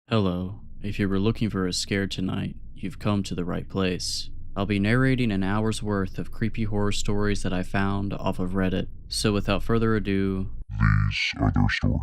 Hello. If you were looking for a scare tonight, you've come to the right place. I'll be narrating an hour's worth of creepy horror stories that I found off of Reddit. So without further ado, These are their stories.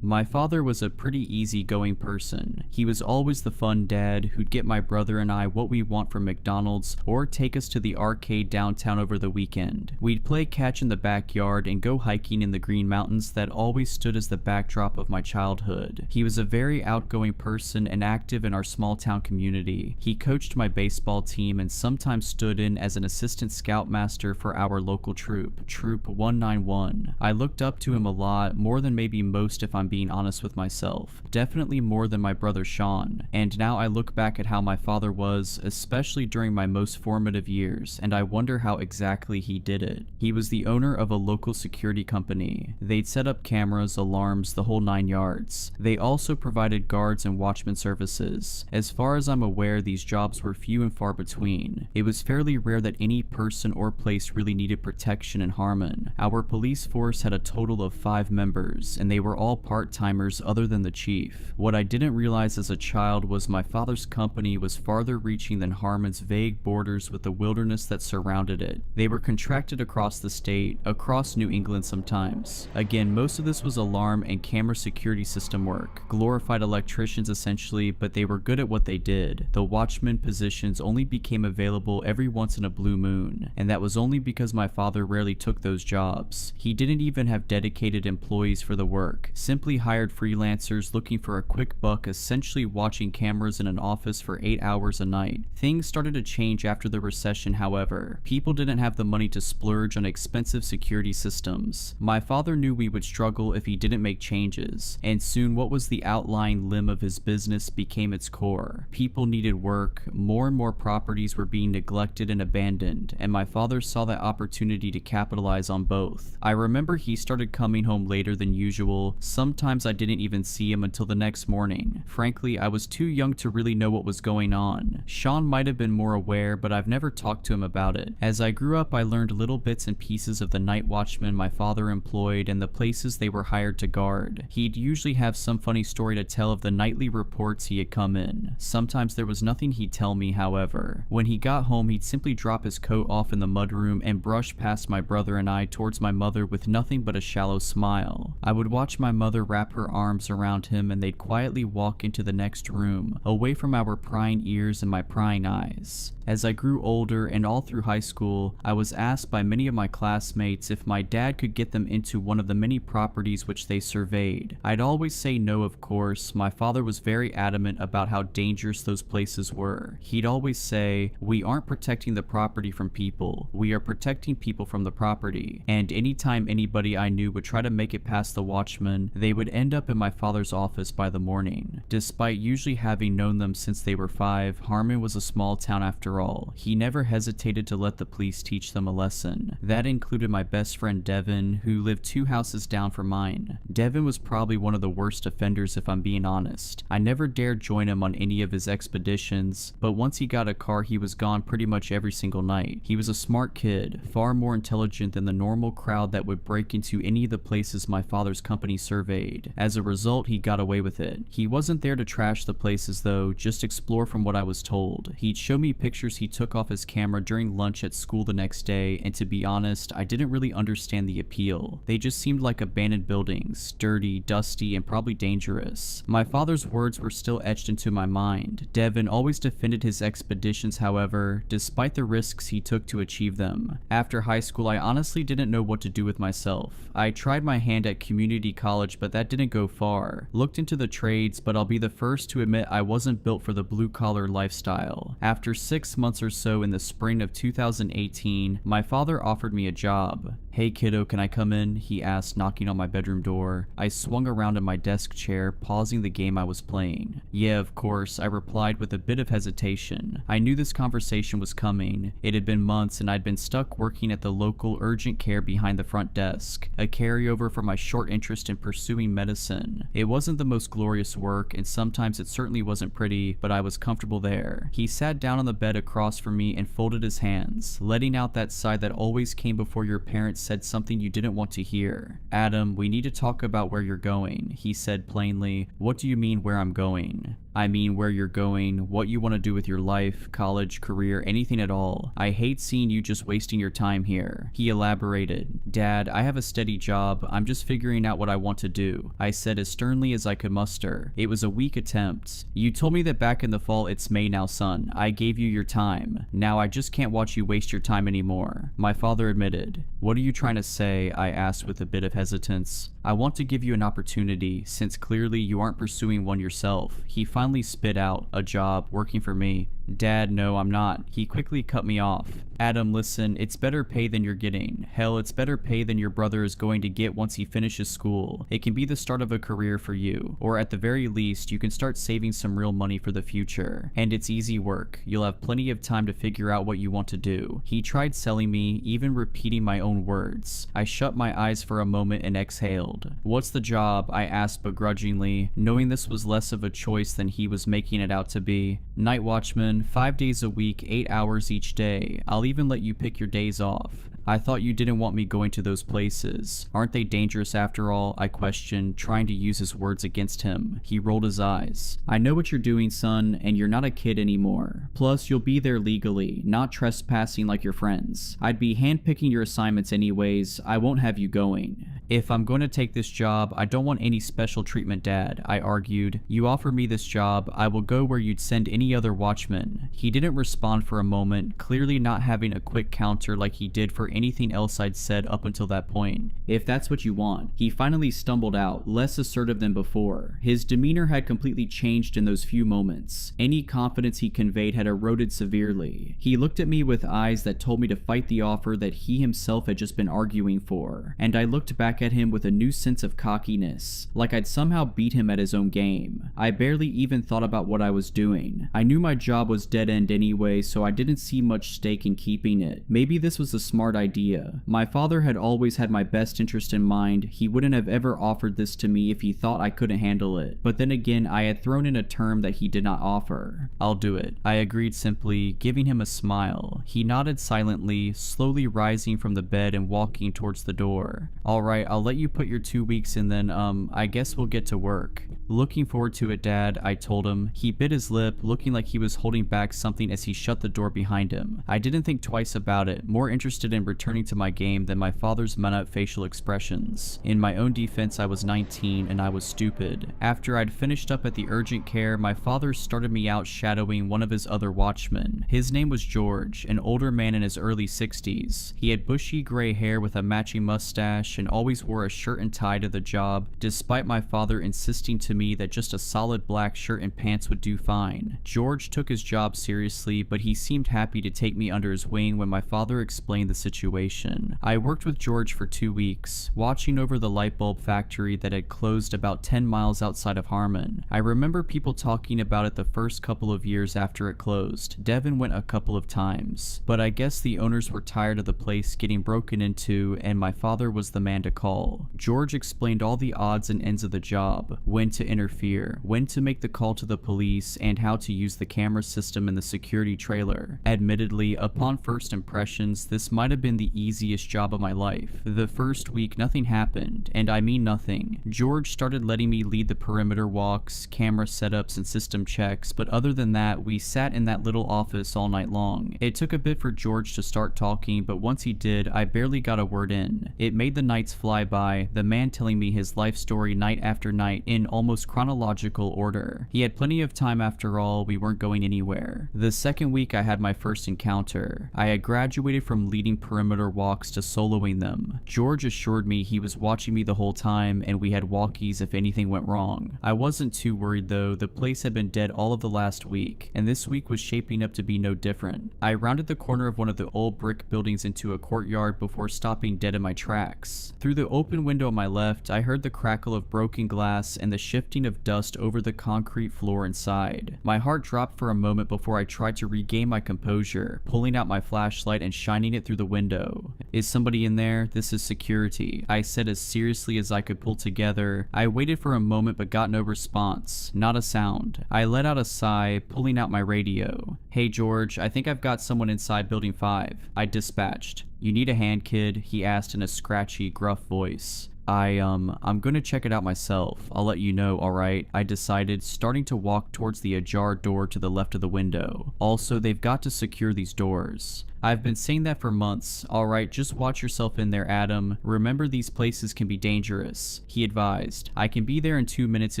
My father was a pretty easygoing person. He was always the fun dad who'd get my brother and I what we want from McDonald's or take us to the arcade downtown over the weekend. We'd play catch in the backyard and go hiking in the Green Mountains that always stood as the backdrop of my childhood. He was a very outgoing person and active in our small town community. He coached my baseball team and sometimes stood in as an assistant scoutmaster for our local troop, Troop 191. I looked up to him a lot, more than maybe most if I'm being honest with myself. Definitely more than my brother Sean. And now I look back at how my father was, especially during my most formative years, and I wonder how exactly he did it. He was the owner of a local security company. They'd set up cameras, alarms, the whole 9 yards. They also provided guards and watchman services. As far as I'm aware, these jobs were few and far between. It was fairly rare that any person or place really needed protection in Harmon. Our police force had a total of 5 members, and they were all part-timers other than the chief. What I didn't realize as a child was my father's company was farther reaching than Harmon's vague borders with the wilderness that surrounded it. They were contracted across the state, across New England sometimes. Again, most of this was alarm and camera security system work. Glorified electricians essentially, but they were good at what they did. The watchman positions only became available every once in a blue moon, and that was only because my father rarely took those jobs. He didn't even have dedicated employees for the work, simply hired freelancers looking for a quick buck, essentially watching cameras in an office for 8 hours a night. Things started to change after the recession, however. People didn't have the money to splurge on expensive security systems. My father knew we would struggle if he didn't make changes, and soon what was the outlying limb of his business became its core. People needed work, more and more properties were being neglected and abandoned, and my father saw that opportunity to capitalize on both. I remember he started coming home later than usual. Sometimes I didn't even see him until the next morning. Frankly, I was too young to really know what was going on. Sean might have been more aware, but I've never talked to him about it. As I grew up, I learned little bits and pieces of the night watchmen my father employed and the places they were hired to guard. He'd usually have some funny story to tell of the nightly reports he had come in. Sometimes there was nothing he'd tell me, however. When he got home, he'd simply drop his coat off in the mudroom and brush past my brother and I towards my mother with nothing but a shallow smile. I would watch my mother wrap her arms around him and they'd quietly walk into the next room, away from our prying ears and my prying eyes. As I grew older and all through high school, I was asked by many of my classmates if my dad could get them into one of the many properties which they surveyed. I'd always say no, of course. My father was very adamant about how dangerous those places were. He'd always say, "We aren't protecting the property from people, we are protecting people from the property." And anytime anybody I knew would try to make it past the watchman, they would end up in my father's office by the morning. Despite usually having known them since they were 5, Harmon was a small town after all. He never hesitated to let the police teach them a lesson. That included my best friend Devin, who lived 2 houses down from mine. Devin was probably one of the worst offenders if I'm being honest. I never dared join him on any of his expeditions, but once he got a car he was gone pretty much every single night. He was a smart kid, far more intelligent than the normal crowd that would break into any of the places my father's company surveyed. As a result, he got away with it. He wasn't there to trash the places though, just explore from what I was told. He'd show me pictures he took off his camera during lunch at school the next day, and to be honest, I didn't really understand the appeal. They just seemed like abandoned buildings, dirty, dusty, and probably dangerous. My father's words were still etched into my mind. Devin always defended his expeditions, however, despite the risks he took to achieve them. After high school, I honestly didn't know what to do with myself. I tried my hand at community college, but that didn't go far. Looked into the trades, but I'll be the first to admit I wasn't built for the blue-collar lifestyle. After 6 months or so in the spring of 2018, my father offered me a job. "Hey kiddo, can I come in?" he asked, knocking on my bedroom door. I swung around in my desk chair, pausing the game I was playing. "Yeah, of course," I replied with a bit of hesitation. I knew this conversation was coming. It had been months and I'd been stuck working at the local urgent care behind the front desk, a carryover from my short interest in pursuing medicine. It wasn't the most glorious work, and sometimes it certainly wasn't pretty, but I was comfortable there. He sat down on the bed across from me and folded his hands, letting out that sigh that always came before your parents said something you didn't want to hear. Adam, we need to talk about where you're going, he said plainly. What do you mean where I'm going? I mean where you're going, what you want to do with your life, college, career, anything at all. I hate seeing you just wasting your time here. He elaborated. Dad, I have a steady job. I'm just figuring out what I want to do, I said as sternly as I could muster. It was a weak attempt. You told me that back in the fall. It's May now, son. I gave you your time. Now I just can't watch you waste your time anymore, my father admitted. What are you trying to say? I asked with a bit of hesitance. I want to give you an opportunity, since clearly you aren't pursuing one yourself. He finally spit out, a job, working for me. Dad, no, I'm not. He quickly cut me off. Adam, listen, it's better pay than you're getting. Hell, it's better pay than your brother is going to get once he finishes school. It can be the start of a career for you, or at the very least, you can start saving some real money for the future. And it's easy work. You'll have plenty of time to figure out what you want to do. He tried selling me, even repeating my own words. I shut my eyes for a moment and exhaled. What's the job? I asked begrudgingly, knowing this was less of a choice than he was making it out to be. Night watchman, 5 days a week, 8 hours each day. I'll even let you pick your days off. I thought you didn't want me going to those places. Aren't they dangerous after all? I questioned, trying to use his words against him. He rolled his eyes. I know what you're doing, son, and you're not a kid anymore. Plus, you'll be there legally, not trespassing like your friends. I'd be handpicking your assignments anyways. I won't have you going. If I'm going to take this job, I don't want any special treatment, Dad, I argued. You offer me this job, I will go where you'd send any other watchman. He didn't respond for a moment, clearly not having a quick counter like he did for anything else I'd said up until that point. If that's what you want. He finally stumbled out, less assertive than before. His demeanor had completely changed in those few moments. Any confidence he conveyed had eroded severely. He looked at me with eyes that told me to fight the offer that he himself had just been arguing for, and I looked back at him with a new sense of cockiness, like I'd somehow beat him at his own game. I barely even thought about what I was doing. I knew my job was dead end anyway, so I didn't see much stake in keeping it. Maybe this was a smart idea. My father had always had my best interest in mind. He wouldn't have ever offered this to me if he thought I couldn't handle it. But then again, I had thrown in a term that he did not offer. I'll do it, I agreed simply, giving him a smile. He nodded silently, slowly rising from the bed and walking towards the door. Alright, I'll let you put your 2 weeks in then, I guess we'll get to work. Looking forward to it, Dad, I told him. He bit his lip, looking like he was holding back something as he shut the door behind him. I didn't think twice about it, more interested in returning to my game than my father's minute facial expressions. In my own defense, I was 19 and I was stupid. After I'd finished up at the urgent care, my father started me out shadowing one of his other watchmen. His name was George, an older man in his early 60s. He had bushy gray hair with a matching mustache and always wore a shirt and tie to the job, despite my father insisting to me that just a solid black shirt and pants would do fine. George took his job seriously, but he seemed happy to take me under his wing when my father explained the situation. I worked with George for 2 weeks, watching over the light bulb factory that had closed about 10 miles outside of Harmon. I remember people talking about it the first couple of years after it closed. Devin went a couple of times, but I guess the owners were tired of the place getting broken into and my father was the man to call. George explained all the odds and ends of the job, when to interfere, when to make the call to the police, and how to use the camera system in the security trailer. Admittedly, upon first impressions, this might have been the easiest job of my life. The first week, nothing happened, and I mean nothing. George started letting me lead the perimeter walks, camera setups, and system checks, but other than that, we sat in that little office all night long. It took a bit for George to start talking, but once he did, I barely got a word in. It made the nights fly by, the man telling me his life story night after night in almost chronological order. He had plenty of time after all, we weren't going anywhere. The second week I had my first encounter. I had graduated from leading perimeter walks to soloing them. George assured me he was watching me the whole time and we had walkies if anything went wrong. I wasn't too worried though, the place had been dead all of the last week, and this week was shaping up to be no different. I rounded the corner of one of the old brick buildings into a courtyard before stopping dead in my tracks. Through the open window on my left, I heard the crackle of broken glass and the shift shifting of dust over the concrete floor inside. My heart dropped for a moment before I tried to regain my composure, pulling out my flashlight and shining it through the window. "Is somebody in there? This is security," I said as seriously as I could pull together. I waited for a moment but got no response, not a sound. I let out a sigh, pulling out my radio. "Hey George, I think I've got someone inside building 5. I dispatched." "You need a hand, kid?" he asked in a scratchy, gruff voice. I'm gonna check it out myself. I'll let you know, alright?" I decided, starting to walk towards the ajar door to the left of the window. Also, they've got to secure these doors. "I've been saying that for months. Alright, just watch yourself in there, Adam. Remember, these places can be dangerous," he advised. "I can be there in 2 minutes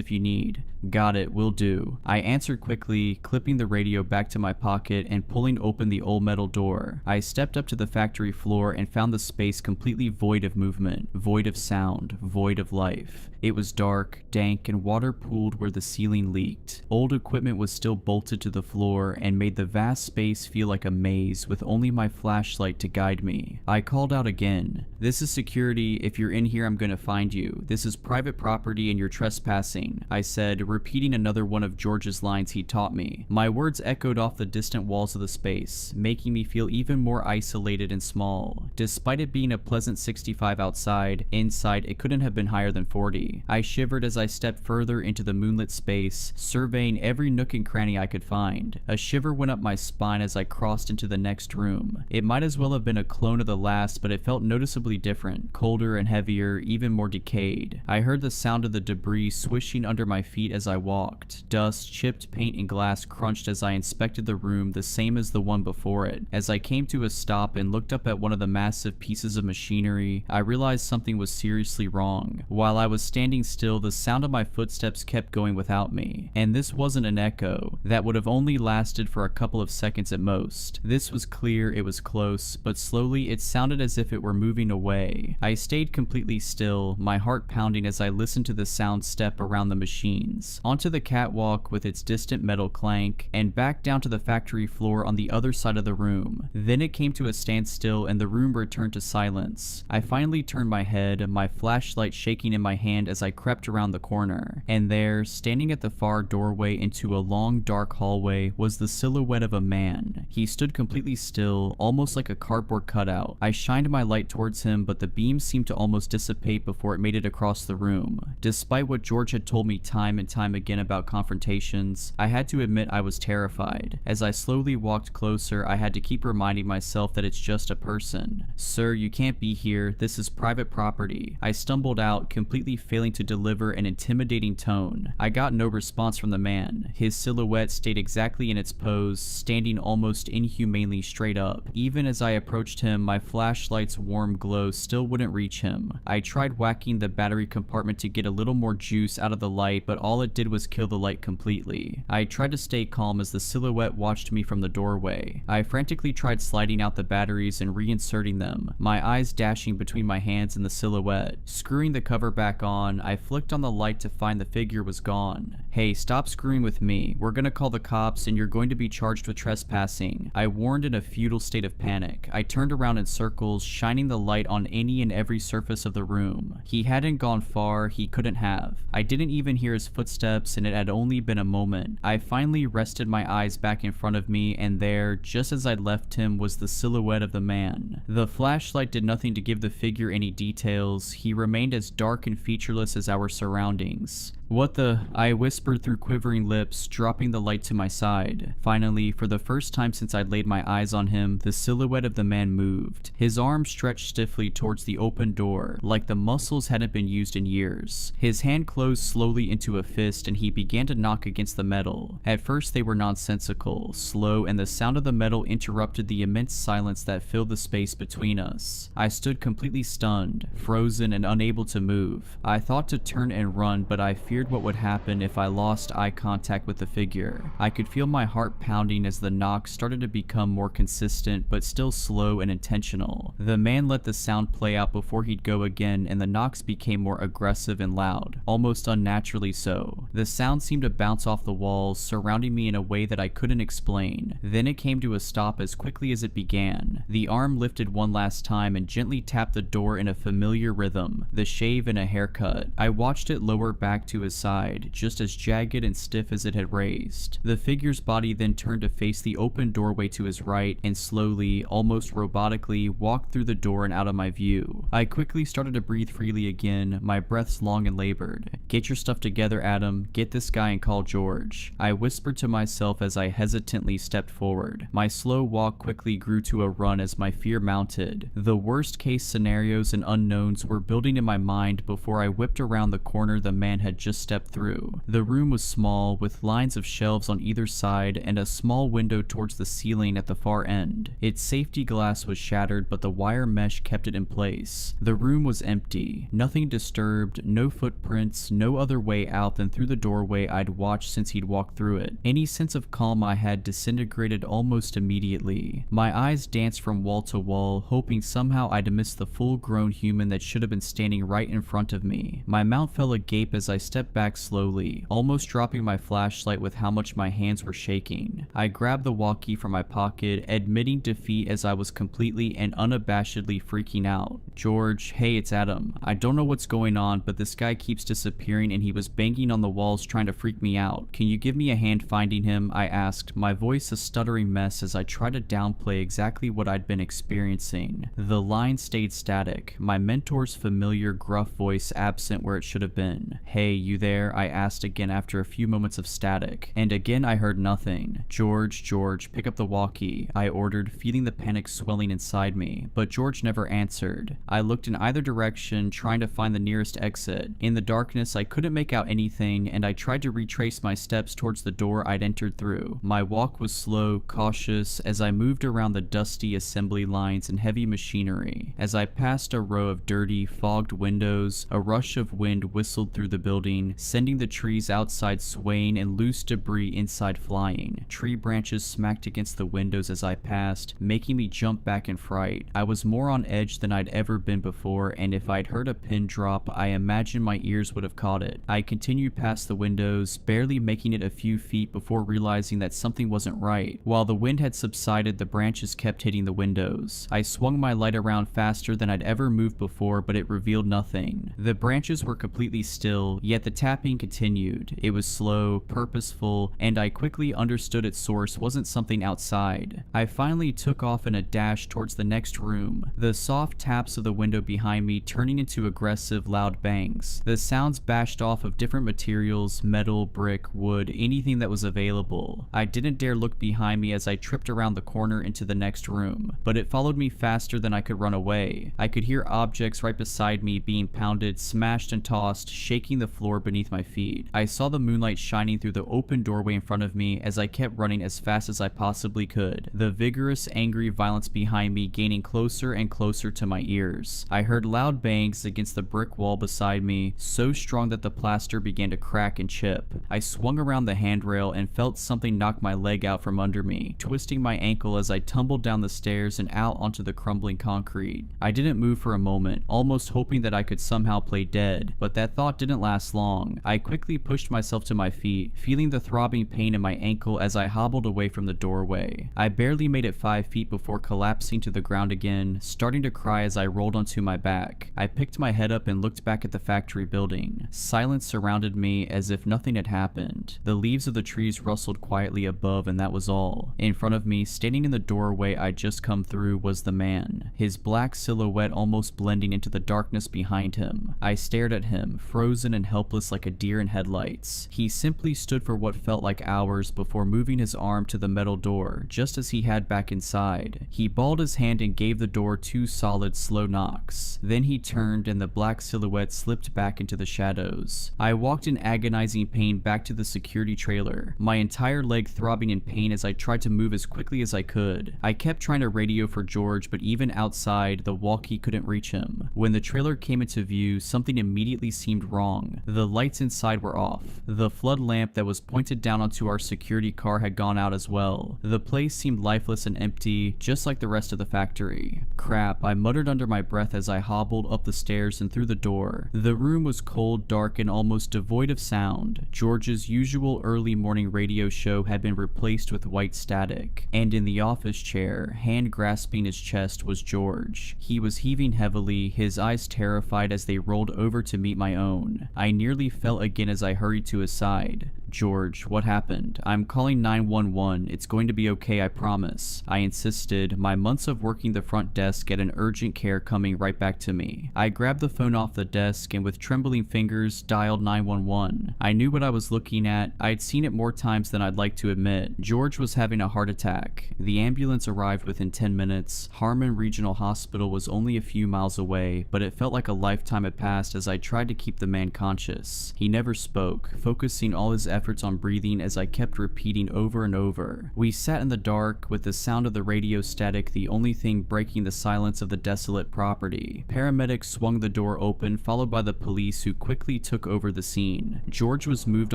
if you need." "Got it, will do." I answered quickly, clipping the radio back to my pocket and pulling open the old metal door. I stepped up to the factory floor and found the space completely void of movement, void of sound, void of life. It was dark, dank, and water pooled where the ceiling leaked. Old equipment was still bolted to the floor and made the vast space feel like a maze with only my flashlight to guide me. I called out again. "This is security. If you're in here, I'm gonna find you. This is private property and you're trespassing," I said, repeating another one of George's lines he taught me. My words echoed off the distant walls of the space, making me feel even more isolated and small. Despite it being a pleasant 65 outside, inside it couldn't have been higher than 40. I shivered as I stepped further into the moonlit space, surveying every nook and cranny I could find. A shiver went up my spine as I crossed into the next room. It might as well have been a clone of the last, but it felt noticeably different, colder and heavier, even more decayed. I heard the sound of the debris swishing under my feet as I walked. Dust, chipped paint, and glass crunched as I inspected the room, the same as the one before it. As I came to a stop and looked up at one of the massive pieces of machinery, I realized something was seriously wrong. While I was standing still, the sound of my footsteps kept going without me. And this wasn't an echo. That would have only lasted for a couple of seconds at most. This was clear, it was close, but slowly it sounded as if it were moving away. I stayed completely still, my heart pounding as I listened to the sound step around the machines, onto the catwalk with its distant metal clank, and back down to the factory floor on the other side of the room. Then it came to a standstill and the room returned to silence. I finally turned my head, my flashlight shaking in my hand as I crept around the corner, and there, standing at the far doorway into a long dark hallway, was the silhouette of a man. He stood completely still, almost like a cardboard cutout. I shined my light towards him, but the beam seemed to almost dissipate before it made it across the room. Despite what George had told me time and time again about confrontations, I had to admit I was terrified. As I slowly walked closer, I had to keep reminding myself that it's just a person. "Sir, you can't be here. This is private property," I stumbled out, completely failing to deliver an intimidating tone. I got no response from the man. His silhouette stayed exactly in its pose, standing almost inhumanely straight up. Even as I approached him, my flashlight's warm glow still wouldn't reach him. I tried whacking the battery compartment to get a little more juice out of the light, but all it did was kill the light completely. I tried to stay calm as the silhouette watched me from the doorway. I frantically tried sliding out the batteries and reinserting them, my eyes dashing between my hands and the silhouette. Screwing the cover back on, I flicked on the light to find the figure was gone. "Hey, stop screwing with me. We're gonna call the cops and you're going to be charged with trespassing," I warned in a futile state of panic. I turned around in circles, shining the light on any and every surface of the room. He hadn't gone far, he couldn't have. I didn't even hear his footsteps and it had only been a moment. I finally rested my eyes back in front of me and there, just as I'd left him, was the silhouette of the man. The flashlight did nothing to give the figure any details. He remained as dark and featureless as our surroundings. "What the?" I whispered through quivering lips, dropping the light to my side. Finally, for the first time since I'd laid my eyes on him, the silhouette of the man moved. His arm stretched stiffly towards the open door, like the muscles hadn't been used in years. His hand closed slowly into a fist and he began to knock against the metal. At first they were nonsensical, slow, and the sound of the metal interrupted the immense silence that filled the space between us. I stood completely stunned, frozen, and unable to move. I thought to turn and run, but I feared what would happen if I lost eye contact with the figure. I could feel my heart pounding as the knocks started to become more consistent, but still slow and intentional. The man let the sound play out before he'd go again, and the knocks became more aggressive and loud, almost unnaturally so. The sound seemed to bounce off the walls, surrounding me in a way that I couldn't explain. Then it came to a stop as quickly as it began. The arm lifted one last time and gently tapped the door in a familiar rhythm, the shave and a haircut. I watched it lower back to to his side, just as jagged and stiff as it had raised. The figure's body then turned to face the open doorway to his right and slowly, almost robotically, walked through the door and out of my view. I quickly started to breathe freely again, my breaths long and labored. "Get your stuff together, Adam. Get this guy and call George," I whispered to myself as I hesitantly stepped forward. My slow walk quickly grew to a run as my fear mounted. The worst case scenarios and unknowns were building in my mind before I whipped around the corner the man had just stepped through. The room was small, with lines of shelves on either side and a small window towards the ceiling at the far end. Its safety glass was shattered, but the wire mesh kept it in place. The room was empty. Nothing disturbed, no footprints, no other way out than through the doorway I'd watched since he'd walked through it. Any sense of calm I had disintegrated almost immediately. My eyes danced from wall to wall, hoping somehow I'd missed the full-grown human that should have been standing right in front of me. My mouth fell agape as I stepped back slowly, almost dropping my flashlight with how much my hands were shaking. I grabbed the walkie from my pocket, admitting defeat as I was completely and unabashedly freaking out. "George, hey, it's Adam. I don't know what's going on, but this guy keeps disappearing and he was banging on the walls trying to freak me out. Can you give me a hand finding him?" I asked, my voice a stuttering mess as I tried to downplay exactly what I'd been experiencing. The line stayed static, my mentor's familiar gruff voice absent where it should have been. "Hey, you there?" I asked again after a few moments of static, and again I heard nothing. George, pick up the walkie," I ordered, feeling the panic swelling inside me, but George never answered. I looked in either direction, trying to find the nearest exit. In the darkness, I couldn't make out anything, and I tried to retrace my steps towards the door I'd entered through. My walk was slow, cautious, as I moved around the dusty assembly lines and heavy machinery. As I passed a row of dirty, fogged windows, a rush of wind whistled through the building, sending the trees outside swaying and loose debris inside flying. Tree branches smacked against the windows as I passed, making me jump back in fright. I was more on edge than I'd ever been before, and if I'd heard a pin drop, I imagine my ears would have caught it. I continued past the windows, barely making it a few feet before realizing that something wasn't right. While the wind had subsided, the branches kept hitting the windows. I swung my light around faster than I'd ever moved before, but it revealed nothing. The branches were completely still, yet the tapping continued. It was slow, purposeful, and I quickly understood its source wasn't something outside. I finally took off in a dash towards the next room, the soft taps of the window behind me turning into aggressive, loud bangs. The sounds bashed off of different materials, metal, brick, wood, anything that was available. I didn't dare look behind me as I tripped around the corner into the next room, but it followed me faster than I could run away. I could hear objects right beside me being pounded, smashed and tossed, shaking the floor beneath my feet. I saw the moonlight shining through the open doorway in front of me as I kept running as fast as I possibly could, the vigorous, angry violence behind me gaining closer and closer to my ears. I heard loud bangs against the brick wall beside me, so strong that the plaster began to crack and chip. I swung around the handrail and felt something knock my leg out from under me, twisting my ankle as I tumbled down the stairs and out onto the crumbling concrete. I didn't move for a moment, almost hoping that I could somehow play dead, but that thought didn't last long. I quickly pushed myself to my feet, feeling the throbbing pain in my ankle as I hobbled away from the doorway. I barely made it 5 feet before collapsing to the ground again, starting to cry as I rolled onto my back. I picked my head up and looked back at the factory building. Silence surrounded me as if nothing had happened. The leaves of the trees rustled quietly above, and that was all. In front of me, standing in the doorway I'd just come through, was the man, his black silhouette almost blending into the darkness behind him. I stared at him, frozen and helpless like a deer in headlights. He simply stood for what felt like hours before moving his arm to the metal door, just as he had back inside. He balled his hand and gave the door 2 solid, slow knocks. Then he turned and the black silhouette slipped back into the shadows. I walked in agonizing pain back to the security trailer, my entire leg throbbing in pain as I tried to move as quickly as I could. I kept trying to radio for George, but even outside, the walkie couldn't reach him. When the trailer came into view, something immediately seemed wrong. The lights inside were off. The flood lamp that was pointed down onto our security car had gone out as well. The place seemed lifeless and empty, just like the rest of the factory. Crap, I muttered under my breath as I hobbled up the stairs and through the door. The room was cold, dark, and almost devoid of sound. George's usual early morning radio show had been replaced with white static, and in the office chair, hand grasping his chest, was George. He was heaving heavily, his eyes terrified as they rolled over to meet my own. I nearly nearly fell again as I hurried to his side. "George, what happened? I'm calling 911. It's going to be okay, I promise," I insisted, my months of working the front desk at an urgent care coming right back to me. I grabbed the phone off the desk and with trembling fingers dialed 911. I knew what I was looking at. I'd seen it more times than I'd like to admit. George was having a heart attack. The ambulance arrived within 10 minutes. Harmon Regional Hospital was only a few miles away, but it felt like a lifetime had passed as I tried to keep the man conscious. He never spoke, focusing all his efforts on breathing as I kept repeating over and over. We sat in the dark, with the sound of the radio static the only thing breaking the silence of the desolate property. Paramedics swung the door open, followed by the police who quickly took over the scene. George was moved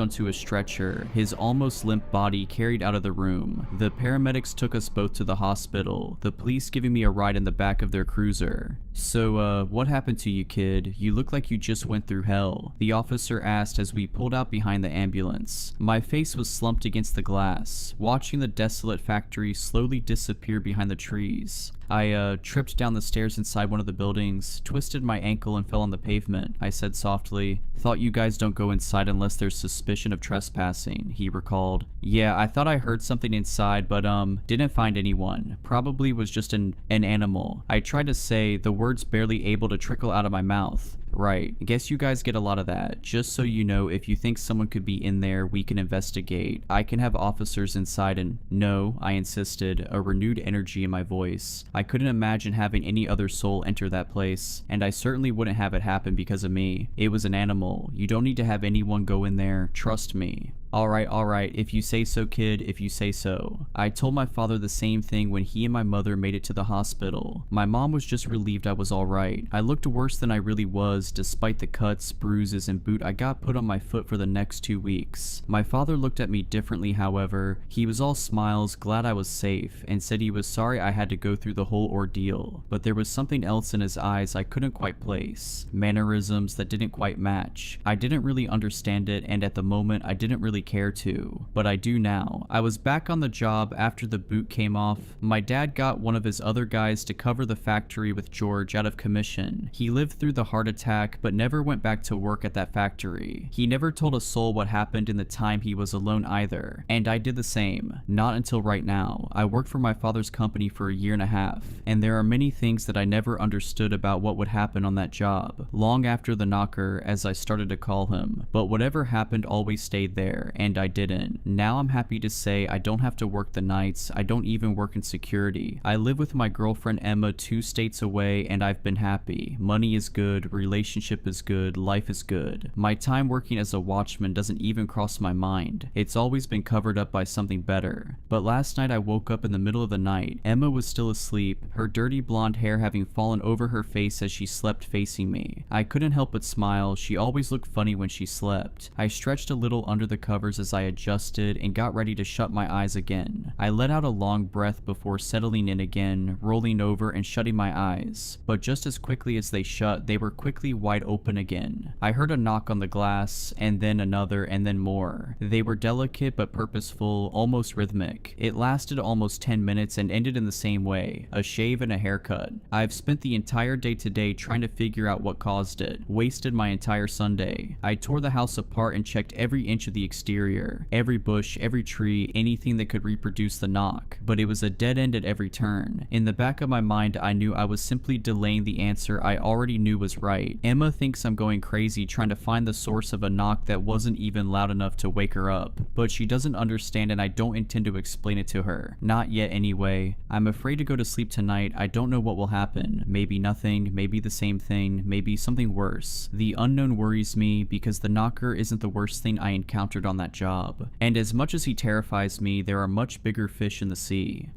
onto a stretcher, his almost limp body carried out of the room. The paramedics took us both to the hospital, the police giving me a ride in the back of their cruiser. "So, what happened to you, kid? You look like you just went through hell," the officer asked as we pulled out behind the ambulance. My face was slumped against the glass, watching the desolate factory slowly disappear behind the trees. I tripped down the stairs inside one of the buildings, twisted my ankle and fell on the pavement, I said softly. "Thought you guys don't go inside unless there's suspicion of trespassing," he recalled. "Yeah, I thought I heard something inside, but didn't find anyone. Probably was just an animal," I tried to say, the words barely able to trickle out of my mouth. "Right. Guess you guys get a lot of that. Just so you know, if you think someone could be in there, we can investigate. I can have officers inside and—" "No," I insisted, a renewed energy in my voice. I couldn't imagine having any other soul enter that place, and I certainly wouldn't have it happen because of me. It was an animal. You don't need to have anyone go in there. Trust me." Alright, if you say so, kid, if you say so. I told my father the same thing when he and my mother made it to the hospital. My mom was just relieved I was alright. I looked worse than I really was, despite the cuts, bruises, and boot I got put on my foot for the next 2 weeks. My father looked at me differently, however. He was all smiles, glad I was safe, and said he was sorry I had to go through the whole ordeal. But there was something else in his eyes I couldn't quite place. Mannerisms that didn't quite match. I didn't really understand it, and at the moment I didn't really care to, but I do now. I was back on the job after the boot came off. My dad got one of his other guys to cover the factory with George out of commission. He lived through the heart attack, but never went back to work at that factory. He never told a soul what happened in the time he was alone either, and I did the same. Not until right now. I worked for my father's company for a year and a half, and there are many things that I never understood about what would happen on that job. Long after the knocker, as I started to call him, but whatever happened always stayed there. And I didn't. Now I'm happy to say I don't have to work the nights. I don't even work in security. I live with my girlfriend Emma 2 states away, and I've been happy. Money is good, relationship is good, life is good. My time working as a watchman doesn't even cross my mind. It's always been covered up by something better. But last night I woke up in the middle of the night. Emma was still asleep, her dirty blonde hair having fallen over her face as she slept facing me. I couldn't help but smile. She always looked funny when she slept. I stretched a little under the covers as I adjusted and got ready to shut my eyes again. I let out a long breath before settling in again, rolling over and shutting my eyes. But just as quickly as they shut, they were quickly wide open again. I heard a knock on the glass, and then another, and then more. They were delicate but purposeful, almost rhythmic. It lasted almost 10 minutes and ended in the same way, a shave and a haircut. I've spent the entire day today trying to figure out what caused it. Wasted my entire Sunday. I tore the house apart and checked every inch of the exterior, every bush, every tree, anything that could reproduce the knock, but it was a dead end at every turn. In the back of my mind, I knew I was simply delaying the answer I already knew was right. Emma thinks I'm going crazy trying to find the source of a knock that wasn't even loud enough to wake her up, but she doesn't understand and I don't intend to explain it to her. Not yet anyway. I'm afraid to go to sleep tonight. I don't know what will happen. Maybe nothing, maybe the same thing, maybe something worse. The unknown worries me because the knocker isn't the worst thing I encountered on that job. And as much as he terrifies me, there are much bigger fish in the sea.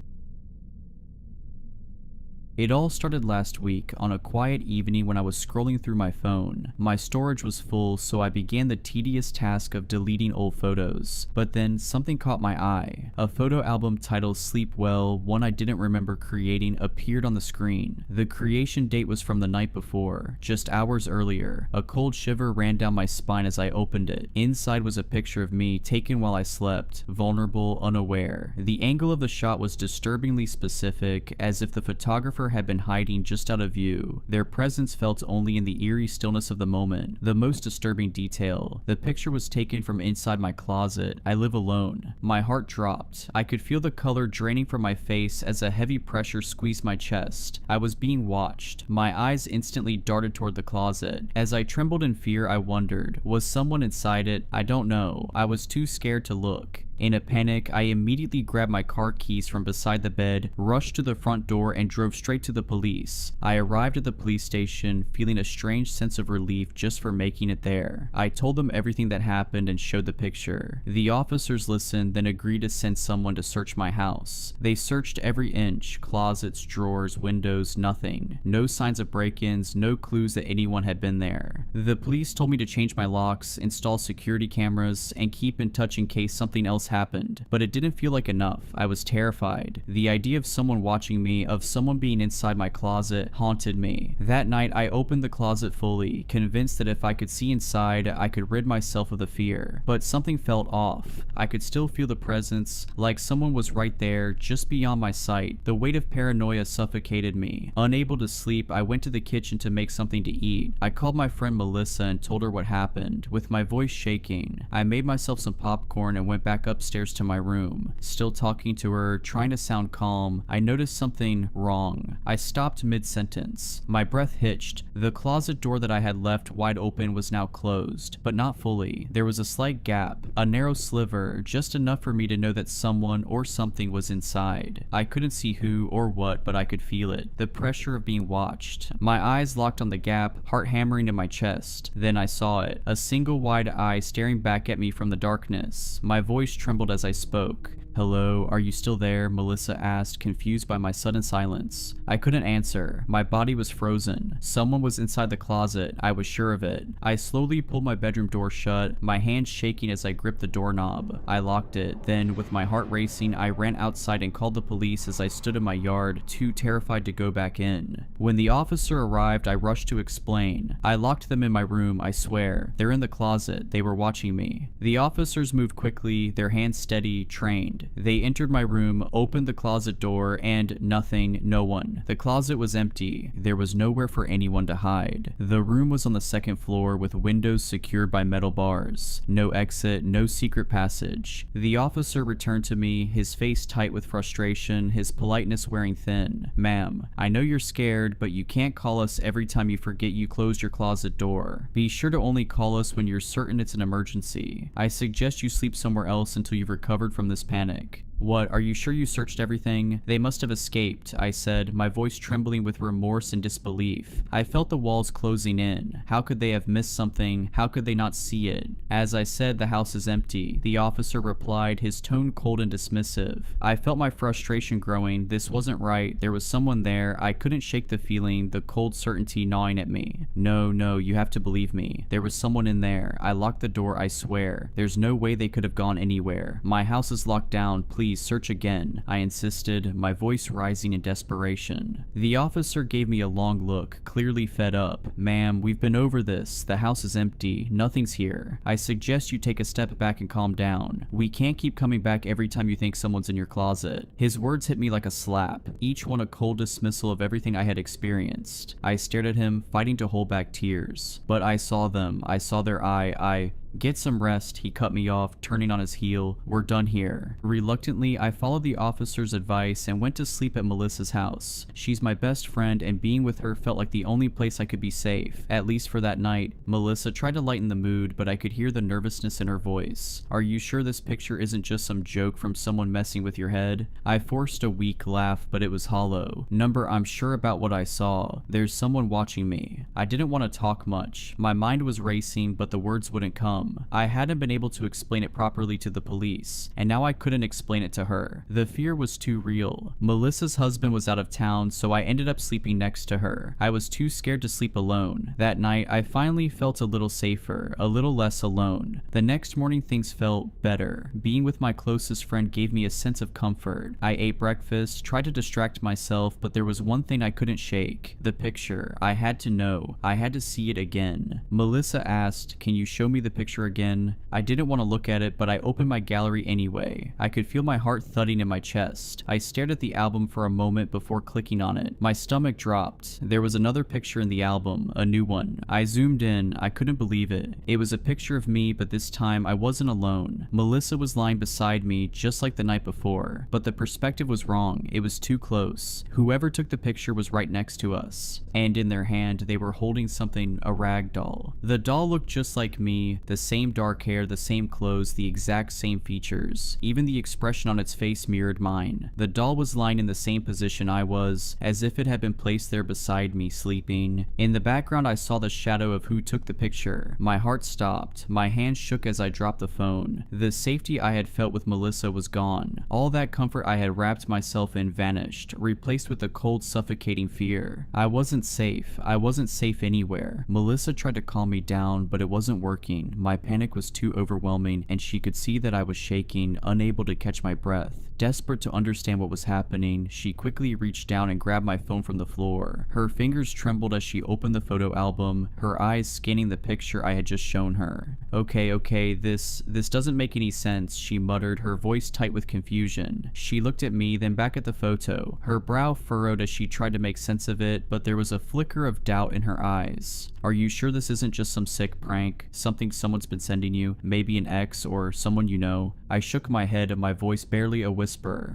It all started last week on a quiet evening when I was scrolling through my phone. My storage was full, so I began the tedious task of deleting old photos. But then something caught my eye. A photo album titled Sleep Well, one I didn't remember creating, appeared on the screen. The creation date was from the night before, just hours earlier. A cold shiver ran down my spine as I opened it. Inside was a picture of me taken while I slept, vulnerable, unaware. The angle of the shot was disturbingly specific, as if the photographer had been hiding just out of view. Their presence felt only in the eerie stillness of the moment. The most disturbing detail: the picture was taken from inside my closet. I live alone. My heart dropped. I could feel the color draining from my face as a heavy pressure squeezed my chest. I was being watched. My eyes instantly darted toward the closet. As I trembled in fear, I wondered, was someone inside it? I don't know. I was too scared to look. In a panic, I immediately grabbed my car keys from beside the bed, rushed to the front door, and drove straight to the police. I arrived at the police station, feeling a strange sense of relief just for making it there. I told them everything that happened and showed the picture. The officers listened, then agreed to send someone to search my house. They searched every inch: closets, drawers, windows, nothing. No signs of break-ins, no clues that anyone had been there. The police told me to change my locks, install security cameras, and keep in touch in case something else happened, but it didn't feel like enough. I was terrified. The idea of someone watching me, of someone being inside my closet, haunted me. That night, I opened the closet fully, convinced that if I could see inside, I could rid myself of the fear. But something felt off. I could still feel the presence, like someone was right there, just beyond my sight. The weight of paranoia suffocated me. Unable to sleep, I went to the kitchen to make something to eat. I called my friend Melissa and told her what happened. With my voice shaking, I made myself some popcorn and went back upstairs to my room. Still talking to her, trying to sound calm, I noticed something wrong. I stopped mid-sentence. My breath hitched. The closet door that I had left wide open was now closed, but not fully. There was a slight gap, a narrow sliver, just enough for me to know that someone or something was inside. I couldn't see who or what, but I could feel it. The pressure of being watched. My eyes locked on the gap, heart hammering in my chest. Then I saw it. A single wide eye staring back at me from the darkness. My voice trembled as I spoke. "Hello, are you still there?" Melissa asked, confused by my sudden silence. I couldn't answer. My body was frozen. Someone was inside the closet. I was sure of it. I slowly pulled my bedroom door shut, my hands shaking as I gripped the doorknob. I locked it. Then, with my heart racing, I ran outside and called the police as I stood in my yard, too terrified to go back in. When the officer arrived, I rushed to explain. I locked them in my room, I swear. They're in the closet. They were watching me. The officers moved quickly, their hands steady, trained. They entered my room, opened the closet door, and nothing, no one. The closet was empty. There was nowhere for anyone to hide. The room was on the second floor with windows secured by metal bars. No exit, no secret passage. The officer returned to me, his face tight with frustration, his politeness wearing thin. "Ma'am, I know you're scared, but you can't call us every time you forget you closed your closet door. Be sure to only call us when you're certain it's an emergency. I suggest you sleep somewhere else until you've recovered from this panic." "What, are you sure you searched everything?" "They must have escaped," I said, my voice trembling with remorse and disbelief. I felt the walls closing in. How could they have missed something? How could they not see it? "As I said, the house is empty," the officer replied, his tone cold and dismissive. I felt my frustration growing. This wasn't right. There was someone there. I couldn't shake the feeling, the cold certainty gnawing at me. No, you have to believe me. There was someone in there. I locked the door, I swear. There's no way they could have gone anywhere. My house is locked down. Please search again," I insisted, my voice rising in desperation. The officer gave me a long look, clearly fed up. "Ma'am, we've been over this. The house is empty. Nothing's here. I suggest you take a step back and calm down. We can't keep coming back every time you think someone's in your closet." His words hit me like a slap, each one a cold dismissal of everything I had experienced. I stared at him, fighting to hold back tears. But I saw them. I saw their eye. "Get some rest," he cut me off, turning on his heel. "We're done here." Reluctantly, I followed the officer's advice and went to sleep at Melissa's house. She's my best friend, and being with her felt like the only place I could be safe, at least for that night. Melissa tried to lighten the mood, but I could hear the nervousness in her voice. "Are you sure this picture isn't just some joke from someone messing with your head?" I forced a weak laugh, but it was hollow. "Number, I'm sure about what I saw. There's someone watching me." I didn't want to talk much. My mind was racing, but the words wouldn't come. I hadn't been able to explain it properly to the police, and now I couldn't explain it to her. The fear was too real. Melissa's husband was out of town, so I ended up sleeping next to her. I was too scared to sleep alone. That night, I finally felt a little safer, a little less alone. The next morning, things felt better. Being with my closest friend gave me a sense of comfort. I ate breakfast, tried to distract myself, but there was one thing I couldn't shake. The picture. I had to know. I had to see it again. Melissa asked, "Can you show me the picture picture again. I didn't want to look at it, but I opened my gallery anyway. I could feel my heart thudding in my chest. I stared at the album for a moment before clicking on it. My stomach dropped. There was another picture in the album, a new one. I zoomed in. I couldn't believe it. It was a picture of me, but this time I wasn't alone. Melissa was lying beside me, just like the night before, but the perspective was wrong. It was too close. Whoever took the picture was right next to us, and in their hand they were holding something, a rag doll. The doll looked just like me, the same dark hair, the same clothes, the exact same features. Even the expression on its face mirrored mine. The doll was lying in the same position I was, as if it had been placed there beside me, sleeping. In the background I saw the shadow of who took the picture. My heart stopped. My hand shook as I dropped the phone. The safety I had felt with Melissa was gone. All that comfort I had wrapped myself in vanished, replaced with a cold, suffocating fear. I wasn't safe. I wasn't safe anywhere. Melissa tried to calm me down, but it wasn't working. My panic was too overwhelming, and she could see that I was shaking, unable to catch my breath. Desperate to understand what was happening, she quickly reached down and grabbed my phone from the floor. Her fingers trembled as she opened the photo album, her eyes scanning the picture I had just shown her. Okay, this doesn't make any sense, she muttered, her voice tight with confusion. She looked at me, then back at the photo. Her brow furrowed as she tried to make sense of it, but there was a flicker of doubt in her eyes. Are you sure this isn't just some sick prank? Something someone's been sending you? Maybe an ex or someone you know? I shook my head, my voice barely a whisper.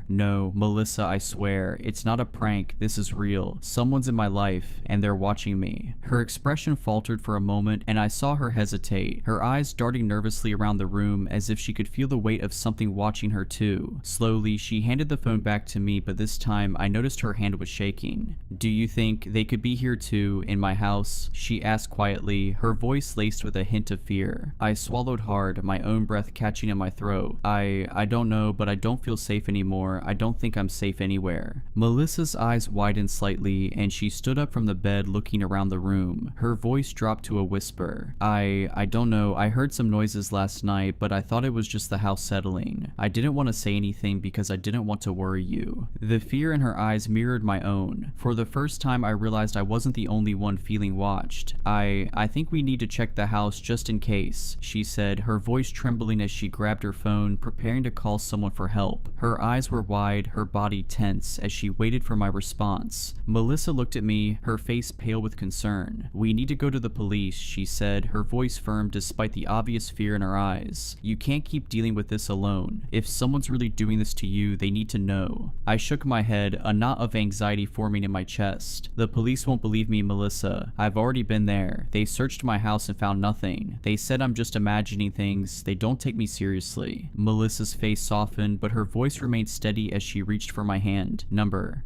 No, Melissa, I swear, it's not a prank, this is real. Someone's in my life, and they're watching me. Her expression faltered for a moment, and I saw her hesitate, her eyes darting nervously around the room as if she could feel the weight of something watching her too. Slowly, she handed the phone back to me, but this time I noticed her hand was shaking. Do you think they could be here too, in my house? She asked quietly, her voice laced with a hint of fear. I swallowed hard, my own breath catching in my throat. I don't know, but I don't feel safe anymore. I don't think I'm safe anywhere. Melissa's eyes widened slightly, and she stood up from the bed looking around the room. Her voice dropped to a whisper. I don't know, I heard some noises last night, but I thought it was just the house settling. I didn't want to say anything because I didn't want to worry you. The fear in her eyes mirrored my own. For the first time I realized I wasn't the only one feeling watched. I think we need to check the house just in case, she said, her voice trembling as she grabbed her phone, preparing to call someone for help. Her eyes were wide, her body tense, as she waited for my response. Melissa looked at me, her face pale with concern. We need to go to the police, she said, her voice firm despite the obvious fear in her eyes. You can't keep dealing with this alone. If someone's really doing this to you, they need to know. I shook my head, a knot of anxiety forming in my chest. The police won't believe me, Melissa. I've already been there. They searched my house and found nothing. They said I'm just imagining things. They don't take me seriously. Melissa's face softened, but her voice remained steady as she reached for my hand. Number.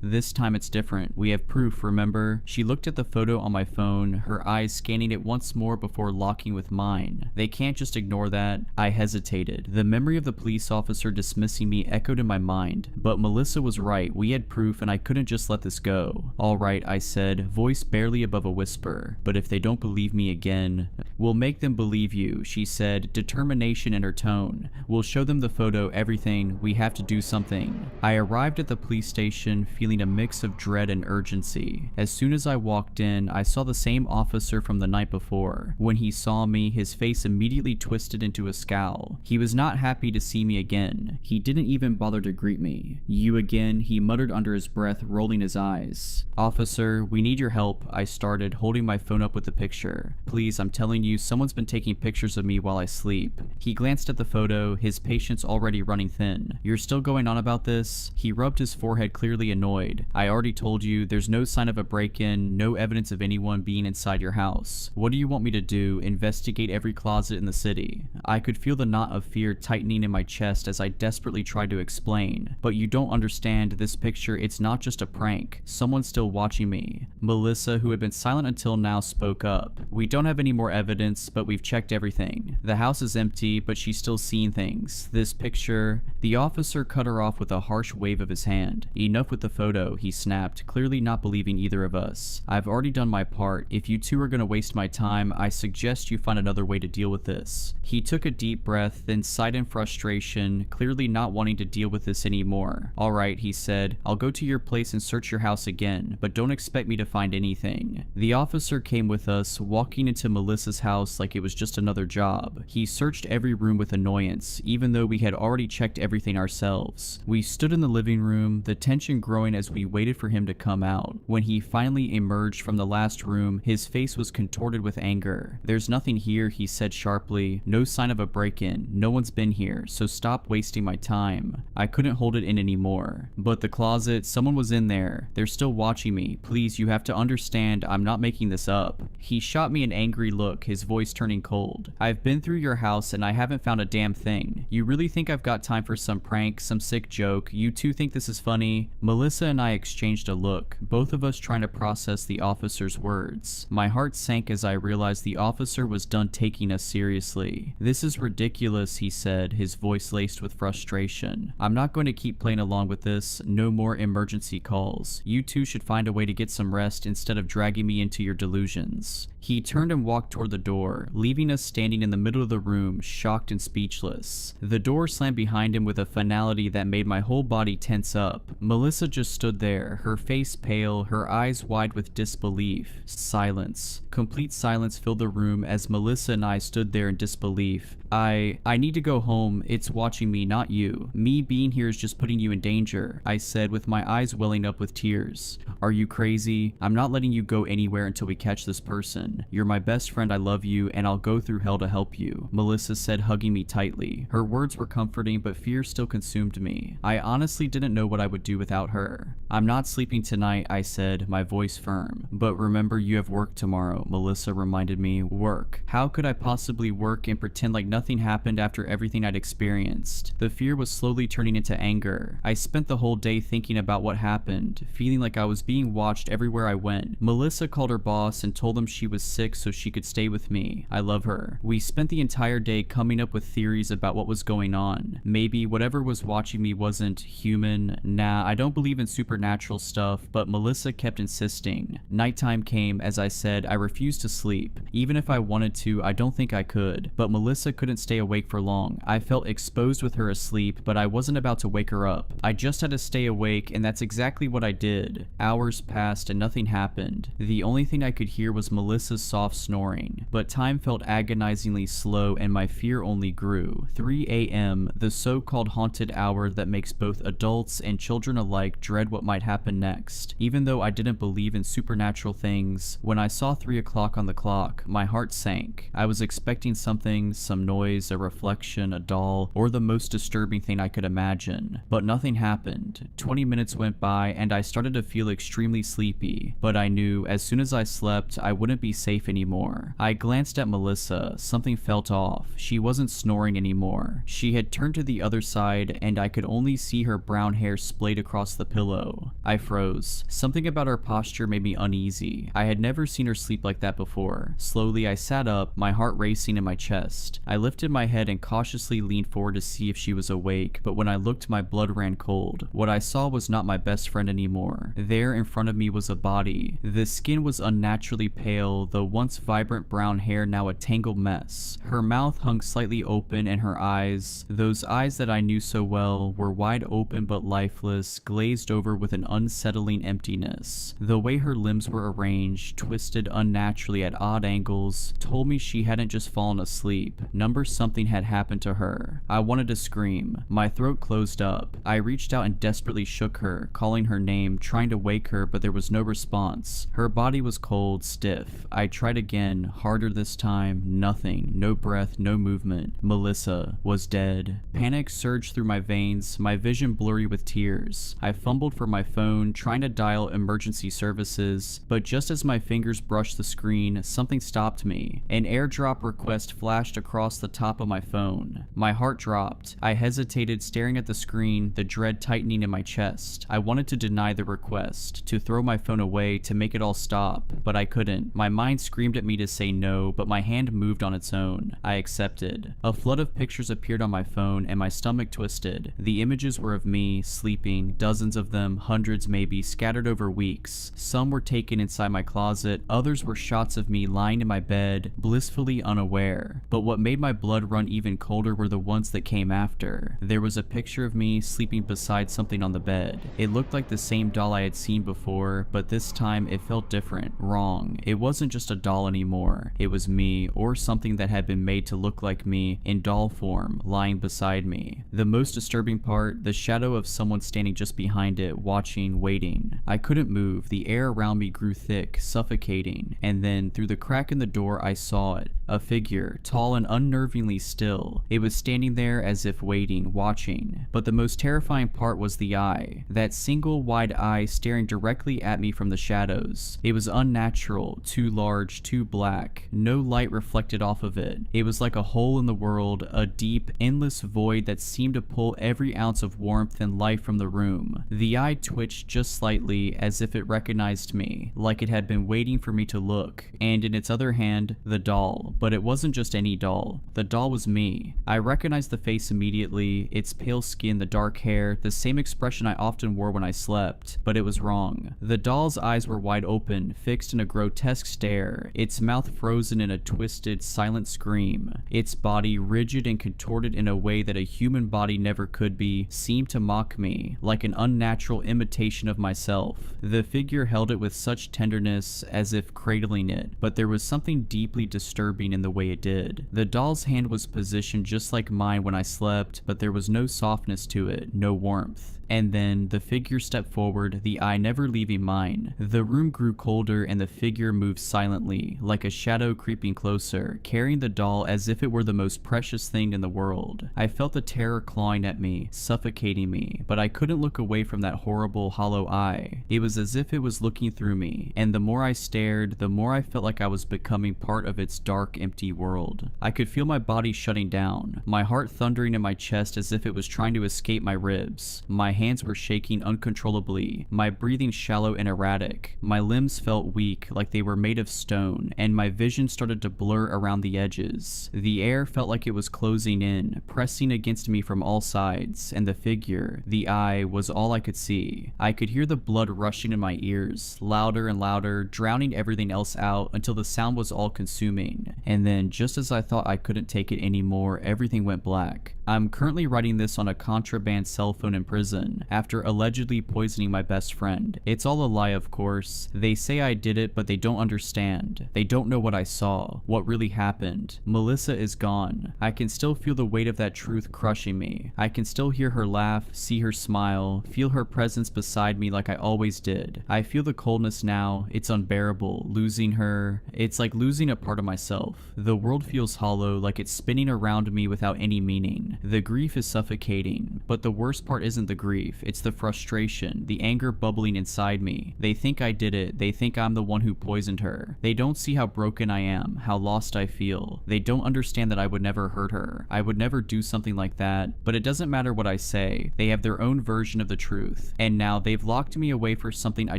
This time it's different. We have proof, remember? She looked at the photo on my phone, her eyes scanning it once more before locking with mine. They can't just ignore that. I hesitated. The memory of the police officer dismissing me echoed in my mind, but Melissa was right. We had proof and I couldn't just let this go. Alright, I said, voice barely above a whisper, but if they don't believe me again, we'll make them believe you, she said, determination in her tone. We'll show them the photo, everything. We have to do something. I arrived at the police station feeling a mix of dread and urgency. As soon as I walked in, I saw the same officer from the night before. When he saw me, his face immediately twisted into a scowl. He was not happy to see me again. He didn't even bother to greet me. You again, he muttered under his breath, rolling his eyes. Officer, we need your help, I started, holding my phone up with the picture. Please, I'm telling you, someone's been taking pictures of me while I sleep. He glanced at the photo, his patience already running thin. You're still going on about this? He rubbed his forehead, clearly annoyed. I already told you, there's no sign of a break-in, no evidence of anyone being inside your house. What do you want me to do? Investigate every closet in the city? I could feel the knot of fear tightening in my chest as I desperately tried to explain. But you don't understand, this picture, it's not just a prank. Someone's still watching me. Melissa, who had been silent until now, spoke up. We don't have any more evidence, but we've checked everything. The house is empty, but she's still seeing things. This picture... The officer cut her off with a harsh wave of his hand. Enough with the photo. photo, he snapped, clearly not believing either of us. I've already done my part. If you two are gonna waste my time, I suggest you find another way to deal with this. He took a deep breath, then sighed in frustration, clearly not wanting to deal with this anymore. Alright, he said, I'll go to your place and search your house again, but don't expect me to find anything. The officer came with us, walking into Melissa's house like it was just another job. He searched every room with annoyance, even though we had already checked everything ourselves. We stood in the living room, the tension growing as we waited for him to come out. When he finally emerged from the last room, his face was contorted with anger. There's nothing here, he said sharply. No sign of a break-in. No one's been here, so stop wasting my time. I couldn't hold it in anymore. But the closet, someone was in there. They're still watching me. Please, you have to understand, I'm not making this up. He shot me an angry look, his voice turning cold. I've been through your house and I haven't found a damn thing. You really think I've got time for some prank, some sick joke? You two think this is funny? Melissa and I exchanged a look, both of us trying to process the officer's words. My heart sank as I realized the officer was done taking us seriously. This is ridiculous, he said, his voice laced with frustration. I'm not going to keep playing along with this. No more emergency calls. You two should find a way to get some rest instead of dragging me into your delusions. He turned and walked toward the door, leaving us standing in the middle of the room, shocked and speechless. The door slammed behind him with a finality that made my whole body tense up. Melissa just stood there, her face pale, her eyes wide with disbelief. Silence. Complete silence filled the room as Melissa and I stood there in disbelief. I need to go home. It's watching me, not you. Me being here is just putting you in danger, I said with my eyes welling up with tears. Are you crazy? I'm not letting you go anywhere until we catch this person. You're my best friend, I love you, and I'll go through hell to help you, Melissa said, hugging me tightly. Her words were comforting, but fear still consumed me. I honestly didn't know what I would do without her. I'm not sleeping tonight, I said, my voice firm. But remember, you have work tomorrow, Melissa reminded me. Work. How could I possibly work and pretend like nothing happened after everything I'd experienced? The fear was slowly turning into anger. I spent the whole day thinking about what happened, feeling like I was being watched everywhere I went. Melissa called her boss and told him she was sick so she could stay with me. I love her. We spent the entire day coming up with theories about what was going on. Maybe whatever was watching me wasn't human. Nah, I don't believe in supernatural stuff, but Melissa kept insisting. Nighttime came. As I said, I refused to sleep. Even if I wanted to, I don't think I could. But Melissa couldn't stay awake for long. I felt exposed with her asleep, but I wasn't about to wake her up. I just had to stay awake, and that's exactly what I did. Hours passed and nothing happened. The only thing I could hear was Melissa's soft snoring. But time felt agonizingly slow and my fear only grew. 3 a.m., the so-called haunted hour that makes both adults and children alike dread what might happen next. Even though I didn't believe in supernatural things, when I saw 3 o'clock on the clock, my heart sank. I was expecting something, some noise, a reflection, a doll, or the most disturbing thing I could imagine. But nothing happened. 20 minutes went by and I started to feel extremely sleepy, but I knew as soon as I slept, I wouldn't be safe anymore. I glanced at Melissa. Something felt off. She wasn't snoring anymore. She had turned to the other side and I could only see her brown hair splayed across the pillow. I froze. Something about her posture made me uneasy. I had never seen her sleep like that before. Slowly I sat up, my heart racing in my chest. I lifted my head and cautiously leaned forward to see if she was awake, but when I looked, my blood ran cold. What I saw was not my best friend anymore. There in front of me was a body. The skin was unnaturally pale, the once vibrant brown hair now a tangled mess. Her mouth hung slightly open and her eyes, those eyes that I knew so well, were wide open but lifeless, glazed over with an unsettling emptiness. The way her limbs were arranged, twisted unnaturally at odd angles, told me she hadn't just fallen asleep. Number something had happened to her. I wanted to scream. My throat closed up. I reached out and desperately shook her, calling her name, trying to wake her, but there was no response. Her body was cold, stiff. I tried again, harder this time. Nothing. No breath, no movement. Melissa was dead. Panic surged through my veins, my vision blurry with tears. I fumbled for my phone, trying to dial emergency services, but just as my fingers brushed the screen, something stopped me. An airdrop request flashed across the top of my phone. My heart dropped. I hesitated, staring at the screen, the dread tightening in my chest. I wanted to deny the request, to throw my phone away, to make it all stop, but I couldn't. My mind screamed at me to say no, but my hand moved on its own. I accepted. A flood of pictures appeared on my phone, and my stomach twisted. The images were of me, sleeping, dozens of them, hundreds maybe, scattered over weeks. Some were taken inside my closet, others were shots of me lying in my bed, blissfully unaware. But what made my blood run even colder were the ones that came after. There was a picture of me sleeping beside something on the bed. It looked like the same doll I had seen before, but this time it felt different, wrong. It wasn't just a doll anymore. It was me, or something that had been made to look like me, in doll form, lying beside me. The most disturbing part, the shadow of someone standing just behind it, watching, waiting. I couldn't move. The air around me grew thick, suffocating, and then, through the crack in the door, I saw it. A figure, tall and unnervingly still. It was standing there as if waiting, watching. But the most terrifying part was the eye. That single wide eye staring directly at me from the shadows. It was unnatural, too large, too black. No light reflected off of it. It was like a hole in the world, a deep, endless void that seemed to pull every ounce of warmth and life from the room. The eye twitched just slightly, as if it recognized me, like it had been waiting for me to look. And in its other hand, the doll. But it wasn't just any doll. The doll was me. I recognized the face immediately, its pale skin, the dark hair, the same expression I often wore when I slept. But it was wrong. The doll's eyes were wide open, fixed in a grotesque stare, its mouth frozen in a twisted, silent scream. Its body, rigid and contorted in a way that a human body never could be, seemed to mock me, like an unnatural imitation of myself. The figure held it with such tenderness, as if cradling it, but there was something deeply disturbing in the way it did. The doll's hand was positioned just like mine when I slept, but there was no softness to it, no warmth. And then, the figure stepped forward, the eye never leaving mine. The room grew colder and the figure moved silently, like a shadow creeping closer, carrying the doll as if it were the most precious thing in the world. I felt the terror clawing at me, suffocating me, but I couldn't look away from that horrible, hollow eye. It was as if it was looking through me, and the more I stared, the more I felt like I was becoming part of its dark, empty world. I could feel my body shutting down, my heart thundering in my chest as if it was trying to escape my ribs. My hands were shaking uncontrollably, my breathing shallow and erratic. My limbs felt weak, like they were made of stone, and my vision started to blur around the edges. The air felt like it was closing in, pressing against me from all sides, and the figure, the eye, was all I could see. I could hear the blood rushing in my ears, louder and louder, drowning everything else out until the sound was all-consuming. And then, just as I thought I couldn't take it anymore, everything went black. I'm currently writing this on a contraband cell phone in prison, after allegedly poisoning my best friend. It's all a lie, of course. They say I did it, but they don't understand. They don't know what I saw, what really happened. Melissa is gone. I can still feel the weight of that truth crushing me. I can still hear her laugh, see her smile, feel her presence beside me like I always did. I feel the coldness now. It's unbearable. Losing her, it's like losing a part of myself. The world feels hollow, like it's spinning around me without any meaning. The grief is suffocating, but the worst part isn't the grief, it's the frustration, the anger bubbling inside me. They think I did it, they think I'm the one who poisoned her. They don't see how broken I am, how lost I feel. They don't understand that I would never hurt her. I would never do something like that, but it doesn't matter what I say. They have their own version of the truth, and now they've locked me away for something I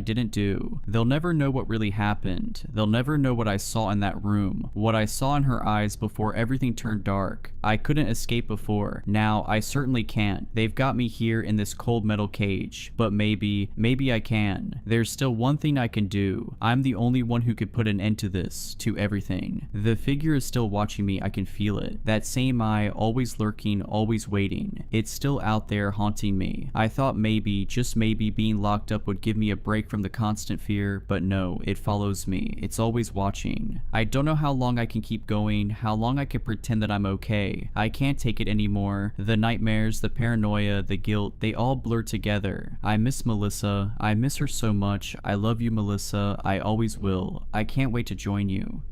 didn't do. They'll never know what really happened. They'll never know what I saw in that room, what I saw in her eyes before everything turned dark. I couldn't escape before. Now, I certainly can't. They've got me here in this cold metal cage, but maybe I can. There's still one thing I can do. I'm the only one who could put an end to this, to everything. The figure is still watching me, I can feel it. That same eye, always lurking, always waiting. It's still out there haunting me. I thought maybe, just maybe, being locked up would give me a break from the constant fear, but no, it follows me. It's always watching. I don't know how long I can keep going, how long I can pretend that I'm okay. I can't take it anymore. The nightmares, the paranoia, the guilt, they all blur together. I miss Melissa. I miss her so much. I love you, Melissa. I always will. I can't wait to join you.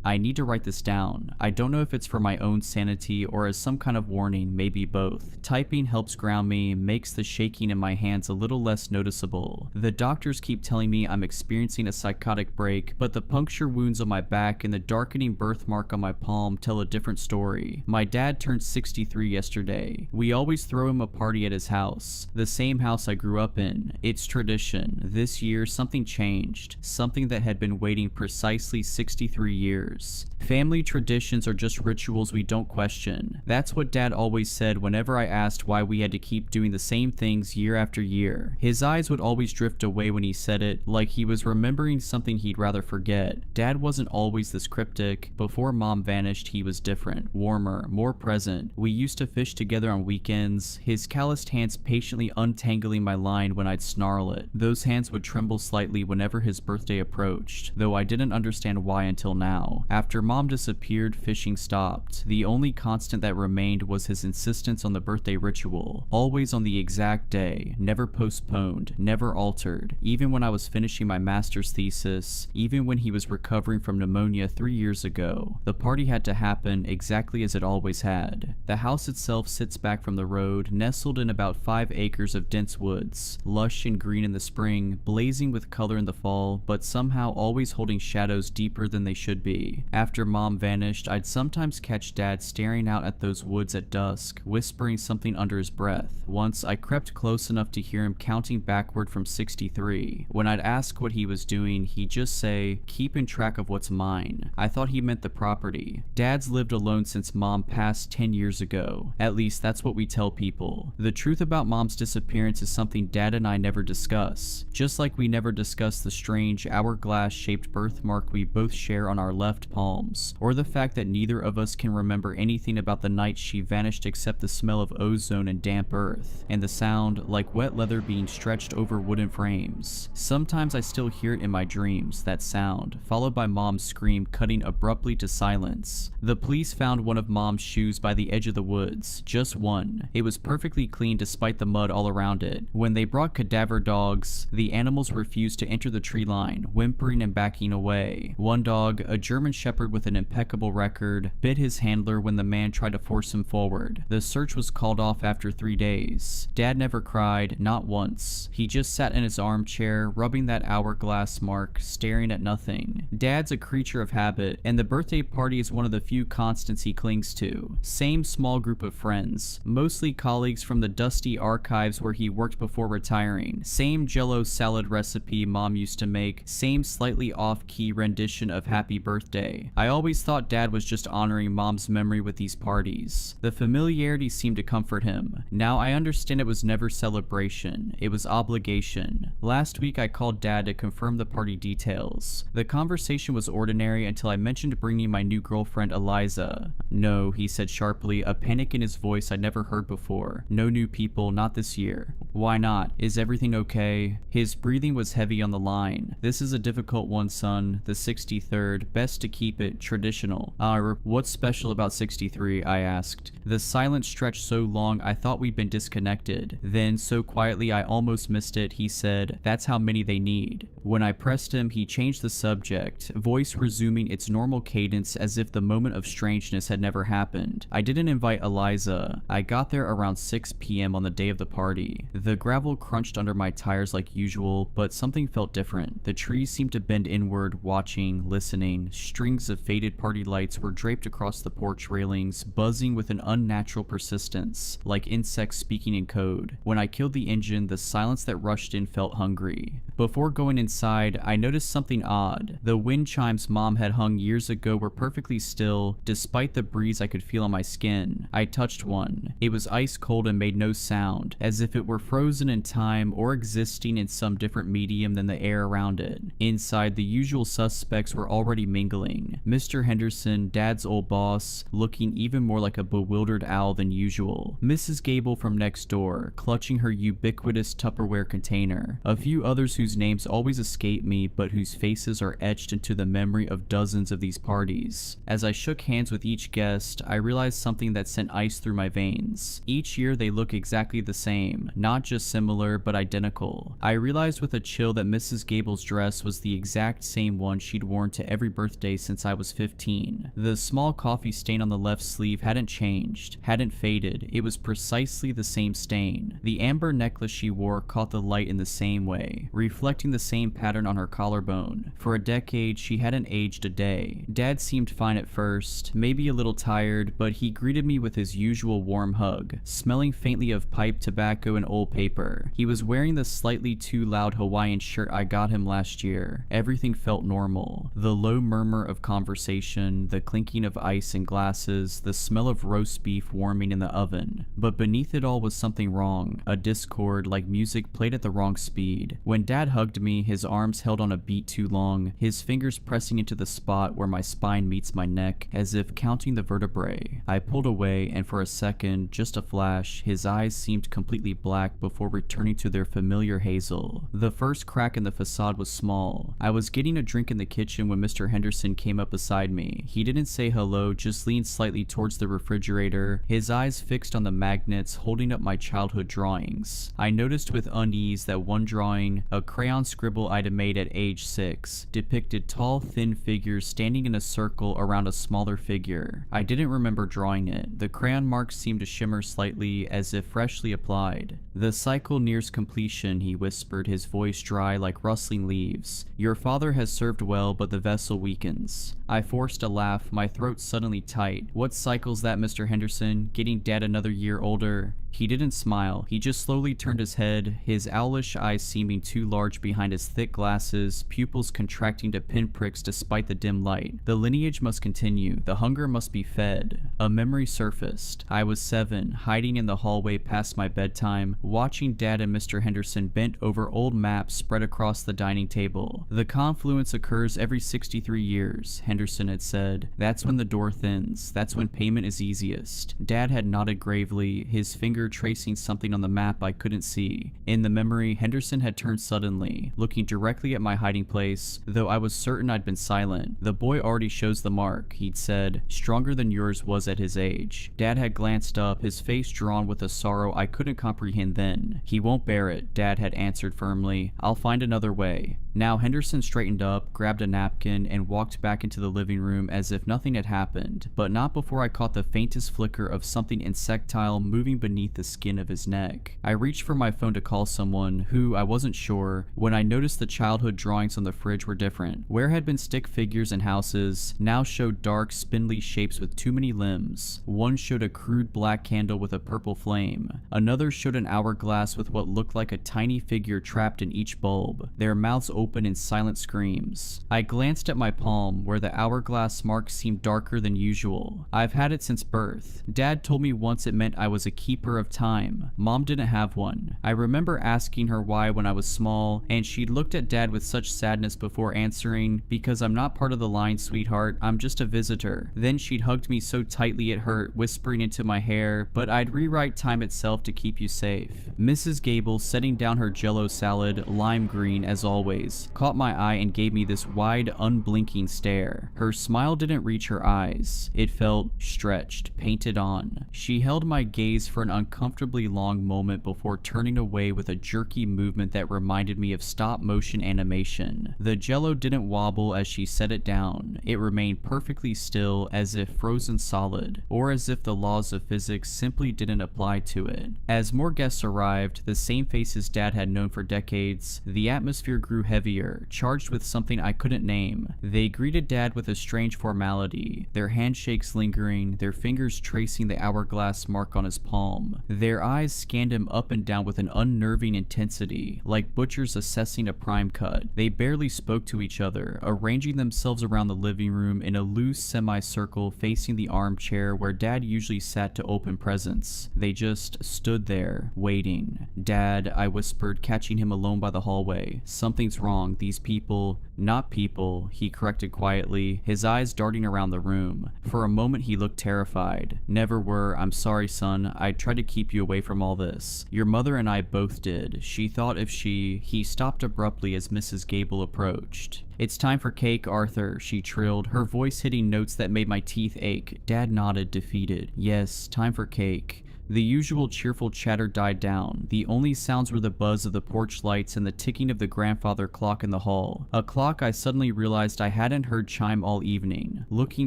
I need to write this down. I don't know if it's for my own sanity or as some kind of warning, maybe both. Typing helps ground me, makes the shaking in my hands a little less noticeable. The doctors keep telling me I'm experiencing a psychotic break, but the puncture wounds on my back and the darkening birthmark on my palm tell a different story. My dad turned 63 yesterday. We always throw him a party at his house, the same house I grew up in. It's tradition. This year, something changed, something that had been waiting precisely 63 years. Family traditions are just rituals we don't question. That's what Dad always said whenever I asked why we had to keep doing the same things year after year. His eyes would always drift away when he said it, like he was remembering something he'd rather forget. Dad wasn't always this cryptic. Before Mom vanished, he was different, warmer, more present. We used to fish together on weekends, his calloused hands patiently untangling my line when I'd snarl it. Those hands would tremble slightly whenever his birthday approached, though I didn't understand why until now. After Mom disappeared, fishing stopped. The only constant that remained was his insistence on the birthday ritual, always on the exact day, never postponed, never altered. Even when I was finishing my master's thesis, even when he was recovering from pneumonia 3 years ago, the party had to happen exactly as it always had. The house itself sits back from the road, nestled in about 5 acres of dense woods, lush and green in the spring, blazing with color in the fall, but somehow always holding shadows deeper than they should be. After Mom vanished, I'd sometimes catch Dad staring out at those woods at dusk, whispering something under his breath. Once, I crept close enough to hear him counting backward from 63. When I'd ask what he was doing, he'd just say, "Keeping track of what's mine." I thought he meant the property. Dad's lived alone since Mom passed 10 years ago. At least that's what we tell people. The truth about Mom's disappearance is something Dad and I never discuss. Just like we never discuss the strange hourglass-shaped birthmark we both share on our left palms, or the fact that neither of us can remember anything about the night she vanished except the smell of ozone and damp earth, and the sound like wet leather being stretched over wooden frames. Sometimes I still hear it in my dreams, that sound, followed by Mom's scream cutting abruptly to silence. The police found one of Mom's shoes by the edge of the woods, just one. It was perfectly clean despite the mud all around it. When they brought cadaver dogs, the animals refused to enter the tree line, whimpering and backing away. One dog, a German Shepherd with an impeccable record, bit his handler when the man tried to force him forward. The search was called off after 3 days. Dad never cried, not once. He just sat in his armchair, rubbing that hourglass mark, staring at nothing. Dad's a creature of habit, and the birthday party is one of the few constants he clings to. Same small group of friends, mostly colleagues from the dusty archives where he worked before retiring. Same Jell-O salad recipe Mom used to make, same slightly off-key rendition of Happy Birthday. I always thought Dad was just honoring Mom's memory with these parties. The familiarity seemed to comfort him. Now I understand it was never celebration, it was obligation. Last week I called Dad to confirm the party details. The conversation was ordinary until I mentioned bringing my new girlfriend Eliza. "No," he said sharply, a panic in his voice I'd never heard before. "No new people, not this year." "Why not? Is everything okay?" His breathing was heavy on the line. "This is a difficult one, son. The 63rd. Best to keep it traditional." What's special about 63? I asked. The silence stretched so long I thought we'd been disconnected. Then, so quietly I almost missed it, he said, "That's how many they need." When I pressed him, he changed the subject, voice resuming its normal cadence as if the moment of strangeness had never happened. "I didn't invite Eliza. I got there around 6 p.m. on the day of the party. The gravel crunched under my tires like usual, but something felt different. The trees seemed to bend inward, watching, listening. Strings of faded party lights were draped across the porch railings, buzzing with an unnatural persistence, like insects speaking in code. When I killed the engine, the silence that rushed in felt hungry. Before going inside, I noticed something odd. The wind chimes Mom had hung years ago were perfectly still, despite the breeze I could feel on my skin. I touched one. It was ice cold and made no sound, as if it were frozen in time or existing in some different medium than the air around it. Inside, the usual suspects were already mingling. Mr. Henderson, Dad's old boss, looking even more like a bewildered owl than usual. Mrs. Gable from next door, clutching her ubiquitous Tupperware container. A few others whose names always escape me, but whose faces are etched into the memory of dozens of these parties. As I shook hands with each guest, I realized something that sent ice through my veins. Each year they look exactly the same, not not just similar, but identical. I realized with a chill that Mrs. Gable's dress was the exact same one she'd worn to every birthday since I was 15. The small coffee stain on the left sleeve hadn't changed, hadn't faded, it was precisely the same stain. The amber necklace she wore caught the light in the same way, reflecting the same pattern on her collarbone. For a decade, she hadn't aged a day. Dad seemed fine at first, maybe a little tired, but he greeted me with his usual warm hug, smelling faintly of pipe tobacco and old paper. He was wearing the slightly too loud Hawaiian shirt I got him last year. Everything felt normal. The low murmur of conversation, the clinking of ice in glasses, the smell of roast beef warming in the oven. But beneath it all was something wrong, a discord like music played at the wrong speed. When Dad hugged me, his arms held on a beat too long, his fingers pressing into the spot where my spine meets my neck, as if counting the vertebrae. I pulled away, and for a second, just a flash, his eyes seemed completely black before returning to their familiar hazel. The first crack in the facade was small. I was getting a drink in the kitchen when Mr. Henderson came up beside me. He didn't say hello, just leaned slightly towards the refrigerator, his eyes fixed on the magnets holding up my childhood drawings. I noticed with unease that one drawing, a crayon scribble I'd made at age 6, depicted tall, thin figures standing in a circle around a smaller figure. I didn't remember drawing it. The crayon marks seemed to shimmer slightly, as if freshly applied. "The cycle nears completion," he whispered, his voice dry like rustling leaves. "Your father has served well, but the vessel weakens." I forced a laugh, my throat suddenly tight. "What cycle's that, Mr. Henderson? Getting Dad another year older?" He didn't smile. He just slowly turned his head, his owlish eyes seeming too large behind his thick glasses, pupils contracting to pinpricks despite the dim light. The lineage must continue. The hunger must be fed. A memory surfaced. I was 7, hiding in the hallway past my bedtime, watching Dad and Mr. Henderson bent over old maps spread across the dining table. "The confluence occurs every 63 years, Henderson had said. "That's when the door thins. That's when payment is easiest." Dad had nodded gravely, his finger tracing something on the map I couldn't see. In the memory, Henderson had turned suddenly, looking directly at my hiding place, though I was certain I'd been silent. "The boy already shows the mark," he'd said, "stronger than yours was at his age." Dad had glanced up, his face drawn with a sorrow I couldn't comprehend then. "He won't bear it," Dad had answered firmly. "I'll find another way." Now Henderson straightened up, grabbed a napkin, and walked back into the living room as if nothing had happened, but not before I caught the faintest flicker of something insectile moving beneath the skin of his neck. I reached for my phone to call someone, who I wasn't sure, when I noticed the childhood drawings on the fridge were different. Where had been stick figures and houses, now showed dark, spindly shapes with too many limbs. One showed a crude black candle with a purple flame. Another showed an hourglass with what looked like a tiny figure trapped in each bulb, their mouths open in silent screams. I glanced at my palm, where the hourglass mark seemed darker than usual. I've had it since birth. Dad told me once it meant I was a keeper of time. Mom didn't have one. I remember asking her why when I was small, and she'd looked at Dad with such sadness before answering, "Because I'm not part of the line, sweetheart. I'm just a visitor." Then she'd hugged me so tightly it hurt, whispering into my hair, "But I'd rewrite time itself to keep you safe." Mrs. Gable, setting down her jello salad, lime green as always, caught my eye and gave me this wide, unblinking stare. Her smile didn't reach her eyes. It felt stretched, painted on. She held my gaze for an uncomfortably long moment before turning away with a jerky movement that reminded me of stop-motion animation. The jello didn't wobble as she set it down. It remained perfectly still, as if frozen solid, or as if the laws of physics simply didn't apply to it. As more guests arrived, the same faces Dad had known for decades, the atmosphere grew heavier, charged with something I couldn't name. They greeted Dad with a strange formality, their handshakes lingering, their fingers tracing the hourglass mark on his palm. Their eyes scanned him up and down with an unnerving intensity, like butchers assessing a prime cut. They barely spoke to each other, arranging themselves around the living room in a loose semicircle facing the armchair where Dad usually sat to open presents. They just stood there, waiting. "Dad," I whispered, catching him alone by the hallway. "Something's wrong. These people..." "Not people," he corrected quietly, his eyes darting around the room. For a moment he looked terrified. "Never were. I'm sorry, son. I tried to keep you away from all this. Your mother and I both did. She thought if she..." He stopped abruptly as Mrs. Gable approached. "It's time for cake, Arthur," she trilled, her voice hitting notes that made my teeth ache. Dad nodded, defeated. "Yes, time for cake." The usual cheerful chatter died down. The only sounds were the buzz of the porch lights and the ticking of the grandfather clock in the hall. A clock I suddenly realized I hadn't heard chime all evening. Looking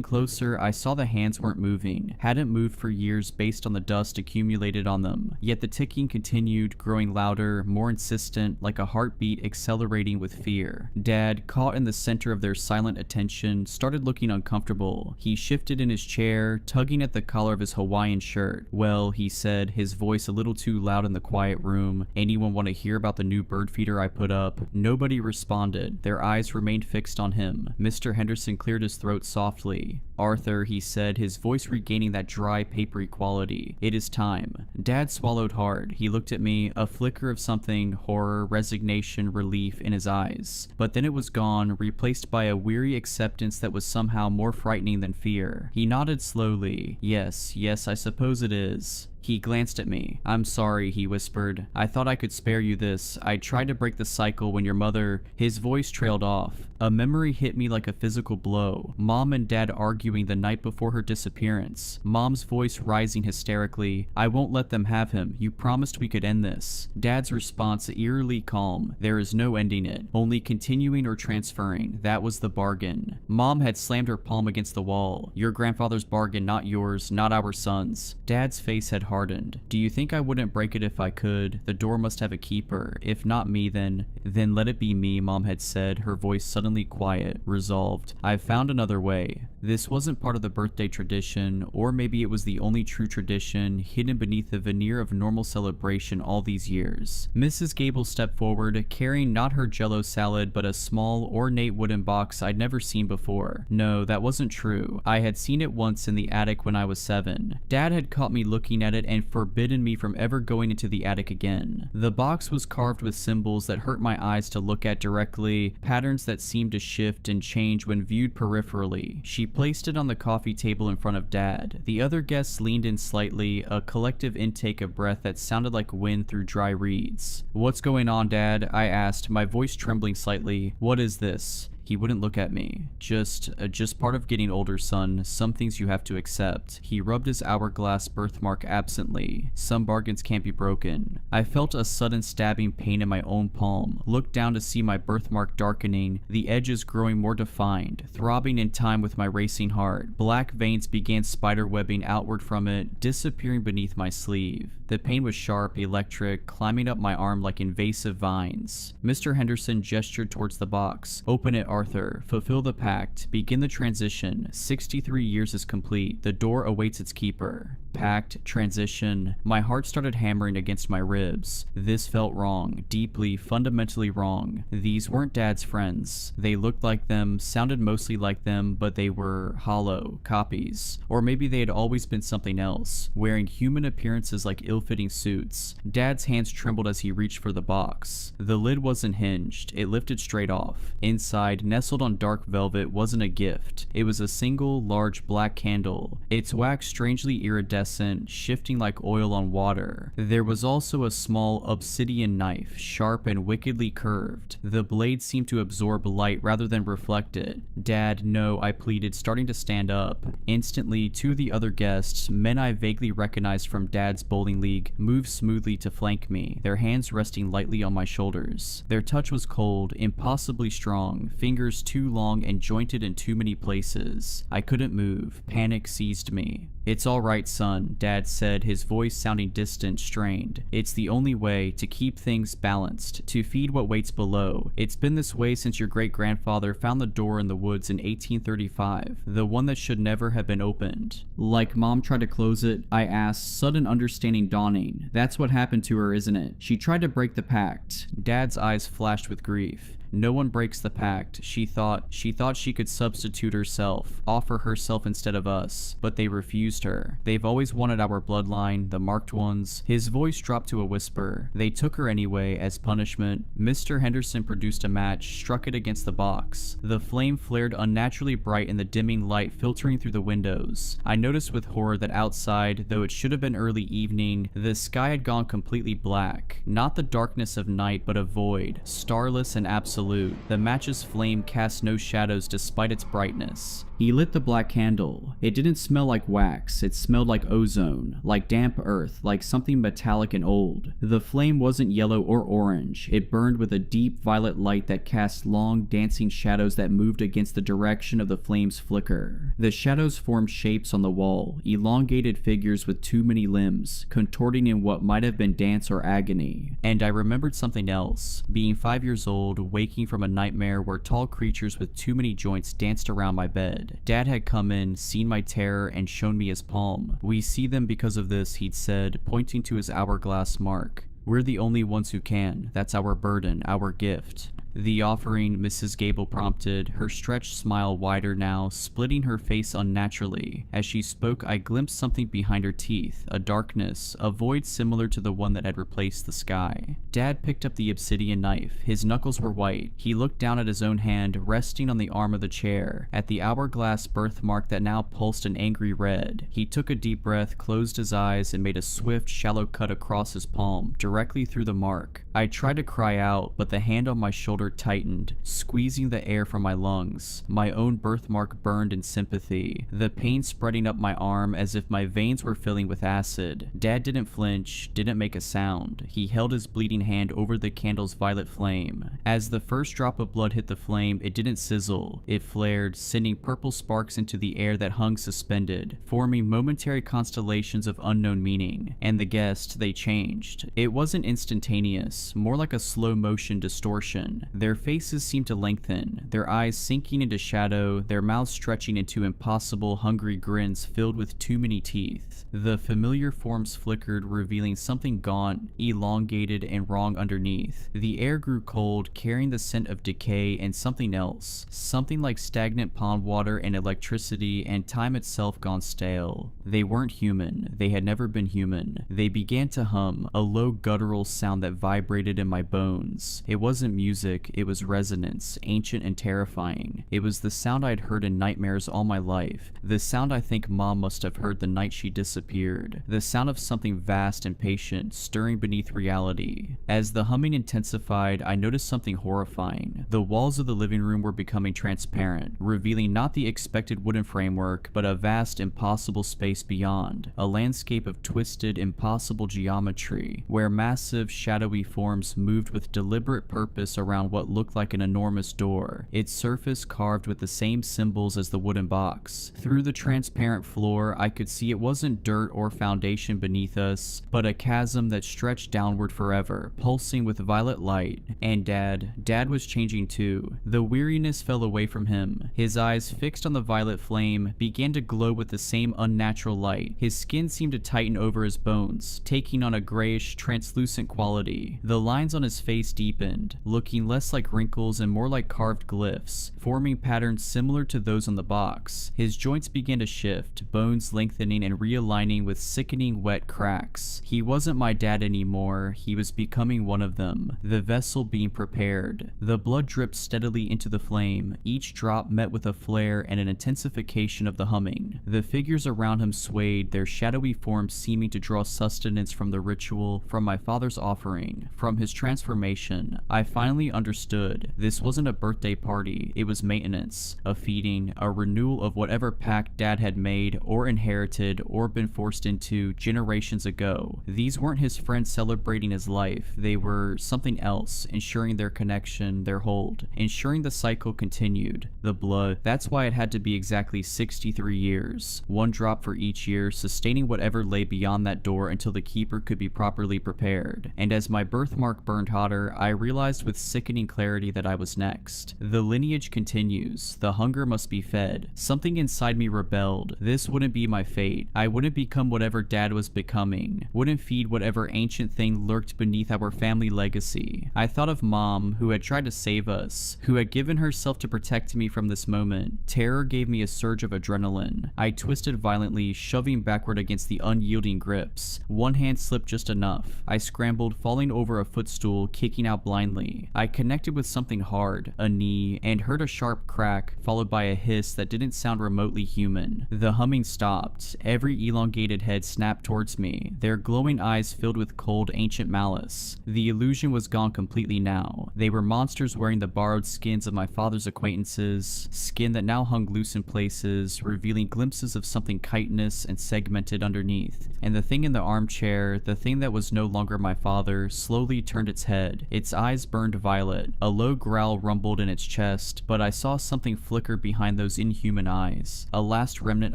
closer, I saw the hands weren't moving, hadn't moved for years based on the dust accumulated on them. Yet the ticking continued, growing louder, more insistent, like a heartbeat accelerating with fear. Dad, caught in the center of their silent attention, started looking uncomfortable. He shifted in his chair, tugging at the collar of his Hawaiian shirt. "Well," he said, his voice a little too loud in the quiet room, "anyone want to hear about the new bird feeder I put up?" Nobody responded. Their eyes remained fixed on him. Mr. Henderson cleared his throat softly. "Arthur," he said, his voice regaining that dry, papery quality, "it is time." Dad swallowed hard. He looked at me, a flicker of something, horror, resignation, relief in his eyes. But then it was gone, replaced by a weary acceptance that was somehow more frightening than fear. He nodded slowly. Yes, I suppose it is." He glanced at me. "I'm sorry," he whispered. "I thought I could spare you this. I tried to break the cycle when your mother—" His voice trailed off. A memory hit me like a physical blow. Mom and Dad arguing the night before her disappearance. Mom's voice rising hysterically. "I won't let them have him. You promised we could end this." Dad's response eerily calm. "There is no ending it. Only continuing or transferring. That was the bargain." Mom had slammed her palm against the wall. "Your grandfather's bargain, not yours, not our son's." Dad's face had hardened. "Do you think I wouldn't break it if I could? The door must have a keeper. If not me, then let it be me," Mom had said, her voice suddenly quiet, resolved. "I've found another way." This wasn't part of the birthday tradition, or maybe it was the only true tradition, hidden beneath the veneer of normal celebration all these years. Mrs. Gable stepped forward, carrying not her jello salad, but a small, ornate wooden box I'd never seen before. No, that wasn't true. I had seen it once in the attic when I was 7. Dad had caught me looking at it and forbidden me from ever going into the attic again. The box was carved with symbols that hurt my eyes to look at directly, patterns that seemed to shift and change when viewed peripherally. She placed it on the coffee table in front of Dad. The other guests leaned in slightly, a collective intake of breath that sounded like wind through dry reeds. "What's going on, Dad?" I asked, my voice trembling slightly. "What is this?" He wouldn't look at me. Just part of getting older, son. Some things you have to accept." He rubbed his hourglass birthmark absently. "Some bargains can't be broken." I felt a sudden stabbing pain in my own palm, looked down to see my birthmark darkening, the edges growing more defined, throbbing in time with my racing heart. Black veins began spiderwebbing outward from it, disappearing beneath my sleeve. The pain was sharp, electric, climbing up my arm like invasive vines. Mr. Henderson gestured towards the box. "Open it, Arthur. Fulfill the pact. Begin the transition. 63 years is complete. The door awaits its keeper." Pact, transition. My heart started hammering against my ribs. This felt wrong. Deeply, fundamentally wrong. These weren't Dad's friends. They looked like them, sounded mostly like them, but they were hollow, copies. Or maybe they had always been something else, wearing human appearances like ill-fitting suits. Dad's hands trembled as he reached for the box. The lid wasn't hinged. It lifted straight off. Inside, nestled on dark velvet, wasn't a gift. It was a single, large black candle. Its wax strangely iridescent, shifting like oil on water. There was also a small obsidian knife, sharp and wickedly curved. The blade seemed to absorb light rather than reflect it. "Dad, no," I pleaded, starting to stand up. Instantly, two of the other guests, men I vaguely recognized from Dad's bowling league, moved smoothly to flank me, their hands resting lightly on my shoulders. Their touch was cold, impossibly strong, fingers too long and jointed in too many places. I couldn't move. Panic seized me. "It's all right, son," Dad said, his voice sounding distant, strained. "It's the only way to keep things balanced, to feed what waits below. It's been this way since your great-grandfather found the door in the woods in 1835, the one that should never have been opened." "Like Mom tried to close it?" I asked, sudden understanding dawning. "That's what happened to her, isn't it? She tried to break the pact." Dad's eyes flashed with grief. "No one breaks the pact. She thought she could substitute herself, offer herself instead of us, but they refused her. They've always wanted our bloodline, the marked ones." His voice dropped to a whisper. "They took her anyway, as punishment." Mr. Henderson produced a match, struck it against the box. The flame flared unnaturally bright in the dimming light filtering through the windows. I noticed with horror that outside, though it should have been early evening, the sky had gone completely black. Not the darkness of night, but a void, starless and absolute. The match's flame cast no shadows despite its brightness. He lit the black candle. It didn't smell like wax, it smelled like ozone, like damp earth, like something metallic and old. The flame wasn't yellow or orange, it burned with a deep violet light that cast long dancing shadows that moved against the direction of the flame's flicker. The shadows formed shapes on the wall, elongated figures with too many limbs, contorting in what might have been dance or agony. And I remembered something else. Being 5 years old, waking from a nightmare where tall creatures with too many joints danced around my bed. Dad had come in, seen my terror, and shown me his palm. "We see them because of this," he'd said, pointing to his hourglass mark. "We're the only ones who can. That's our burden, our gift." "The offering," Mrs. Gable prompted, her stretched smile wider now, splitting her face unnaturally. As she spoke, I glimpsed something behind her teeth, a darkness, a void similar to the one that had replaced the sky. Dad picked up the obsidian knife. His knuckles were white. He looked down at his own hand, resting on the arm of the chair, at the hourglass birthmark that now pulsed an angry red. He took a deep breath, closed his eyes, and made a swift, shallow cut across his palm, directly through the mark. I tried to cry out, but the hand on my shoulder tightened, squeezing the air from my lungs. My own birthmark burned in sympathy, the pain spreading up my arm as if my veins were filling with acid. Dad didn't flinch, didn't make a sound. He held his bleeding hand over the candle's violet flame. As the first drop of blood hit the flame, it didn't sizzle. It flared, sending purple sparks into the air that hung suspended, forming momentary constellations of unknown meaning. And the guessed, they changed. It wasn't instantaneous, more like a slow motion distortion. Their faces seemed to lengthen, their eyes sinking into shadow, their mouths stretching into impossible, hungry grins filled with too many teeth. The familiar forms flickered, revealing something gaunt, elongated, and wrong underneath. The air grew cold, carrying the scent of decay and something else. Something like stagnant pond water and electricity and time itself gone stale. They weren't human. They had never been human. They began to hum, a low guttural sound that vibrated in my bones. It wasn't music. It was resonance, ancient and terrifying. It was the sound I'd heard in nightmares all my life. The sound I think Mom must have heard the night she disappeared. The sound of something vast and patient, stirring beneath reality. As the humming intensified, I noticed something horrifying. The walls of the living room were becoming transparent, revealing not the expected wooden framework, but a vast, impossible space beyond. A landscape of twisted, impossible geometry, where massive, shadowy forms moved with deliberate purpose around what looked like an enormous door, its surface carved with the same symbols as the wooden box. Through the transparent floor, I could see it wasn't dirt or foundation beneath us, but a chasm that stretched downward forever, pulsing with violet light. And Dad was changing too. The weariness fell away from him. His eyes, fixed on the violet flame, began to glow with the same unnatural light. His skin seemed to tighten over his bones, taking on a grayish, translucent quality. The lines on his face deepened, looking less like wrinkles and more like carved glyphs, forming patterns similar to those on the box. His joints began to shift, bones lengthening and realigning with sickening wet cracks. He wasn't my dad anymore, he was becoming one of them, the vessel being prepared. The blood dripped steadily into the flame, each drop met with a flare and an intensification of the humming. The figures around him swayed, their shadowy forms seeming to draw sustenance from the ritual, from my father's offering, from his transformation. I finally understood. This wasn't a birthday party, it was maintenance, a feeding, a renewal of whatever pact Dad had made or inherited or been forced into generations ago. These weren't his friends celebrating his life, they were something else, ensuring their connection, their hold, ensuring the cycle continued. The blood, that's why it had to be exactly 63 years, one drop for each year, sustaining whatever lay beyond that door until the keeper could be properly prepared. And as my birthmark burned hotter, I realized with sickening clarity that I was next. The lineage continues. The hunger must be fed. Something inside me rebelled. This wouldn't be my fate. I wouldn't become whatever Dad was becoming. Wouldn't feed whatever ancient thing lurked beneath our family legacy. I thought of Mom, who had tried to save us, who had given herself to protect me from this moment. Terror gave me a surge of adrenaline. I twisted violently, shoving backward against the unyielding grips. One hand slipped just enough. I scrambled, falling over over a footstool, kicking out blindly. I connected with something hard, a knee, and heard a sharp crack, followed by a hiss that didn't sound remotely human. The humming stopped. Every elongated head snapped towards me, their glowing eyes filled with cold, ancient malice. The illusion was gone completely now. They were monsters wearing the borrowed skins of my father's acquaintances, skin that now hung loose in places, revealing glimpses of something chitinous and segmented underneath. And the thing in the armchair, the thing that was no longer my father, slowly turned its head. Its eyes burned violet. A low growl rumbled in its chest, but I saw something flicker behind those inhuman eyes. A last remnant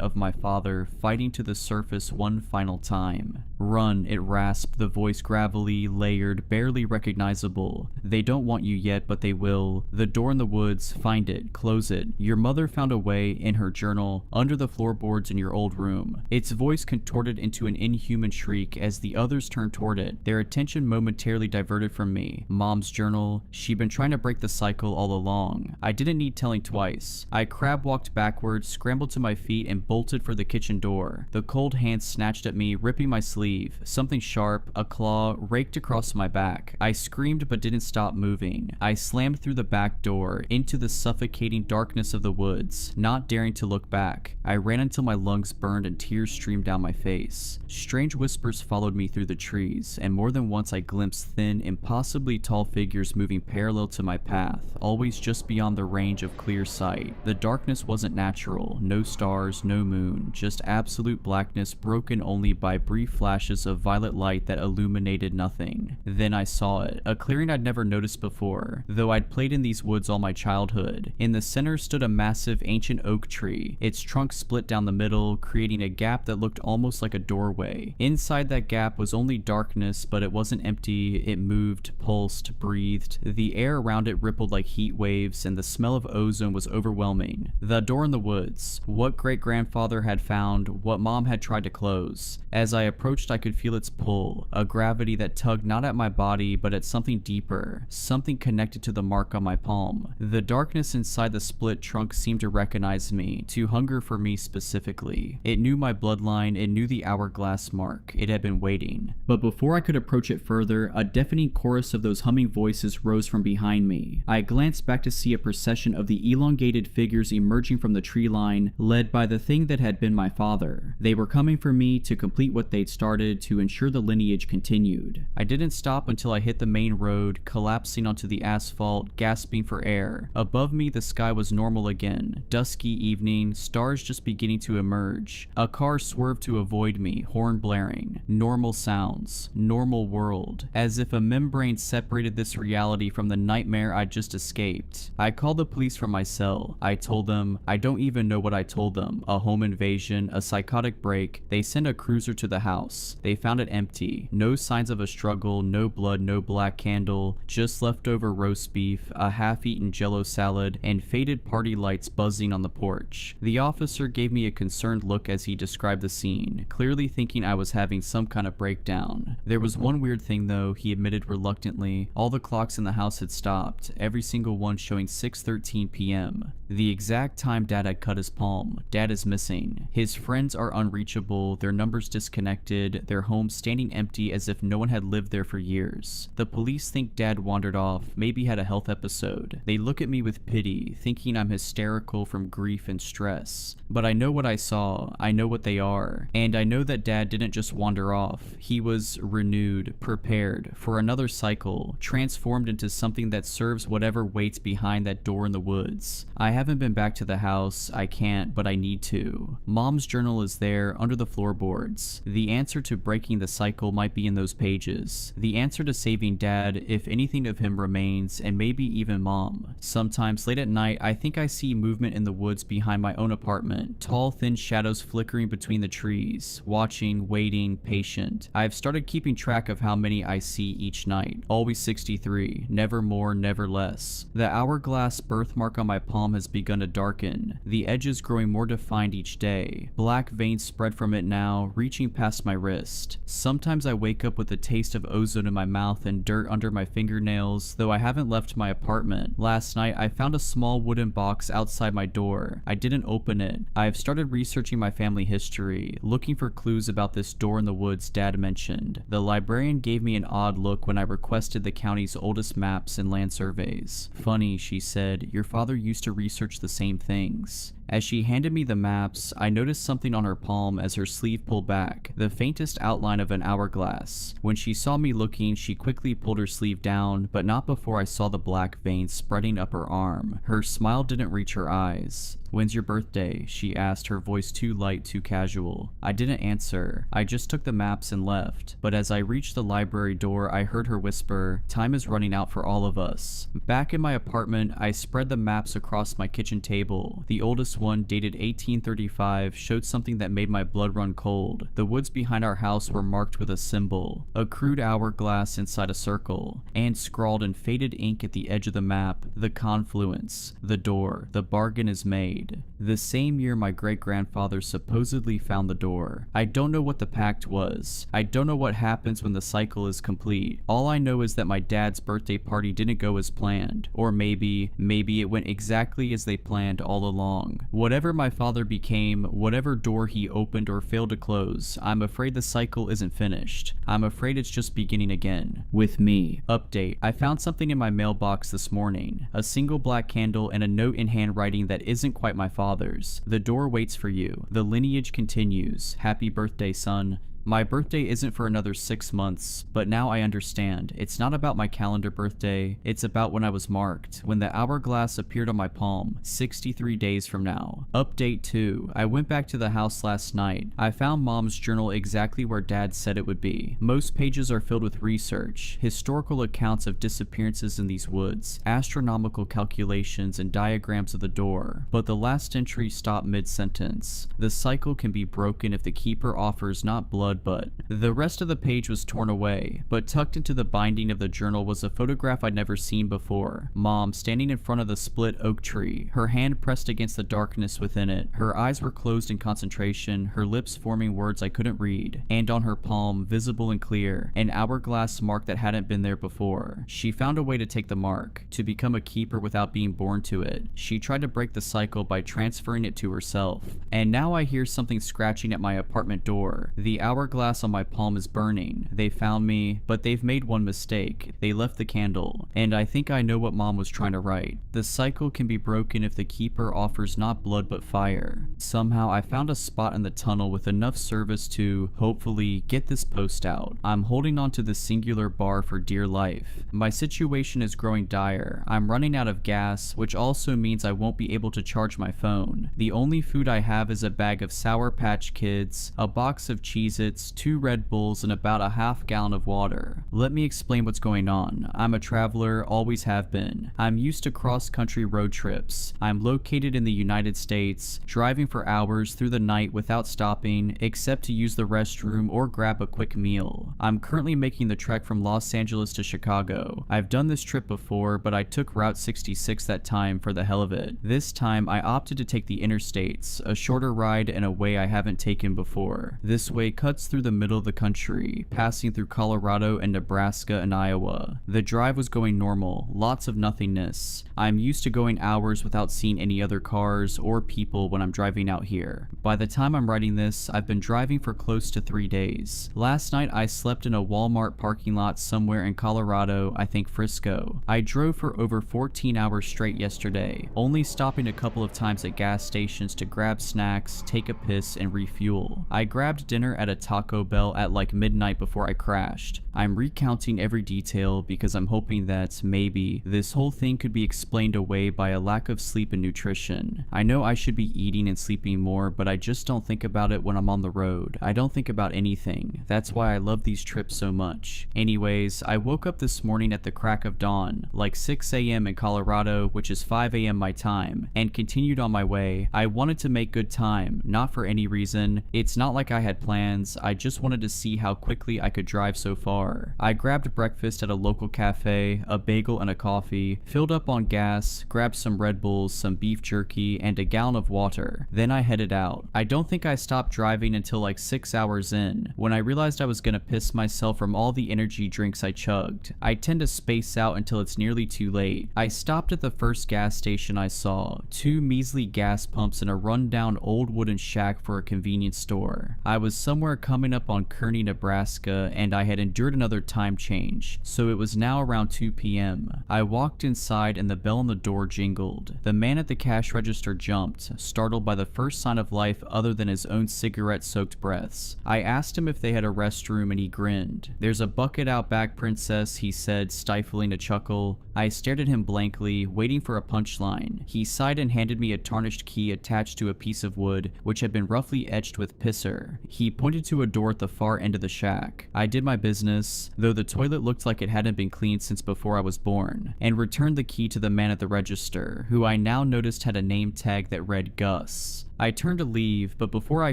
of my father, fighting to the surface one final time. "Run," it rasped, the voice gravelly, layered, barely recognizable. "They don't want you yet, but they will. The door in the woods, find it, close it. Your mother found a way, in her journal, under the floorboards in your old room." Its voice contorted into an inhuman shriek as the others turned toward it, their attention momentarily diverted from me. Mom's journal. She'd been trying to break the cycle all along. I didn't need telling twice. I crab-walked backwards, scrambled to my feet, and bolted for the kitchen door. The cold hand snatched at me, ripping my sleeve. Something sharp, a claw, raked across my back. I screamed but didn't stop moving. I slammed through the back door, into the suffocating darkness of the woods, not daring to look back. I ran until my lungs burned and tears streamed down my face. Strange whispers followed me through the trees, and more than once I glimpsed thin, impossibly tall figures moving parallel to my path, always just beyond the range of clear sight. The darkness wasn't natural, no stars, no moon, just absolute blackness broken only by brief flashes of violet light that illuminated nothing. Then I saw it, a clearing I'd never noticed before, though I'd played in these woods all my childhood. In the center stood a massive ancient oak tree, its trunk split down the middle, creating a gap that looked almost like a doorway. Inside that gap was only darkness, but it wasn't empty. It moved, pulsed, breathed. The air around it rippled like heat waves, and the smell of ozone was overwhelming. The door in the woods. What great-grandfather had found, what Mom had tried to close. As I approached, I could feel its pull, a gravity that tugged not at my body, but at something deeper, something connected to the mark on my palm. The darkness inside the split trunk seemed to recognize me, to hunger for me specifically. It knew my bloodline, it knew the hourglass mark. It had been waiting. But before I could approach it further, a deafening chorus of those humming voices rose from behind me. I glanced back to see a procession of the elongated figures emerging from the tree line, led by the thing that had been my father. They were coming for me to complete what they'd started, to ensure the lineage continued. I didn't stop until I hit the main road, collapsing onto the asphalt, gasping for air. Above me, the sky was normal again. Dusky evening, stars just beginning to emerge. A car swerved to avoid me, horn blaring. Normal sounds. Normal world. As if a membrane separated this reality from the nightmare I'd just escaped. I called the police from my cell. I told them, I don't even know what I told them. A home invasion, a psychotic break. They sent a cruiser to the house. They found it empty. No signs of a struggle, no blood, no black candle, just leftover roast beef, a half-eaten jello salad, and faded party lights buzzing on the porch. The officer gave me a concerned look as he described the scene, clearly thinking I was having some kind of breakdown. There was one weird thing though, he admitted reluctantly. All the clocks in the house had stopped, every single one showing 6:13 p.m. The exact time Dad had cut his palm. Dad is missing. His friends are unreachable, their numbers disconnected, their home standing empty as if no one had lived there for years. The police think Dad wandered off, maybe had a health episode. They look at me with pity, thinking I'm hysterical from grief and stress. But I know what I saw, I know what they are, and I know that Dad didn't just wander off. He was renewed, prepared for another cycle, transformed into something that serves whatever waits behind that door in the woods. I haven't been back to the house, I can't, but I need to. Mom's journal is there, under the floorboards. The answer to breaking the cycle might be in those pages. The answer to saving Dad, if anything of him remains, and maybe even Mom. Sometimes late at night, I think I see movement in the woods behind my own apartment, tall thin shadows flickering between the trees, watching, waiting, patient. I've started keeping track of how many I see each night. Always 63, never more, never less. The hourglass birthmark on my palm has begun to darken, the edges growing more defined each day. Black veins spread from it now, reaching past my wrist. Sometimes I wake up with the taste of ozone in my mouth and dirt under my fingernails, though I haven't left my apartment. Last night, I found a small wooden box outside my door. I didn't open it. I have started researching my family history, looking for clues about this door in the woods Dad mentioned. The librarian gave me an odd look when I requested the county's oldest maps and land surveys. Funny, she said, your father used to research the same things. As she handed me the maps, I noticed something on her palm as her sleeve pulled back, the faintest outline of an hourglass. When she saw me looking, she quickly pulled her sleeve down, but not before I saw the black veins spreading up her arm. Her smile didn't reach her eyes. "When's your birthday?" she asked, her voice too light, too casual. I didn't answer. I just took the maps and left. But as I reached the library door, I heard her whisper, "Time is running out for all of us." Back in my apartment, I spread the maps across my kitchen table. The oldest one, dated 1835, showed something that made my blood run cold. The woods behind our house were marked with a symbol, a crude hourglass inside a circle, and scrawled in faded ink at the edge of the map, "The confluence, the door, the bargain is made." The same year my great-grandfather supposedly found the door. I don't know what the pact was. I don't know what happens when the cycle is complete. All I know is that my dad's birthday party didn't go as planned. Or maybe it went exactly as they planned all along. Whatever my father became, whatever door he opened or failed to close, I'm afraid the cycle isn't finished. I'm afraid it's just beginning again. With me. Update. I found something in my mailbox this morning. A single black candle and a note in handwriting that isn't quite my father's. "The door waits for you. The lineage continues. Happy birthday, son." My birthday isn't for another 6 months, but now I understand. It's not about my calendar birthday, it's about when I was marked, when the hourglass appeared on my palm, 63 days from now. Update 2. I went back to the house last night. I found Mom's journal exactly where Dad said it would be. Most pages are filled with research, historical accounts of disappearances in these woods, astronomical calculations, and diagrams of the door. But the last entry stopped mid-sentence. The cycle can be broken if the keeper offers not blood but the rest of the page was torn away, but tucked into the binding of the journal was a photograph I'd never seen before. Mom standing in front of the split oak tree, her hand pressed against the darkness within it. Her eyes were closed in concentration, her lips forming words I couldn't read, and on her palm, visible and clear, an hourglass mark that hadn't been there before. She found a way to take the mark, to become a keeper without being born to it. She tried to break the cycle by transferring it to herself. And now I hear something scratching at my apartment door. The hourglass on my palm is burning. They found me, but they've made one mistake. They left the candle, and I think I know what Mom was trying to write. The cycle can be broken if the keeper offers not blood but fire. Somehow I found a spot in the tunnel with enough service to, hopefully, get this post out. I'm holding on to the singular bar for dear life. My situation is growing dire. I'm running out of gas, which also means I won't be able to charge my phone. The only food I have is a bag of Sour Patch Kids, a box of Cheez-Its, 2 Red Bulls, and about a half gallon of water. Let me explain what's going on. I'm a traveler, always have been. I'm used to cross-country road trips. I'm located in the United States, driving for hours through the night without stopping, except to use the restroom or grab a quick meal. I'm currently making the trek from Los Angeles to Chicago. I've done this trip before, but I took Route 66 that time for the hell of it. This time, I opted to take the interstates, a shorter ride and a way I haven't taken before. This way cuts through the middle of the country, passing through Colorado and Nebraska and Iowa. The drive was going normal, lots of nothingness. I'm used to going hours without seeing any other cars or people when I'm driving out here. By the time I'm writing this, I've been driving for close to 3 days. Last night I slept in a Walmart parking lot somewhere in Colorado, I think Frisco. I drove for over 14 hours straight yesterday, only stopping a couple of times at gas stations to grab snacks, take a piss, and refuel. I grabbed dinner at a Taco Bell at like midnight before I crashed. I'm recounting every detail because I'm hoping that maybe this whole thing could be explained away by a lack of sleep and nutrition. I know I should be eating and sleeping more, but I just don't think about it when I'm on the road. I don't think about anything. That's why I love these trips so much. Anyways, I woke up this morning at the crack of dawn, like 6 a.m. in Colorado, which is 5 a.m. my time, and continued on my way. I wanted to make good time, not for any reason. It's not like I had plans. I just wanted to see how quickly I could drive so far. I grabbed breakfast at a local cafe, a bagel and a coffee, filled up on gas, grabbed some Red Bulls, some beef jerky, and a gallon of water. Then I headed out. I don't think I stopped driving until like 6 hours in, when I realized I was gonna piss myself from all the energy drinks I chugged. I tend to space out until it's nearly too late. I stopped at the first gas station I saw, 2 measly gas pumps and a rundown old wooden shack for a convenience store. I was somewhere coming up on Kearney, Nebraska, and I had endured another time change, so it was now around 2 p.m. I walked inside and the bell on the door jingled. The man at the cash register jumped, startled by the first sign of life other than his own cigarette-soaked breaths. I asked him if they had a restroom and he grinned. "There's a bucket out back, princess," he said, stifling a chuckle. I stared at him blankly, waiting for a punchline. He sighed and handed me a tarnished key attached to a piece of wood, which had been roughly etched with pisser. He pointed to a door at the far end of the shack. I did my business, though the toilet looked like it hadn't been cleaned since before I was born, and returned the key to the man at the register, who I now noticed had a name tag that read Gus. I turned to leave, but before I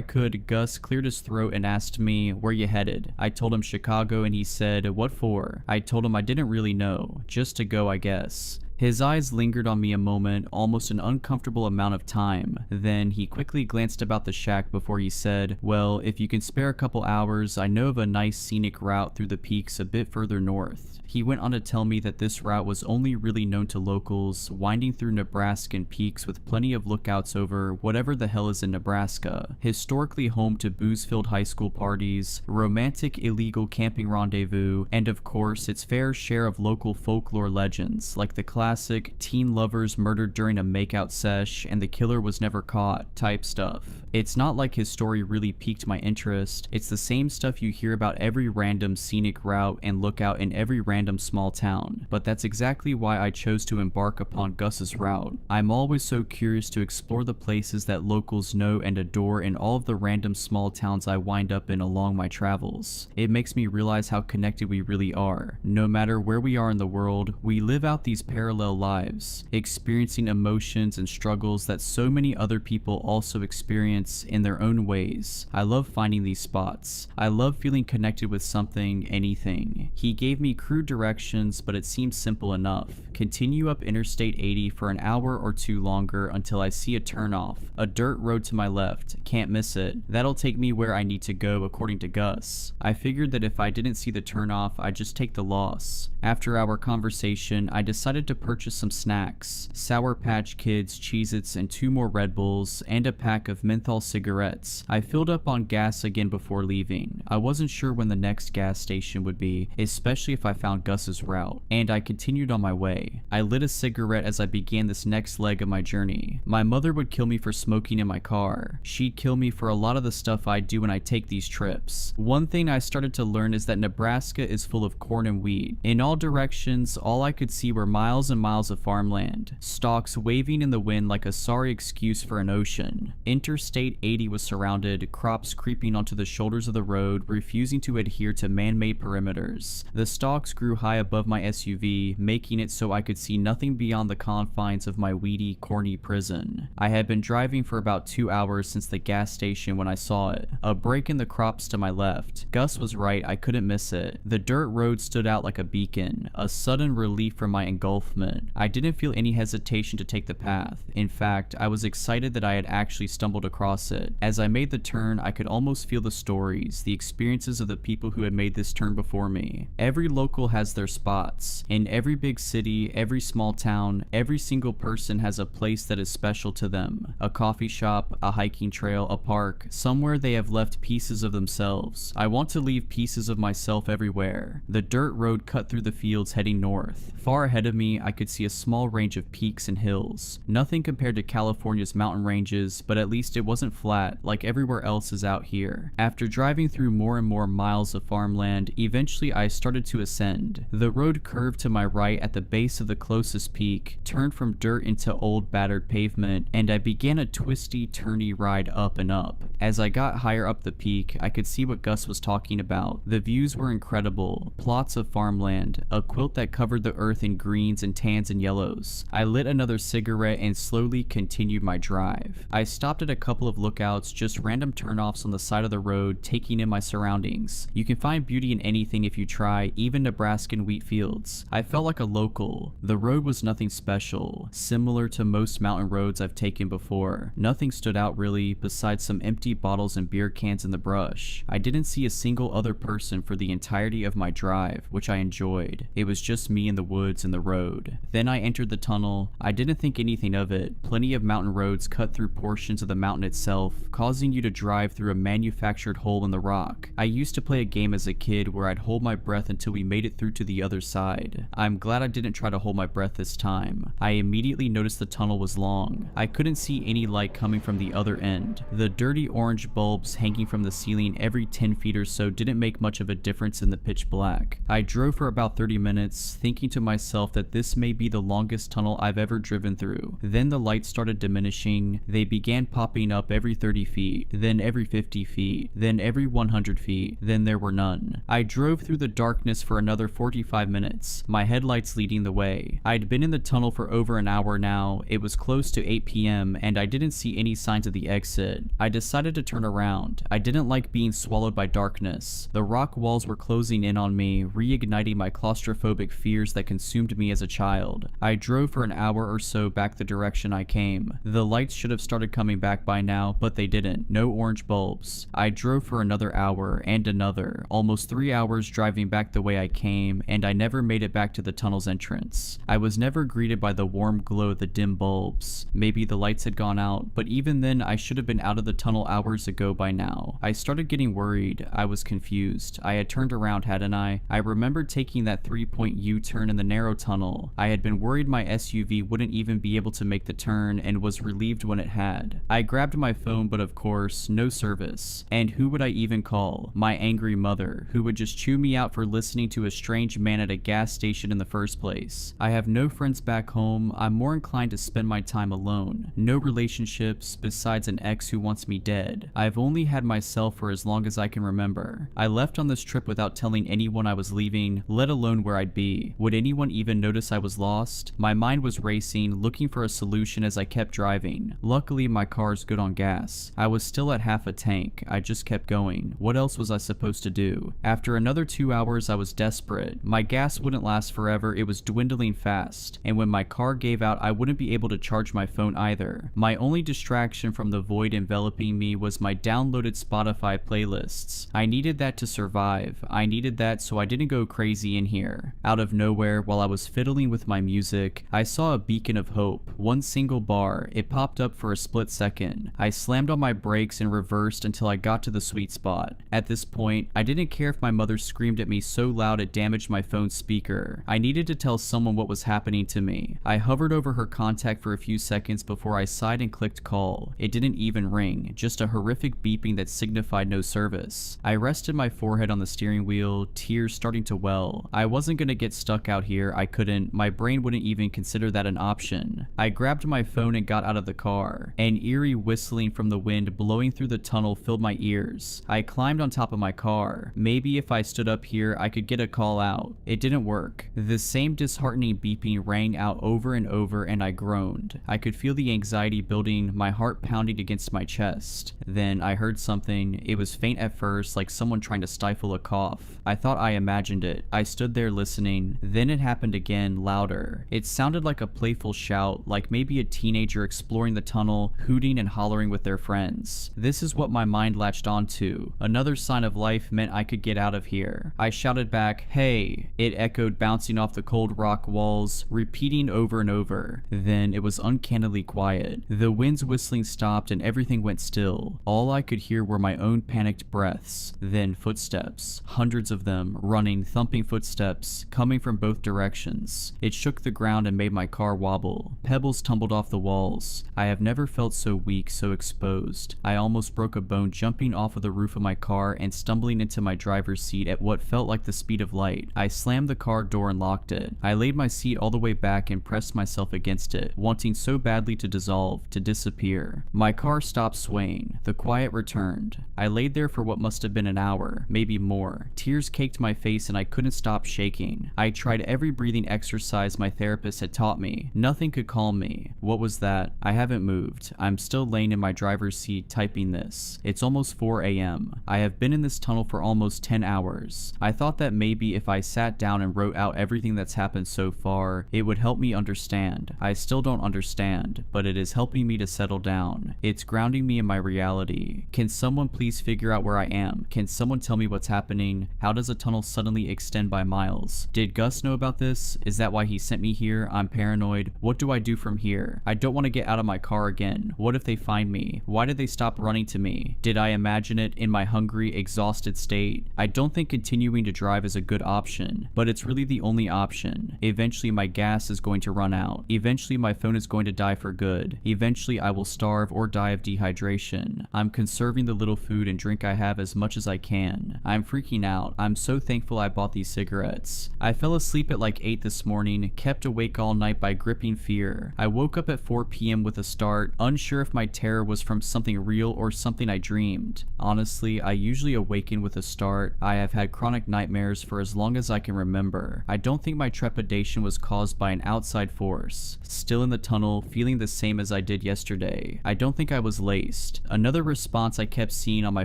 could, Gus cleared his throat and asked me, "Where you headed?" I told him Chicago, and he said, "What for?" I told him I didn't really know, just to go, I guess. His eyes lingered on me a moment, almost an uncomfortable amount of time. Then he quickly glanced about the shack before he said, "Well, if you can spare a couple hours, I know of a nice scenic route through the peaks a bit further north." He went on to tell me that this route was only really known to locals, winding through Nebraskan peaks with plenty of lookouts over whatever the hell is in Nebraska. Historically home to booze-filled high school parties, romantic illegal camping rendezvous, and of course its fair share of local folklore legends, like the classic teen lovers murdered during a makeout sesh and the killer was never caught type stuff. It's not like his story really piqued my interest. It's the same stuff you hear about every random scenic route and lookout in every random small town, but that's exactly why I chose to embark upon Gus's route. I'm always so curious to explore the places that locals know and adore in all of the random small towns I wind up in along my travels. It makes me realize how connected we really are. No matter where we are in the world, we live out these parallel lives, experiencing emotions and struggles that so many other people also experience in their own ways. I love finding these spots. I love feeling connected with something, anything. He gave me crude directions, but it seems simple enough. Continue up Interstate 80 for an hour or two longer until I see a turnoff, a dirt road to my left. Can't miss it. That'll take me where I need to go, according to Gus. I figured that if I didn't see the turnoff, I'd just take the loss. After our conversation, I decided to purchase some snacks: Sour Patch Kids, Cheez-Its, and 2 more Red Bulls, and a pack of menthol cigarettes. I filled up on gas again before leaving. I wasn't sure when the next gas station would be, especially if I found Gus's route, and I continued on my way. I lit a cigarette as I began this next leg of my journey. My mother would kill me for smoking in my car. She'd kill me for a lot of the stuff I do when I take these trips. One thing I started to learn is that Nebraska is full of corn and wheat. In all directions, all I could see were miles and miles of farmland, stalks waving in the wind like a sorry excuse for an ocean. Interstate 80 was surrounded, crops creeping onto the shoulders of the road, refusing to adhere to man-made perimeters. The stalks grew high above my SUV, making it so I could see nothing beyond the confines of my weedy, corny prison. I had been driving for about 2 hours since the gas station when I saw it, a break in the crops to my left. Gus was right, I couldn't miss it. The dirt road stood out like a beacon, a sudden relief from my engulfment. I didn't feel any hesitation to take the path. In fact, I was excited that I had actually stumbled across it. As I made the turn, I could almost feel the stories, the experiences of the people who had made this turn before me. Every local has their spots. In every big city, every small town, every single person has a place that is special to them. A coffee shop, a hiking trail, a park, somewhere they have left pieces of themselves. I want to leave pieces of myself everywhere. The dirt road cut through the fields heading north. Far ahead of me, I could see a small range of peaks and hills. Nothing compared to California's mountain ranges, but at least it wasn't flat like everywhere else is out here. After driving through more and more miles of farmland, eventually I started to ascend. The road curved to my right at the base of the closest peak, turned from dirt into old battered pavement, and I began a twisty, turny ride up and up. As I got higher up the peak, I could see what Gus was talking about. The views were incredible. Plots of farmland, a quilt that covered the earth in greens and tans and yellows. I lit another cigarette and slowly continued my drive. I stopped at a couple of lookouts, just random turnoffs on the side of the road, taking in my surroundings. You can find beauty in anything if you try, even Nebraskan wheat fields. I felt like a local. The road was nothing special, similar to most mountain roads I've taken before. Nothing stood out really, besides some empty bottles and beer cans in the brush. I didn't see a single other person for the entirety of my drive, which I enjoyed. It was just me in the woods and the road. Then I entered the tunnel. I didn't think anything of it. Plenty of mountain roads cut through portions of the mountain itself, causing you to drive through a manufactured hole in the rock. I used to play a game as a kid where I'd hold my breath until we made it through to the other side. I'm glad I didn't try to hold my breath this time. I immediately noticed the tunnel was long. I couldn't see any light coming from the other end. The dirty orange bulbs hanging from the ceiling every 10 feet or so didn't make much of a difference in the pitch black. I drove for about 30 minutes, thinking to myself that this may be the longest tunnel I've ever driven through. Then the lights started diminishing. They began popping up every 30 feet, then every 50 feet, then every 100 feet, then there were none. I drove through the darkness for another 45 minutes, my headlights leading the way. I'd been in the tunnel for over an hour now. It was close to 8 p.m. and I didn't see any signs of the exit. I decided to turn around. I didn't like being swallowed by darkness. The rock walls were closing in on me, reigniting my claustrophobic fears that consumed me as a child. I drove for an hour or so back the direction I came. The lights should have started coming back by now, but they didn't. No orange bulbs. I drove for another hour and another, almost 3 hours driving back the way I came, and I never made it back to the tunnel's entrance. I was never greeted by the warm glow of the dim bulbs. Maybe the lights had gone out, but even then I should have been out of the tunnel hours ago by now. I started getting worried. I was confused. I had turned around, hadn't I? I remembered taking that 3-point U-turn in the narrow tunnel. I had been worried my SUV wouldn't even be able to make the turn and was relieved when it had. I grabbed my phone, but of course, no service. And who would I even call? My angry mother, who would just chew me out for listening to a strange man at a gas station in the first place. I have no friends back home. I'm more inclined to spend my time alone. No relationships besides an ex who wants me dead. I've only had myself for as long as I can remember. I left on this trip without telling anyone I was leaving, let alone where I'd be. Would anyone even notice I was lost? My mind was racing, looking for a solution as I kept driving. Luckily, my car's good on gas. I was still at half a tank. I just kept going. What else was I supposed to do? After another 2 hours, I was desperate. My gas wouldn't last forever. It was dwindling fast. And when my car gave out, I wouldn't be able to charge my phone either. My only distraction from the void enveloping me was my downloaded Spotify playlists. I needed that to survive. I needed that so I didn't go crazy in here. Out of nowhere, while I was fiddling with my music, I saw a beacon of hope. One single bar. It popped up for a split second. I slammed on my brakes and reversed until I got to the sweet spot. At this point, I didn't care if my mother screamed at me so loud it damaged my phone's speaker. I needed to tell someone what was happening to me. I hovered over her contact for a few seconds before I sighed and clicked call. It didn't even ring, just a horrific beeping that signified no service. I rested my forehead on the steering wheel, tears starting to well. I wasn't gonna get stuck out here. I couldn't. My brain wouldn't even consider that an option. I grabbed my phone and got out of the car. An eerie whistling from the wind blowing through the tunnel filled my ears. I climbed on top of my car. Maybe if I stood up here, I could get a call out. It didn't work. The same disheartening beeping rang out over and over, and I groaned. I could feel the anxiety building, my heart pounding against my chest. Then I heard something. It was faint at first, like someone trying to stifle a cough. I thought I imagined it. I stood there listening. Then it happened again, louder. It sounded like a playful shout, like maybe a teenager exploring the tunnel, hooting and hollering with their friends. This is what my mind latched onto. Another sign of life meant I could get out of here. I shouted back, "Hey!" It echoed, bouncing off the cold rock walls, repeating over and over. Then it was uncannily quiet. The wind's whistling stopped and everything went still. All I could hear were my own panicked breaths. Then footsteps. Hundreds of them, running, thumping footsteps, coming from both directions. It shook the ground and made my car wobble. Pebbles tumbled off the walls. I have never felt so weak, so exposed. I almost broke a bone jumping off of the roof of my car and stumbling into my driver's seat at what felt like the speed of light. I slammed the car door and locked it. I laid my seat all the way back and pressed myself against it, wanting so badly to dissolve, to disappear. My car stopped swaying. The quiet returned. I laid there for what must have been an hour, maybe more. Tears caked my face and I couldn't stop shaking. I tried every breathing exercise exercise my therapist had taught me. Nothing could calm me. What was that? I haven't moved. I'm still laying in my driver's seat typing this. It's almost 4 a.m. I have been in this tunnel for almost 10 hours. I thought that maybe if I sat down and wrote out everything that's happened so far, it would help me understand. I still don't understand, but it is helping me to settle down. It's grounding me in my reality. Can someone please figure out where I am? Can someone tell me what's happening? How does a tunnel suddenly extend by miles? Did Gus know about this? Is that why he sent me here? I'm paranoid. What do I do from here? I don't want to get out of my car again. What if they find me? Why did they stop running to me? Did I imagine it in my hungry, exhausted state? I don't think continuing to drive is a good option, but it's really the only option. Eventually my gas is going to run out. Eventually my phone is going to die for good. Eventually I will starve or die of dehydration. I'm conserving the little food and drink I have as much as I can. I'm freaking out. I'm so thankful I bought these cigarettes. I fell asleep at like 8 this morning, kept awake all night by gripping fear. I woke up at 4 p.m. with a start, unsure if my terror was from something real or something I dreamed. Honestly, I usually awaken with a start. I have had chronic nightmares for as long as I can remember. I don't think my trepidation was caused by an outside force. Still in the tunnel, feeling the same as I did yesterday. I don't think I was laced. Another response I kept seeing on my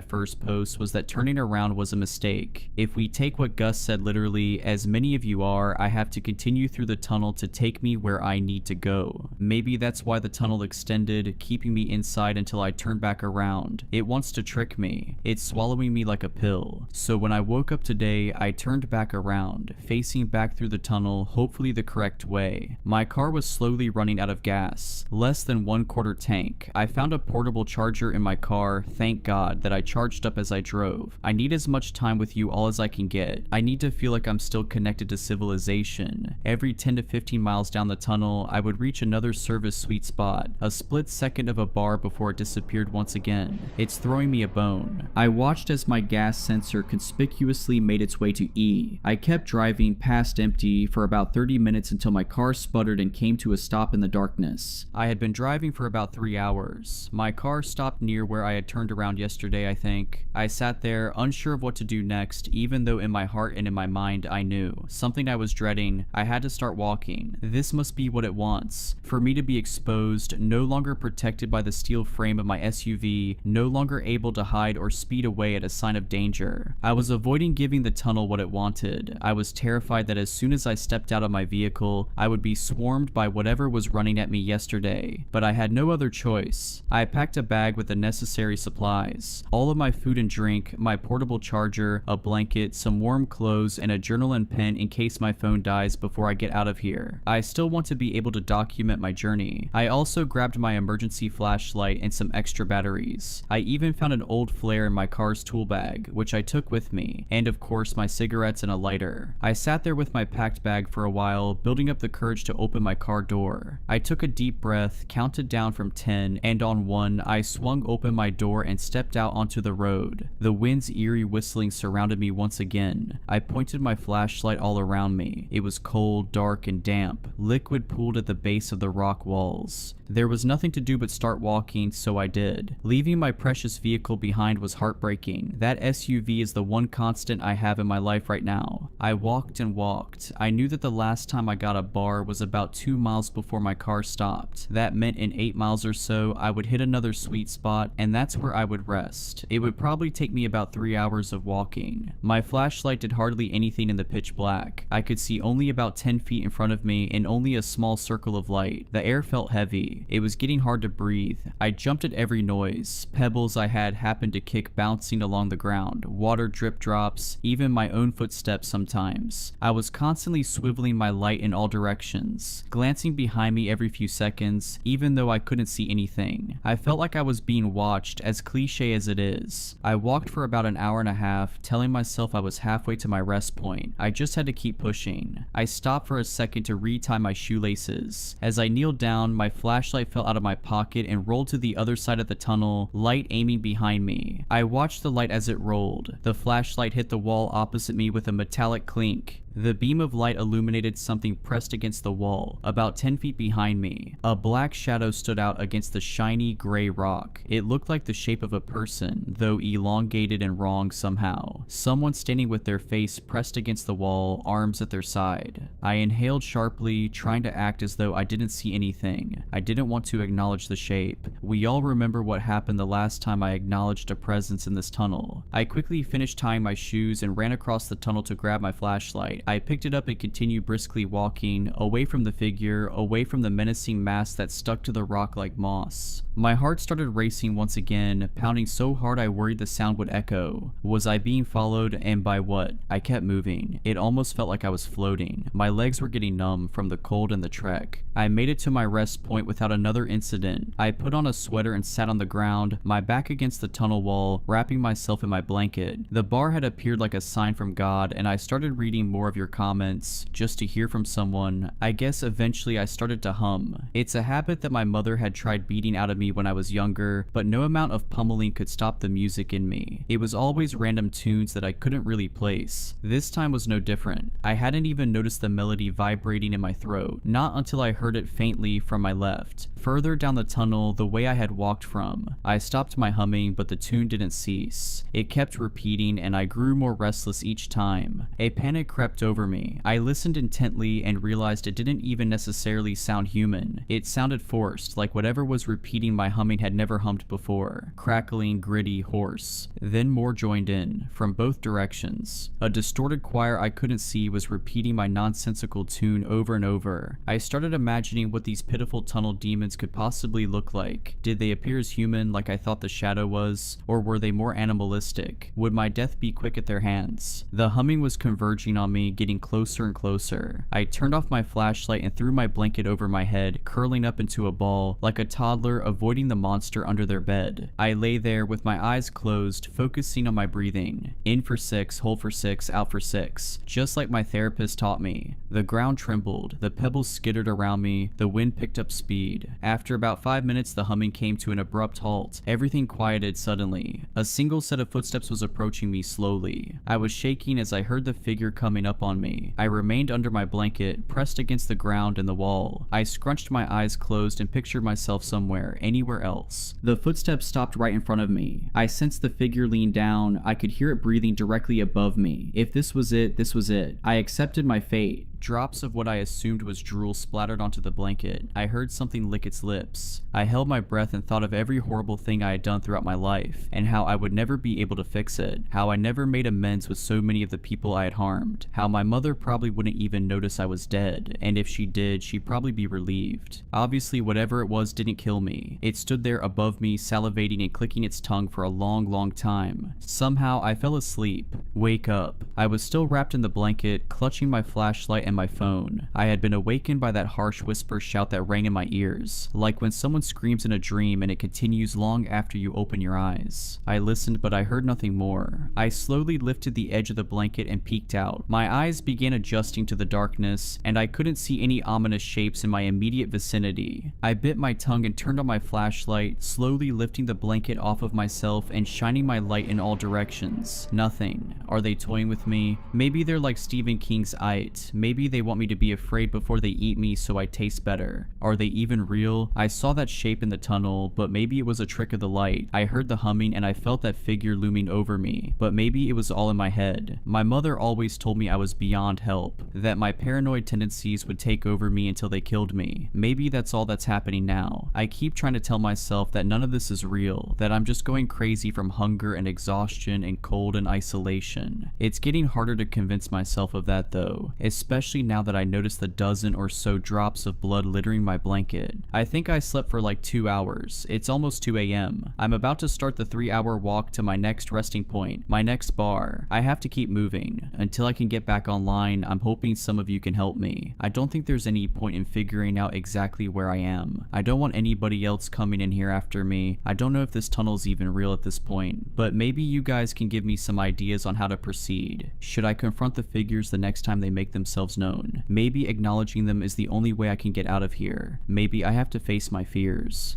first post was that turning around was a mistake. If we take what Gus said literally, as many of you are, I have to continue through the tunnel to take me where I need to go. Maybe that's why the tunnel extended, keeping me inside until I turn back around. It wants to trick me. It's swallowing me like a pill. So when I woke up today, I turned back around, facing back through the tunnel, hopefully the correct way. My car was slowly running out of gas, less than 1/4 tank. I found a portable charger in my car, thank God, that I charged up as I drove. I need as much time with you all as I can get. I need to feel like I'm still connected to civilization. Every 10 to 15 miles down the tunnel, I would reach another service sweet spot, a split second of a bar before it disappeared once again. It's throwing me a bone. I watched as my gas sensor conspicuously made its way to E. I kept driving past empty for about 30 minutes until my car sputtered and came to a stop in the darkness. I had been driving for about 3 hours. My car stopped near where I had turned around yesterday, I think. I sat there, unsure of what to do next, even though in my heart and in my mind I knew. Something I was dreading. I had to start walking. This must be what it wants. For me to be exposed, no longer protected by the steel frame of my SUV, no longer able to hide or speed away at a sign of danger. I was avoiding giving the tunnel what it wanted. I was terrified that as soon as I stepped out of my vehicle, I would be swarmed by whatever was running at me yesterday. But I had no other choice. I packed a bag with the necessary supplies. All of my food and drink, my portable charger, a blanket, some warm clothes, and a journal and pen in case my phone dies before I get out of here. I still want to be able to document my journey. I also grabbed my emergency flashlight and some extra batteries. I even found an old flare in my car's tool bag, which I took with me, and of course my cigarettes and a lighter. I sat there with my packed bag for a while, building up the courage to open my car door. I took a deep breath, counted down from 10, and on 1, I swung open my door and stepped out onto the road. The wind's eerie whistling surrounded me once again. I pointed my flashlight all around me. It was cold, dark, and damp. Liquid pooled at the base of the rock walls. There was nothing to do but start walking, so I did. Leaving my precious vehicle behind was heartbreaking. That SUV is the one constant I have in my life right now. I walked and walked. I knew that the last time I got a bar was about 2 miles before my car stopped. That meant in 8 miles or so, I would hit another sweet spot, and that's where I would rest. It would probably take me about 3 hours of walking. My flashlight did hardly anything in the pitch black. I could see only about 10 feet in front of me and only a small circle of light. The air felt heavy. It was getting hard to breathe. I jumped at every noise. Pebbles I had happened to kick bouncing along the ground. Water drip drops, even my own footsteps sometimes. I was constantly swiveling my light in all directions, glancing behind me every few seconds, even though I couldn't see anything. I felt like I was being watched, as cliche as it is. I walked for about an hour and a half, telling myself I was halfway to my rest point. I just had to keep pushing. I stopped for a second to retie my shoelaces. As I kneeled down, my flashlight fell out of my pocket and rolled to the other side of the tunnel, light aiming behind me. I watched the light as it rolled. The flashlight hit the wall opposite me with a metallic clink. The beam of light illuminated something pressed against the wall, about 10 feet behind me. A black shadow stood out against the shiny gray rock. It looked like the shape of a person, though elongated and wrong somehow. Someone standing with their face pressed against the wall, arms at their side. I inhaled sharply, trying to act as though I didn't see anything. I didn't want to acknowledge the shape. We all remember what happened the last time I acknowledged a presence in this tunnel. I quickly finished tying my shoes and ran across the tunnel to grab my flashlight. I picked it up and continued briskly walking, away from the figure, away from the menacing mass that stuck to the rock like moss. My heart started racing once again, pounding so hard I worried the sound would echo. Was I being followed, and by what? I kept moving. It almost felt like I was floating. My legs were getting numb from the cold and the trek. I made it to my rest point without another incident. I put on a sweater and sat on the ground, my back against the tunnel wall, wrapping myself in my blanket. The bar had appeared like a sign from God, and I started reading more of your comments, just to hear from someone. I guess eventually I started to hum. It's a habit that my mother had tried beating out of me when I was younger, but no amount of pummeling could stop the music in me. It was always random tunes that I couldn't really place. This time was no different. I hadn't even noticed the melody vibrating in my throat, not until I heard it faintly from my left. Further down the tunnel, the way I had walked from. I stopped my humming, but the tune didn't cease. It kept repeating, and I grew more restless each time. A panic crept over me. I listened intently and realized it didn't even necessarily sound human. It sounded forced, like whatever was repeating my humming had never hummed before. Crackling, gritty, hoarse. Then more joined in, from both directions. A distorted choir I couldn't see was repeating my nonsensical tune over and over. I started imagining what these pitiful tunnel demons could possibly look like. Did they appear as human like I thought the shadow was, or were they more animalistic? Would my death be quick at their hands? The humming was converging on me, getting closer and closer. I turned off my flashlight and threw my blanket over my head, curling up into a ball, like a toddler avoiding the monster under their bed. I lay there with my eyes closed, focusing on my breathing. In for 6, hold for 6, out for 6, just like my therapist taught me. The ground trembled, the pebbles skittered around me, the wind picked up speed. After about 5 minutes, the humming came to an abrupt halt. Everything quieted suddenly. A single set of footsteps was approaching me slowly. I was shaking as I heard the figure coming up on me. I remained under my blanket, pressed against the ground and the wall. I scrunched my eyes closed and pictured myself somewhere, anywhere else. The footsteps stopped right in front of me. I sensed the figure lean down. I could hear it breathing directly above me. If this was it, this was it. I accepted my fate. Drops of what I assumed was drool splattered onto the blanket. I heard something lick its lips. I held my breath and thought of every horrible thing I had done throughout my life, and how I would never be able to fix it. How I never made amends with so many of the people I had harmed. How my mother probably wouldn't even notice I was dead, and if she did, she'd probably be relieved. Obviously, whatever it was didn't kill me. It stood there above me, salivating and clicking its tongue for a long, long time. Somehow, I fell asleep. Wake up. I was still wrapped in the blanket, clutching my flashlight and my phone. I had been awakened by that harsh whisper shout that rang in my ears, like when someone screams in a dream and it continues long after you open your eyes. I listened, but I heard nothing more. I slowly lifted the edge of the blanket and peeked out. My eyes began adjusting to the darkness, and I couldn't see any ominous shapes in my immediate vicinity. I bit my tongue and turned on my flashlight, slowly lifting the blanket off of myself and shining my light in all directions. Nothing. Are they toying with me? Maybe they're like Stephen King's It. Maybe they want me to be afraid before they eat me so I taste better. Are they even real? I saw that shape in the tunnel, but maybe it was a trick of the light. I heard the humming and I felt that figure looming over me, but maybe it was all in my head. My mother always told me I was beyond help, that my paranoid tendencies would take over me until they killed me. Maybe that's all that's happening now. I keep trying to tell myself that none of this is real, that I'm just going crazy from hunger and exhaustion and cold and isolation. It's getting harder to convince myself of that though, especially now that I noticed the dozen or so drops of blood littering my blanket. I think I slept for like 2 hours. It's almost 2 a.m. I'm about to start the 3-hour walk to my next resting point, my next bar. I have to keep moving. Until I can get back online, I'm hoping some of you can help me. I don't think there's any point in figuring out exactly where I am. I don't want anybody else coming in here after me. I don't know if this tunnel's even real at this point, but maybe you guys can give me some ideas on how to proceed. Should I confront the figures the next time they make themselves known? Maybe acknowledging them is the only way I can get out of here. Maybe I have to face my fears.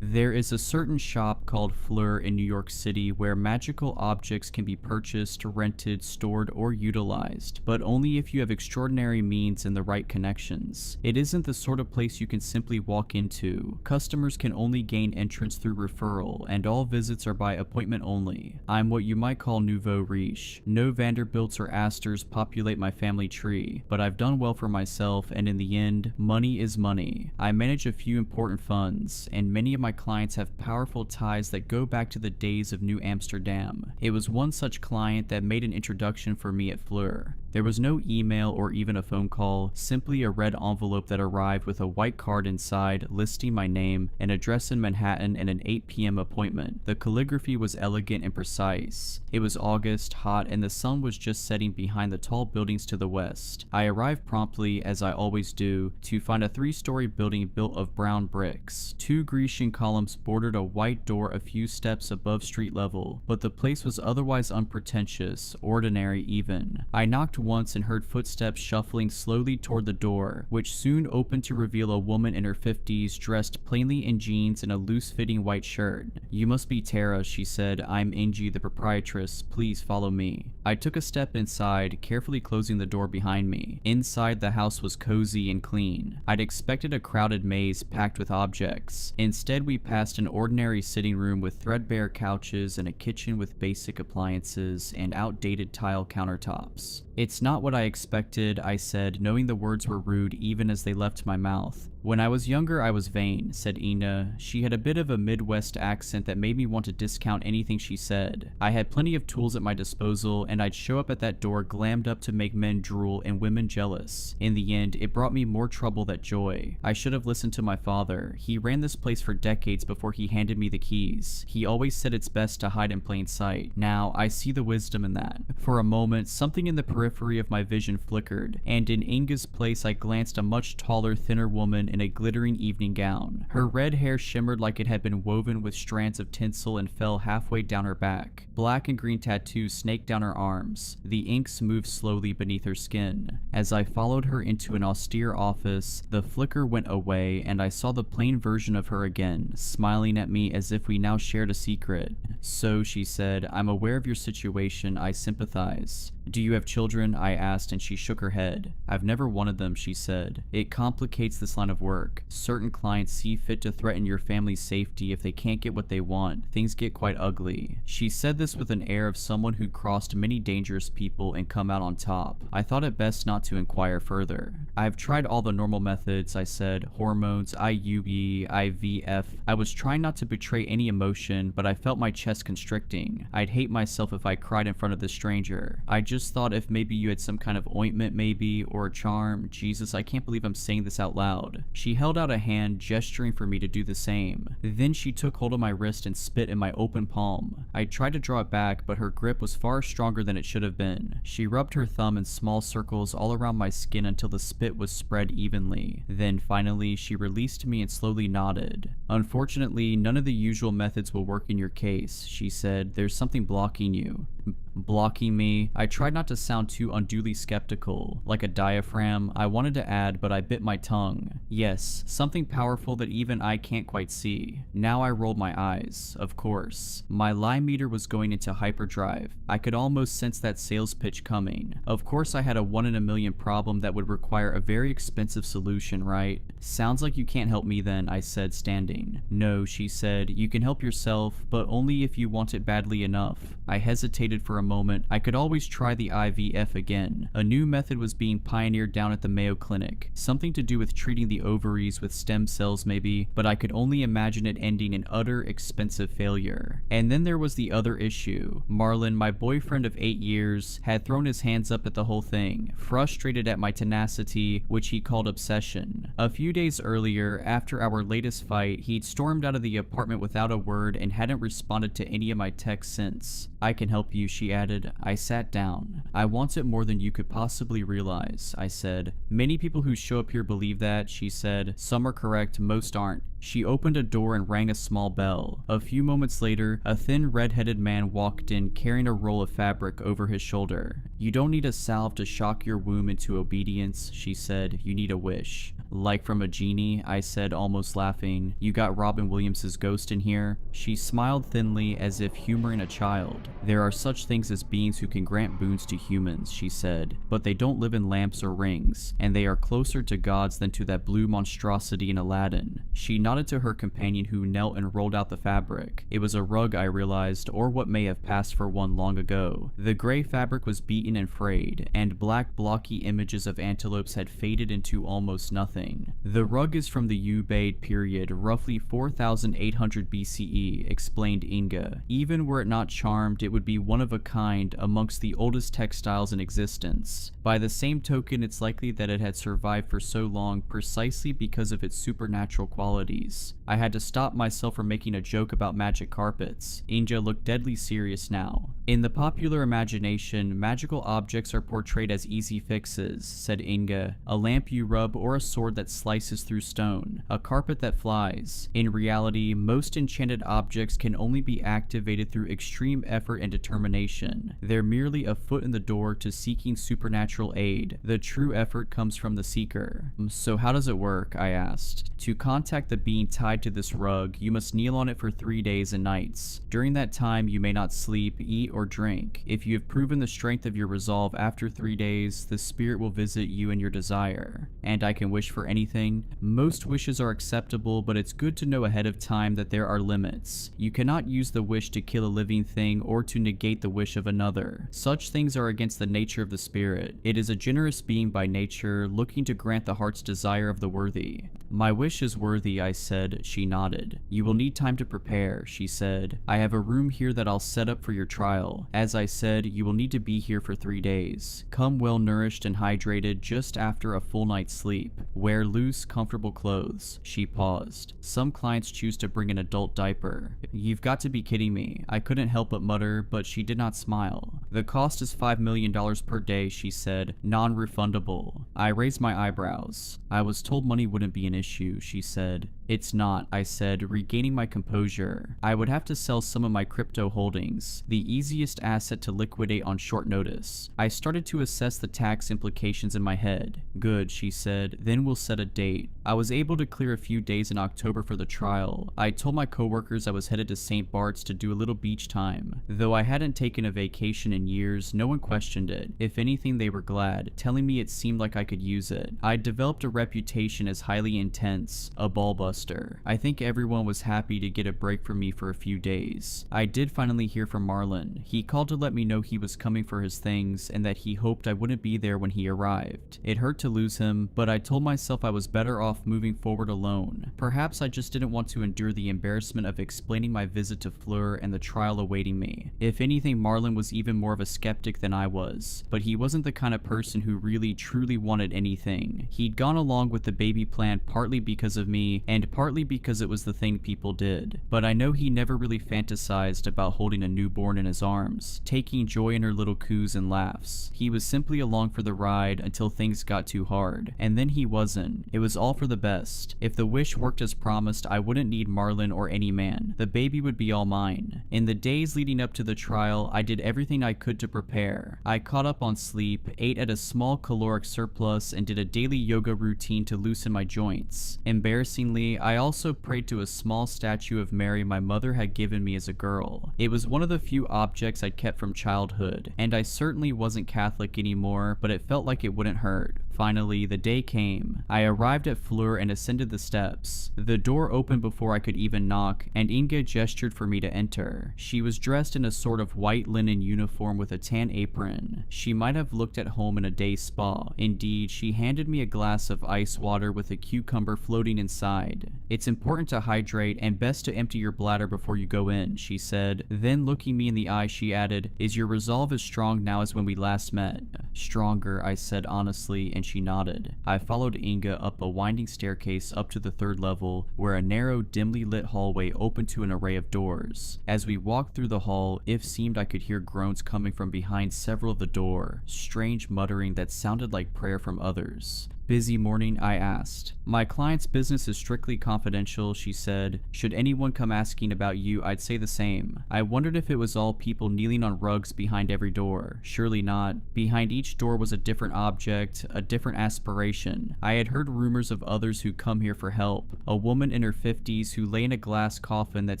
There is a certain shop called Fleur in New York City where magical objects can be purchased, rented, stored, or utilized, but only if you have extraordinary means and the right connections. It isn't the sort of place you can simply walk into. Customers can only gain entrance through referral, and all visits are by appointment only. I'm what you might call nouveau riche. No Vanderbilts or Astors populate my family tree, but I've done well for myself, and in the end, money is money. I manage a few important funds, and many of my clients have powerful ties that go back to the days of New Amsterdam. It was one such client that made an introduction for me at Fleur. There was no email or even a phone call, simply a red envelope that arrived with a white card inside listing my name, an address in Manhattan, and an 8 p.m. appointment. The calligraphy was elegant and precise. It was August, hot, and the sun was just setting behind the tall buildings to the west. I arrived promptly, as I always do, to find a 3-story building built of brown bricks. 2 Grecian columns bordered a white door a few steps above street level, but the place was otherwise unpretentious, ordinary even. I knocked once and heard footsteps shuffling slowly toward the door, which soon opened to reveal a woman in her 50s dressed plainly in jeans and a loose-fitting white shirt. "You must be Tara," she said. "I'm Angie, the proprietress. Please follow me." I took a step inside, carefully closing the door behind me. Inside, the house was cozy and clean. I'd expected a crowded maze packed with objects. Instead, we passed an ordinary sitting room with threadbare couches and a kitchen with basic appliances and outdated tile countertops. "It's not what I expected," I said, knowing the words were rude even as they left my mouth. "When I was younger, I was vain," said Ina. She had a bit of a Midwest accent that made me want to discount anything she said. I had plenty of tools at my disposal, and I'd show up at that door glammed up to make men drool and women jealous. In the end, it brought me more trouble than joy. I should have listened to my father. He ran this place for decades before he handed me the keys. He always said it's best to hide in plain sight. Now, I see the wisdom in that. For a moment, something in the periphery of my vision flickered, and in Inga's place I glanced a much taller, thinner woman in a glittering evening gown. Her red hair shimmered like it had been woven with strands of tinsel and fell halfway down her back. Black and green tattoos snaked down her arms. The inks moved slowly beneath her skin. As I followed her into an austere office, the flicker went away and I saw the plain version of her again, smiling at me as if we now shared a secret. "So," she said, "I'm aware of your situation. I sympathize." "Do you have children?" I asked, and she shook her head. "I've never wanted them," she said. "It complicates this line of work. Certain clients see fit to threaten your family's safety if they can't get what they want. Things get quite ugly." She said this with an air of someone who'd crossed many dangerous people and come out on top. I thought it best not to inquire further. "I've tried all the normal methods," I said. "Hormones, IUE, IVF. I was trying not to betray any emotion, but I felt my chest constricting. I'd hate myself if I cried in front of this stranger. I just thought if maybe you had some kind of ointment maybe, or a charm." Jesus, I can't believe I'm saying this out loud. She held out a hand, gesturing for me to do the same. Then she took hold of my wrist and spit in my open palm. I tried to draw it back, but her grip was far stronger than it should have been. She rubbed her thumb in small circles all around my skin until the spit was spread evenly. Then finally, she released me and slowly nodded. "Unfortunately, none of the usual methods will work in your case," she said. "There's something blocking you." Blocking me? I tried not to sound too unduly skeptical. Like a diaphragm, I wanted to add, but I bit my tongue. "Yes, something powerful that even I can't quite see." Now I rolled my eyes. Of course. My lie meter was going into hyperdrive. I could almost sense that sales pitch coming. Of course I had a 1 in a million problem that would require a very expensive solution, right? "Sounds like you can't help me then," I said, standing. "No," she said, "you can help yourself, but only if you want it badly enough." I hesitated for a moment. I could always try the IVF again. A new method was being pioneered down at the Mayo Clinic. Something to do with treating the ovaries with stem cells maybe, but I could only imagine it ending in utter expensive failure. And then there was the other issue. Marlon, my boyfriend of 8 years, had thrown his hands up at the whole thing, frustrated at my tenacity, which he called obsession. A few days earlier, after our latest fight, he'd stormed out of the apartment without a word and hadn't responded to any of my texts since. "I can help you," she added. I sat down. "I want it more than you could possibly realize," I said. Many people who show up here believe that, she said. Some are correct, most aren't. She opened a door and rang a small bell. A few moments later, a thin red-headed man walked in carrying a roll of fabric over his shoulder. You don't need a salve to shock your womb into obedience, she said. You need a wish. Like from a genie, I said, almost laughing. You got Robin Williams' ghost in here? She smiled thinly as if humoring a child. There are such things as beings who can grant boons to humans, she said, but they don't live in lamps or rings, and they are closer to gods than to that blue monstrosity in Aladdin. She nodded to her companion who knelt and rolled out the fabric. It was a rug, I realized, or what may have passed for one long ago. The gray fabric was beaten and frayed, and black blocky images of antelopes had faded into almost nothing. The rug is from the Ubaid period, roughly 4800 BCE, explained Inga. Even were it not charmed, it would be one of a kind amongst the oldest textiles in existence. By the same token, it's likely that it had survived for so long precisely because of its supernatural qualities. I had to stop myself from making a joke about magic carpets. Inga looked deadly serious now. In the popular imagination, magical objects are portrayed as easy fixes, said Inga. A lamp you rub or a sword that slices through stone, a carpet that flies. In reality, most enchanted objects can only be activated through extreme effort and determination. They're merely a foot in the door to seeking supernatural aid. The true effort comes from the seeker. So how does it work? I asked. To contact the being tied to this rug, you must kneel on it for 3 days and nights. During that time, you may not sleep, eat, or drink. If you have proven the strength of your resolve after 3 days, the spirit will visit you in your desire. And I can wish for anything. Most wishes are acceptable, but it's good to know ahead of time that there are limits. You cannot use the wish to kill a living thing or to negate the wish of another. Such things are against the nature of the spirit. It is a generous being by nature, looking to grant the heart's desire of the worthy. My wish is worthy, I said. She nodded. You will need time to prepare, she said. I have a room here that I'll set up for your trial. As I said, you will need to be here for 3 days. Come well nourished and hydrated just after a full night's sleep. Wear loose, comfortable clothes. She paused. Some clients choose to bring an adult diaper. You've got to be kidding me. I couldn't help but mutter, but she did not smile. The cost is $5 million per day, she said, non-refundable. I raised my eyebrows. I was told money wouldn't be an issue, she said. It's not, I said, regaining my composure. I would have to sell some of my crypto holdings, the easiest asset to liquidate on short notice. I started to assess the tax implications in my head. Good, she said, then we'll set a date. I was able to clear a few days in October for the trial. I told my coworkers I was headed to St. Bart's to do a little beach time. Though I hadn't taken a vacation in years, no one questioned it. If anything, they were glad, telling me it seemed like I could use it. I'd developed a reputation as highly intense, a ball buster. I think everyone was happy to get a break from me for a few days. I did finally hear from Marlon. He called to let me know he was coming for his things and that he hoped I wouldn't be there when he arrived. It hurt to lose him, but I told myself I was better off moving forward alone. Perhaps I just didn't want to endure the embarrassment of explaining my visit to Fleur and the trial awaiting me. If anything, Marlon was even more of a skeptic than I was, but he wasn't the kind of person who really truly wanted anything. He'd gone along with the baby plan partly because of me and partly because it was the thing people did. But I know he never really fantasized about holding a newborn in his arms, taking joy in her little coos and laughs. He was simply along for the ride until things got too hard, and then he wasn't. It was all for the best. If the wish worked as promised, I wouldn't need Marlon or any man. The baby would be all mine. In the days leading up to the trial, I did everything I could to prepare. I caught up on sleep, ate at a small caloric surplus, and did a daily yoga routine to loosen my joints. Embarrassingly, I also prayed to a small statue of Mary my mother had given me as a girl. It was one of the few objects I'd kept from childhood, and I certainly wasn't Catholic anymore, but it felt like it wouldn't hurt. Finally, the day came. I arrived at Fleur and ascended the steps. The door opened before I could even knock, and Inga gestured for me to enter. She was dressed in a sort of white linen uniform with a tan apron. She might have looked at home in a day spa. Indeed, she handed me a glass of ice water with a cucumber floating inside. It's important to hydrate and best to empty your bladder before you go in, she said. Then looking me in the eye, she added, Is your resolve as strong now as when we last met? Stronger, I said honestly, and she nodded. I followed Inga up a winding staircase up to the 3rd level, where a narrow, dimly lit hallway opened to an array of doors. As we walked through the hall, it seemed I could hear groans coming from behind several of the door, strange muttering that sounded like prayer from others. Busy morning, I asked. My client's business is strictly confidential, she said. Should anyone come asking about you, I'd say the same. I wondered if it was all people kneeling on rugs behind every door. Surely not. Behind each door was a different object, a different aspiration. I had heard rumors of others who come here for help. A woman in her 50s who lay in a glass coffin that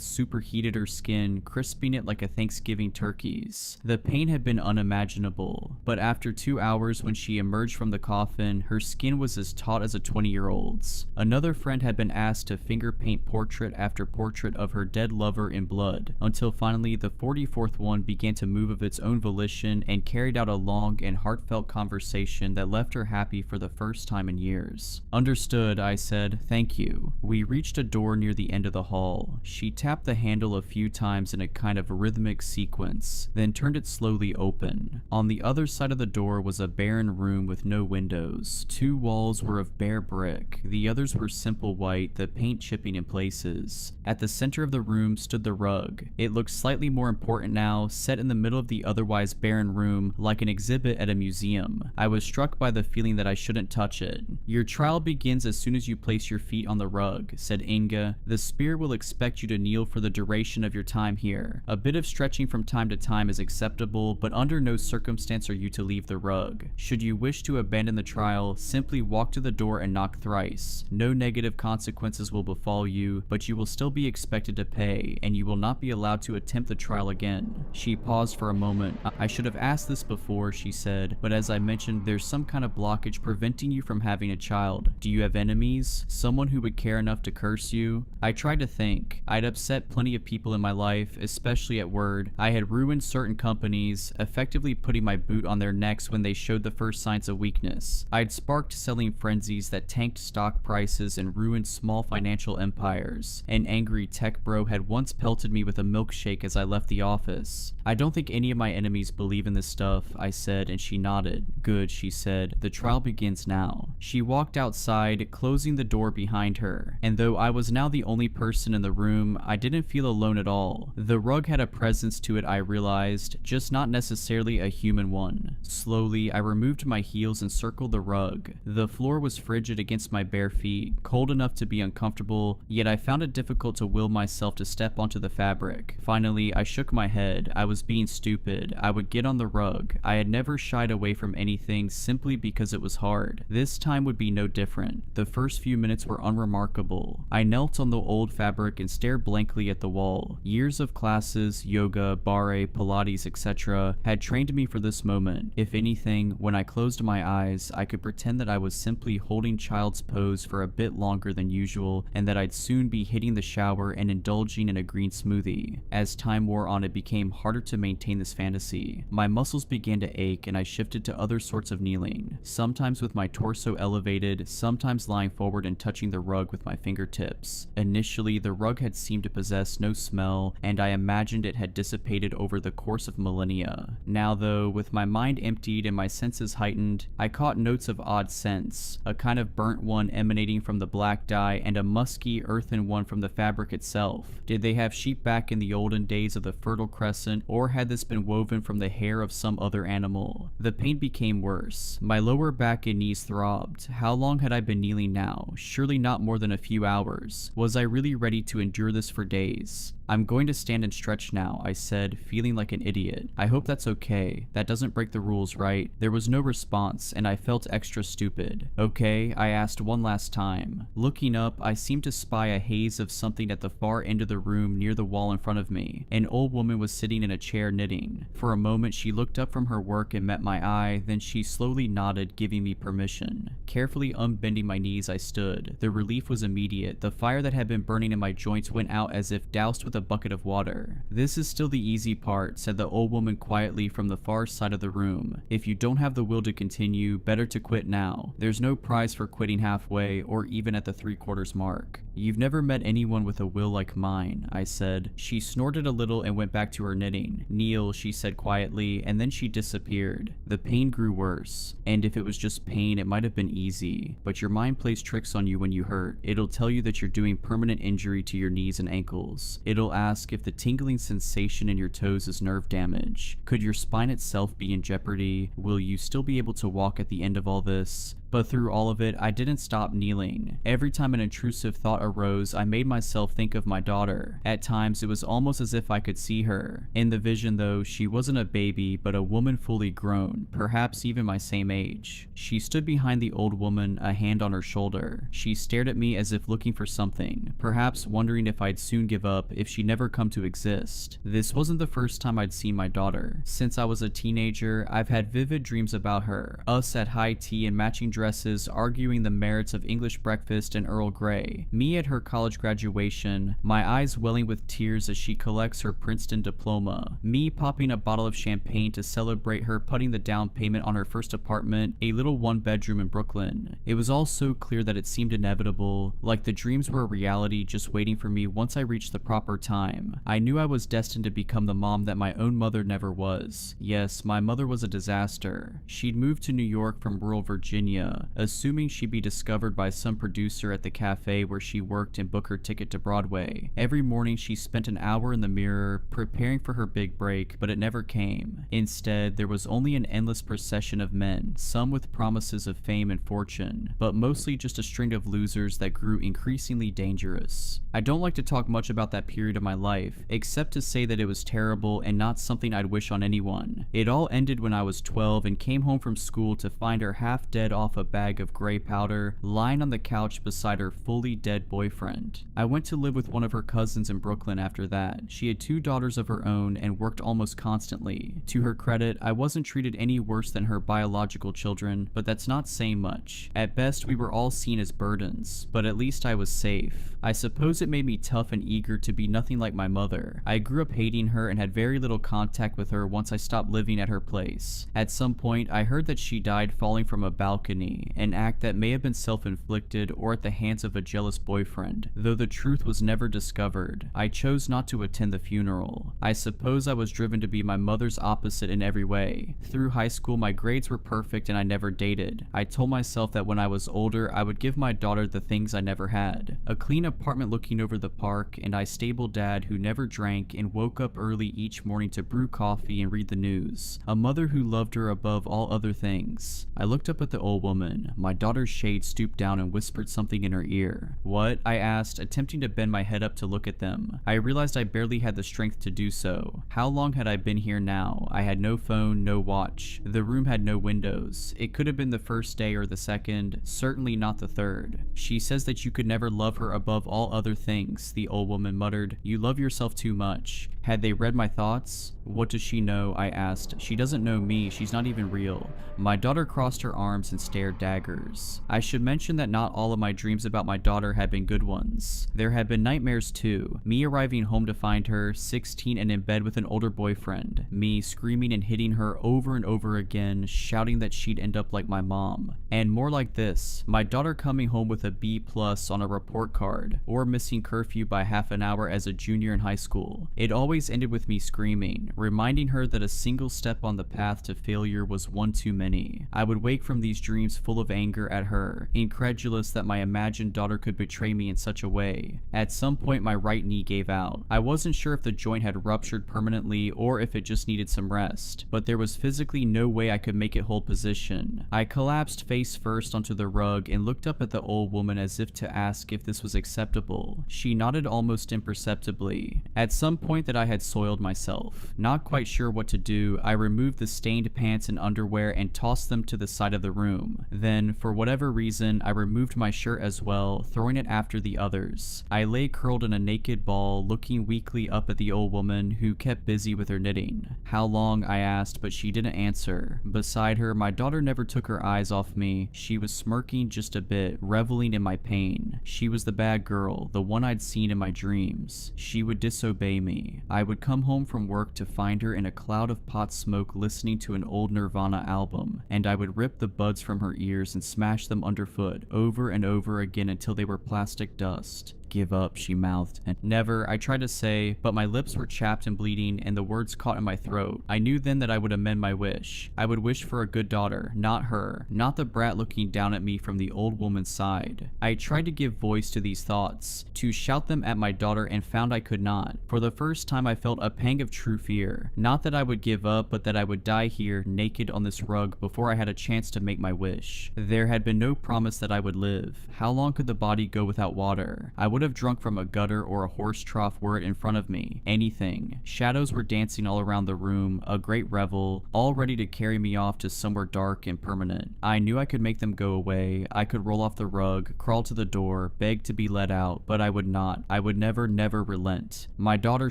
superheated her skin, crisping it like a Thanksgiving turkey's. The pain had been unimaginable, but after 2 hours when she emerged from the coffin, her skin was as taut as a 20-year-old's. Another friend had been asked to finger paint portrait after portrait of her dead lover in blood, until finally the 44th one began to move of its own volition and carried out a long and heartfelt conversation that left her happy for the first time in years. Understood, I said. Thank you. We reached a door near the end of the hall. She tapped the handle a few times in a kind of rhythmic sequence, then turned it slowly open. On the other side of the door was a barren room with no windows. 2 walls were of bare brick, the others were simple white, the paint chipping in places. At the center of the room stood the rug. It looked slightly more important now, set in the middle of the otherwise barren room, like an exhibit at a museum. I was struck by the feeling that I shouldn't touch it. Your trial begins as soon as you place your feet on the rug, said Inga. The spirit will expect you to kneel for the duration of your time here. A bit of stretching from time to time is acceptable, but under no circumstance are you to leave the rug. Should you wish to abandon the trial, simply walk to the door and knock thrice. No negative consequences will befall you, but you will still be expected to pay, and you will not be allowed to attempt the trial again. She paused for a moment. I should have asked this before, she said, but as I mentioned, there's some kind of blockage preventing you from having a child. Do you have enemies? Someone who would care enough to curse you? I tried to think. I'd upset plenty of people in my life, especially at Word. I had ruined certain companies, effectively putting my boot on their necks when they showed the first signs of weakness. I'd sparked selling frenzies that tanked stock prices and ruined small financial empires. An angry tech bro had once pelted me with a milkshake as I left the office. I don't think any of my enemies believe in this stuff, I said, and she nodded. Good, she said. The trial begins now. She walked outside, closing the door behind her, and though I was now the only person in the room, I didn't feel alone at all. The rug had a presence to it, I realized, just not necessarily a human one. Slowly, I removed my heels and circled the rug. The floor was frigid against my bare feet, cold enough to be uncomfortable, yet I found it difficult to will myself to step onto the fabric. Finally, I shook my head. I was being stupid. I would get on the rug. I had never shied away from anything simply because it was hard. This time would be no different. The first few minutes were unremarkable. I knelt on the old fabric and stared blankly at the wall. Years of classes, yoga, barre, Pilates, etc. had trained me for this moment. If anything, when I closed my eyes, I could pretend that I was simply holding child's pose for a bit longer than usual, and that I'd soon be hitting the shower and indulging in a green smoothie. As time wore on, it became harder to maintain this fantasy. My muscles began to ache, and I shifted to other sorts of kneeling, sometimes with my torso elevated, sometimes lying forward and touching the rug with my fingertips. Initially, the rug had seemed to possess no smell, and I imagined it had dissipated over the course of millennia. Now though, with my mind emptied and my senses heightened, I caught notes of odd scents, a kind of burnt one emanating from the black dye and a musky, earthen one from the fabric itself. Did they have sheep back in the olden days of the Fertile Crescent, or had this been woven from the hair of some other animal? The pain became worse. My lower back and knees throbbed. How long had I been kneeling now? Surely not more than a few hours. Was I really ready to endure this for days? I'm going to stand and stretch now, I said, feeling like an idiot. I hope that's okay. That doesn't break the rules, right? There was no response, and I felt extra stupid. Okay, I asked one last time. Looking up, I seemed to spy a haze of something at the far end of the room near the wall in front of me. An old woman was sitting in a chair knitting. For a moment, she looked up from her work and met my eye, then she slowly nodded, giving me permission. Carefully unbending my knees, I stood. The relief was immediate. The fire that had been burning in my joints went out as if doused with a bucket of water. This is still the easy part, said the old woman quietly from the far side of the room. If you don't have the will to continue, better to quit now. There's no prize for quitting halfway or even at the 3/4 mark. You've never met anyone with a will like mine, I said. She snorted a little and went back to her knitting. Kneel, she said quietly, and then she disappeared. The pain grew worse, and if it was just pain, it might have been easy, but your mind plays tricks on you when you hurt. It'll tell you that you're doing permanent injury to your knees and ankles. It'll ask if the tingling sensation in your toes is nerve damage. Could your spine itself be in jeopardy? Will you still be able to walk at the end of all this? But through all of it, I didn't stop kneeling. Every time an intrusive thought arose, I made myself think of my daughter. At times, it was almost as if I could see her. In the vision though, she wasn't a baby, but a woman fully grown, perhaps even my same age. She stood behind the old woman, a hand on her shoulder. She stared at me as if looking for something, perhaps wondering if I'd soon give up, if she'd never come to exist. This wasn't the first time I'd seen my daughter. Since I was a teenager, I've had vivid dreams about her, us at high tea in matching dresses, arguing the merits of English breakfast and Earl Grey, me at her college graduation, my eyes welling with tears as she collects her Princeton diploma, me popping a bottle of champagne to celebrate her putting the down payment on her first apartment, a little one-bedroom in Brooklyn. It was all so clear that it seemed inevitable, like the dreams were a reality just waiting for me once I reached the proper time. I knew I was destined to become the mom that my own mother never was. Yes, my mother was a disaster. She'd moved to New York from rural Virginia, assuming she'd be discovered by some producer at the cafe where she worked and book her ticket to Broadway. Every morning she spent an hour in the mirror, preparing for her big break, but it never came. Instead, there was only an endless procession of men, some with promises of fame and fortune, but mostly just a string of losers that grew increasingly dangerous. I don't like to talk much about that period of my life, except to say that it was terrible and not something I'd wish on anyone. It all ended when I was 12 and came home from school to find her half dead off a bag of gray powder, lying on the couch beside her fully dead boyfriend. I went to live with one of her cousins in Brooklyn after that. She had 2 daughters of her own and worked almost constantly. To her credit, I wasn't treated any worse than her biological children, but that's not saying much. At best, we were all seen as burdens, but at least I was safe. I suppose it made me tough and eager to be nothing like my mother. I grew up hating her and had very little contact with her once I stopped living at her place. At some point, I heard that she died falling from a balcony, an act that may have been self-inflicted or at the hands of a jealous boyfriend, though the truth was never discovered. I chose not to attend the funeral. I suppose I was driven to be my mother's opposite in every way. Through high school, my grades were perfect and I never dated. I told myself that when I was older, I would give my daughter the things I never had. A clean apartment looking over the park, and a stable dad who never drank and woke up early each morning to brew coffee and read the news. A mother who loved her above all other things. I looked up at the old woman. My daughter's shade stooped down and whispered something in her ear. "What?" I asked, attempting to bend my head up to look at them. I realized I barely had the strength to do so. How long had I been here now? I had no phone, no watch. The room had no windows. It could have been the first day or the second, certainly not the third. "She says that you could never love her above all other things," the old woman muttered. "You love yourself too much." Had they read my thoughts? "What does she know?" I asked. "She doesn't know me. She's not even real." My daughter crossed her arms and stared daggers. I should mention that not all of my dreams about my daughter had been good ones. There had been nightmares too. Me arriving home to find her, 16 and in bed with an older boyfriend. Me screaming and hitting her over and over again, shouting that she'd end up like my mom. And more like this. My daughter coming home with a B+ on a report card, or missing curfew by half an hour as a junior in high school. It always ended with me screaming, reminding her that a single step on the path to failure was one too many. I would wake from these dreams full of anger at her, incredulous that my imagined daughter could betray me in such a way. At some point, my right knee gave out. I wasn't sure if the joint had ruptured permanently or if it just needed some rest, but there was physically no way I could make it hold position. I collapsed face first onto the rug and looked up at the old woman as if to ask if this was acceptable. She nodded almost imperceptibly. At some point that I had soiled myself. Not quite sure what to do, I removed the stained pants and underwear and tossed them to the side of the room. Then, for whatever reason, I removed my shirt as well, throwing it after the others. I lay curled in a naked ball, looking weakly up at the old woman who kept busy with her knitting. "How long?" I asked, but she didn't answer. Beside her, my daughter never took her eyes off me. She was smirking just a bit, reveling in my pain. She was the bad girl, the one I'd seen in my dreams. She would disobey me. I would come home from work to find her in a cloud of pot smoke listening to an old Nirvana album, and I would rip the buds from her ears and smash them underfoot over and over again until they were plastic dust. "Give up," she mouthed. And never, I tried to say, but my lips were chapped and bleeding and the words caught in my throat. I knew then that I would amend my wish. I would wish for a good daughter, not her, not the brat looking down at me from the old woman's side. I tried to give voice to these thoughts, to shout them at my daughter, and found I could not. For the first time I felt a pang of true fear. Not that I would give up, but that I would die here, naked on this rug, before I had a chance to make my wish. There had been no promise that I would live. How long could the body go without water? I would have drunk from a gutter or a horse trough were it in front of me. Anything. Shadows were dancing all around the room, a great revel, all ready to carry me off to somewhere dark and permanent. I knew I could make them go away. I could roll off the rug, crawl to the door, beg to be let out, but I would not. I would never relent. My daughter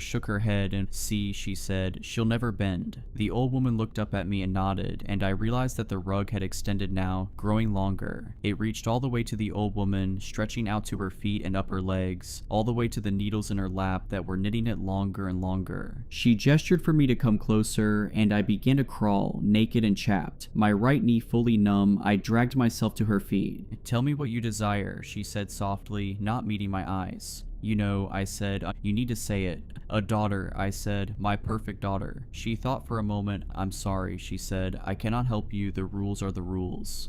shook her head and, "See," she said, "she'll never bend." The old woman looked up at me and nodded, and I realized that the rug had extended now, growing longer. It reached all the way to the old woman, stretching out to her feet and upper legs, all the way to the needles in her lap that were knitting it longer and longer. She gestured for me to come closer, and I began to crawl, naked and chapped. My right knee fully numb, I dragged myself to her feet. "Tell me what you desire," she said softly, not meeting my eyes. "You know," I said, "you need to say it." "A daughter," I said, "my perfect daughter." She thought for a moment. "I'm sorry," she said, "I cannot help you, the rules are the rules."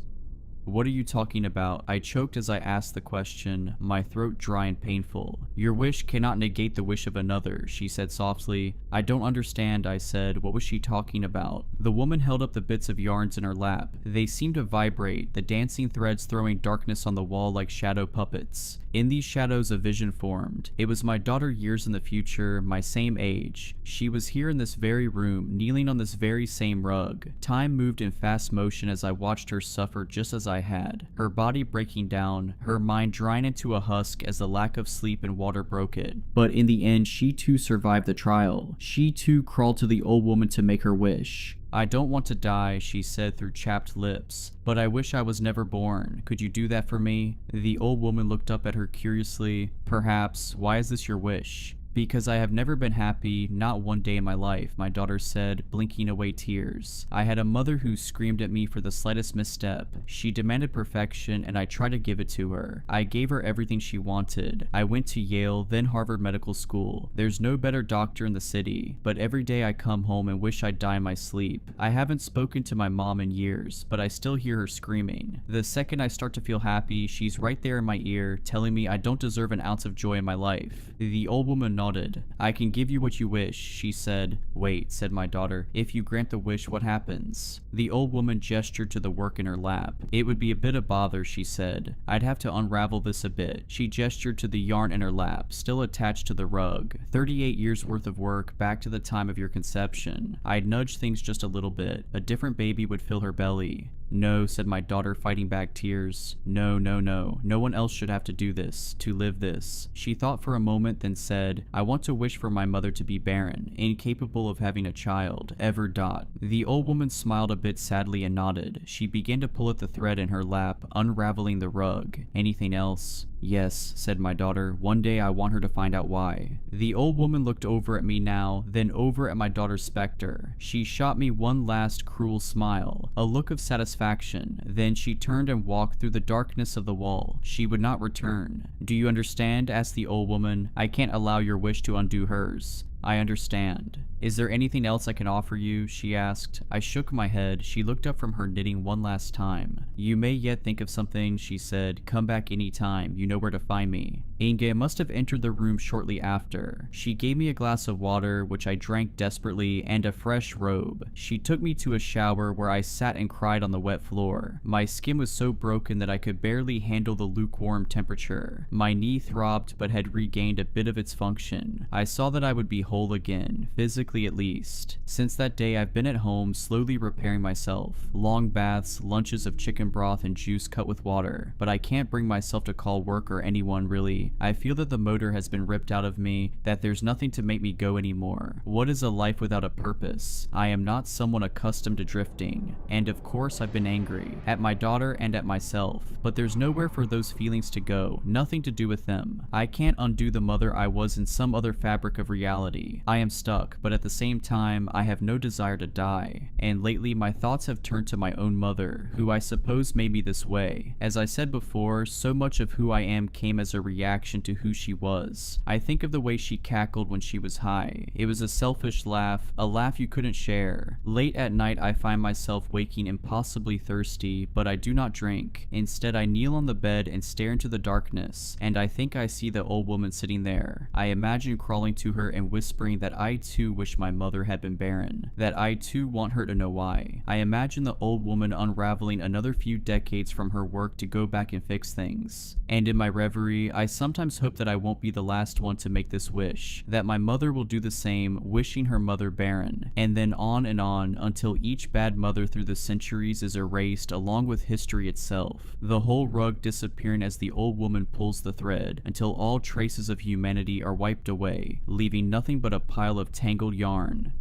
"What are you talking about?" I choked as I asked the question, my throat dry and painful. "Your wish cannot negate the wish of another," she said softly. "I don't understand," I said. What was she talking about? The woman held up the bits of yarns in her lap. They seemed to vibrate, the dancing threads throwing darkness on the wall like shadow puppets. In these shadows a vision formed. It was my daughter years in the future, my same age. She was here in this very room, kneeling on this very same rug. Time moved in fast motion as I watched her suffer just as I had. Her body breaking down, her mind drying into a husk as the lack of sleep and water broke it. But in the end, she too survived the trial. She too crawled to the old woman to make her wish. "I don't want to die," she said through chapped lips, "but I wish I was never born. Could you do that for me?" The old woman looked up at her curiously. "Perhaps. Why is this your wish?" "Because I have never been happy, not one day in my life," my daughter said, blinking away tears. "I had a mother who screamed at me for the slightest misstep. She demanded perfection, and I tried to give it to her. I gave her everything she wanted. I went to Yale, then Harvard Medical School. There's no better doctor in the city, but every day I come home and wish I'd die in my sleep. I haven't spoken to my mom in years, but I still hear her screaming. The second I start to feel happy, she's right there in my ear, telling me I don't deserve an ounce of joy in my life." The old woman nodded. "I can give you what you wish," she said. "Wait," said my daughter. "If you grant the wish, what happens?" The old woman gestured to the work in her lap. "It would be a bit of bother," she said. "I'd have to unravel this a bit." She gestured to the yarn in her lap, still attached to the rug. 38 years worth of work, back to the time of your conception. I'd nudge things just a little bit. A different baby would fill her belly. "No," said my daughter, fighting back tears. "No, no, no. No one else should have to do this, to live this." She thought for a moment, then said, "I want to wish for my mother to be barren, incapable of having a child, ever dot." The old woman smiled a bit sadly and nodded. She began to pull at the thread in her lap, unraveling the rug. "Anything else?" "Yes," said my daughter. "One day I want her to find out why." The old woman looked over at me now, then over at my daughter's specter. She shot me one last cruel smile, a look of satisfaction. Then she turned and walked through the darkness of the wall. She would not return. "Do you understand?" asked the old woman. "I can't allow your wish to undo hers." "I understand." "Is there anything else I can offer you?" she asked. I shook my head. She looked up from her knitting one last time. "You may yet think of something," she said. "Come back any time. You know where to find me." Inge must have entered the room shortly after. She gave me a glass of water, which I drank desperately, and a fresh robe. She took me to a shower where I sat and cried on the wet floor. My skin was so broken that I could barely handle the lukewarm temperature. My knee throbbed but had regained a bit of its function. I saw that I would be whole again, physically at least. Since that day I've been at home, slowly repairing myself. Long baths, lunches of chicken broth and juice cut with water. But I can't bring myself to call work or anyone really. I feel that the motor has been ripped out of me, that there's nothing to make me go anymore. What is a life without a purpose? I am not someone accustomed to drifting. And of course I've been angry. At my daughter and at myself. But there's nowhere for those feelings to go. Nothing to do with them. I can't undo the mother I was in some other fabric of reality. I am stuck, but at at the same time, I have no desire to die. And lately, my thoughts have turned to my own mother, who I suppose made me this way. As I said before, so much of who I am came as a reaction to who she was. I think of the way she cackled when she was high. It was a selfish laugh, a laugh you couldn't share. Late at night, I find myself waking impossibly thirsty, but I do not drink. Instead, I kneel on the bed and stare into the darkness, and I think I see the old woman sitting there. I imagine crawling to her and whispering that I too wish my mother had been barren, that I too want her to know why. I imagine the old woman unraveling another few decades from her work to go back and fix things. And in my reverie, I sometimes hope that I won't be the last one to make this wish, that my mother will do the same, wishing her mother barren, and then on until each bad mother through the centuries is erased along with history itself, the whole rug disappearing as the old woman pulls the thread, until all traces of humanity are wiped away, leaving nothing but a pile of tangled yarn.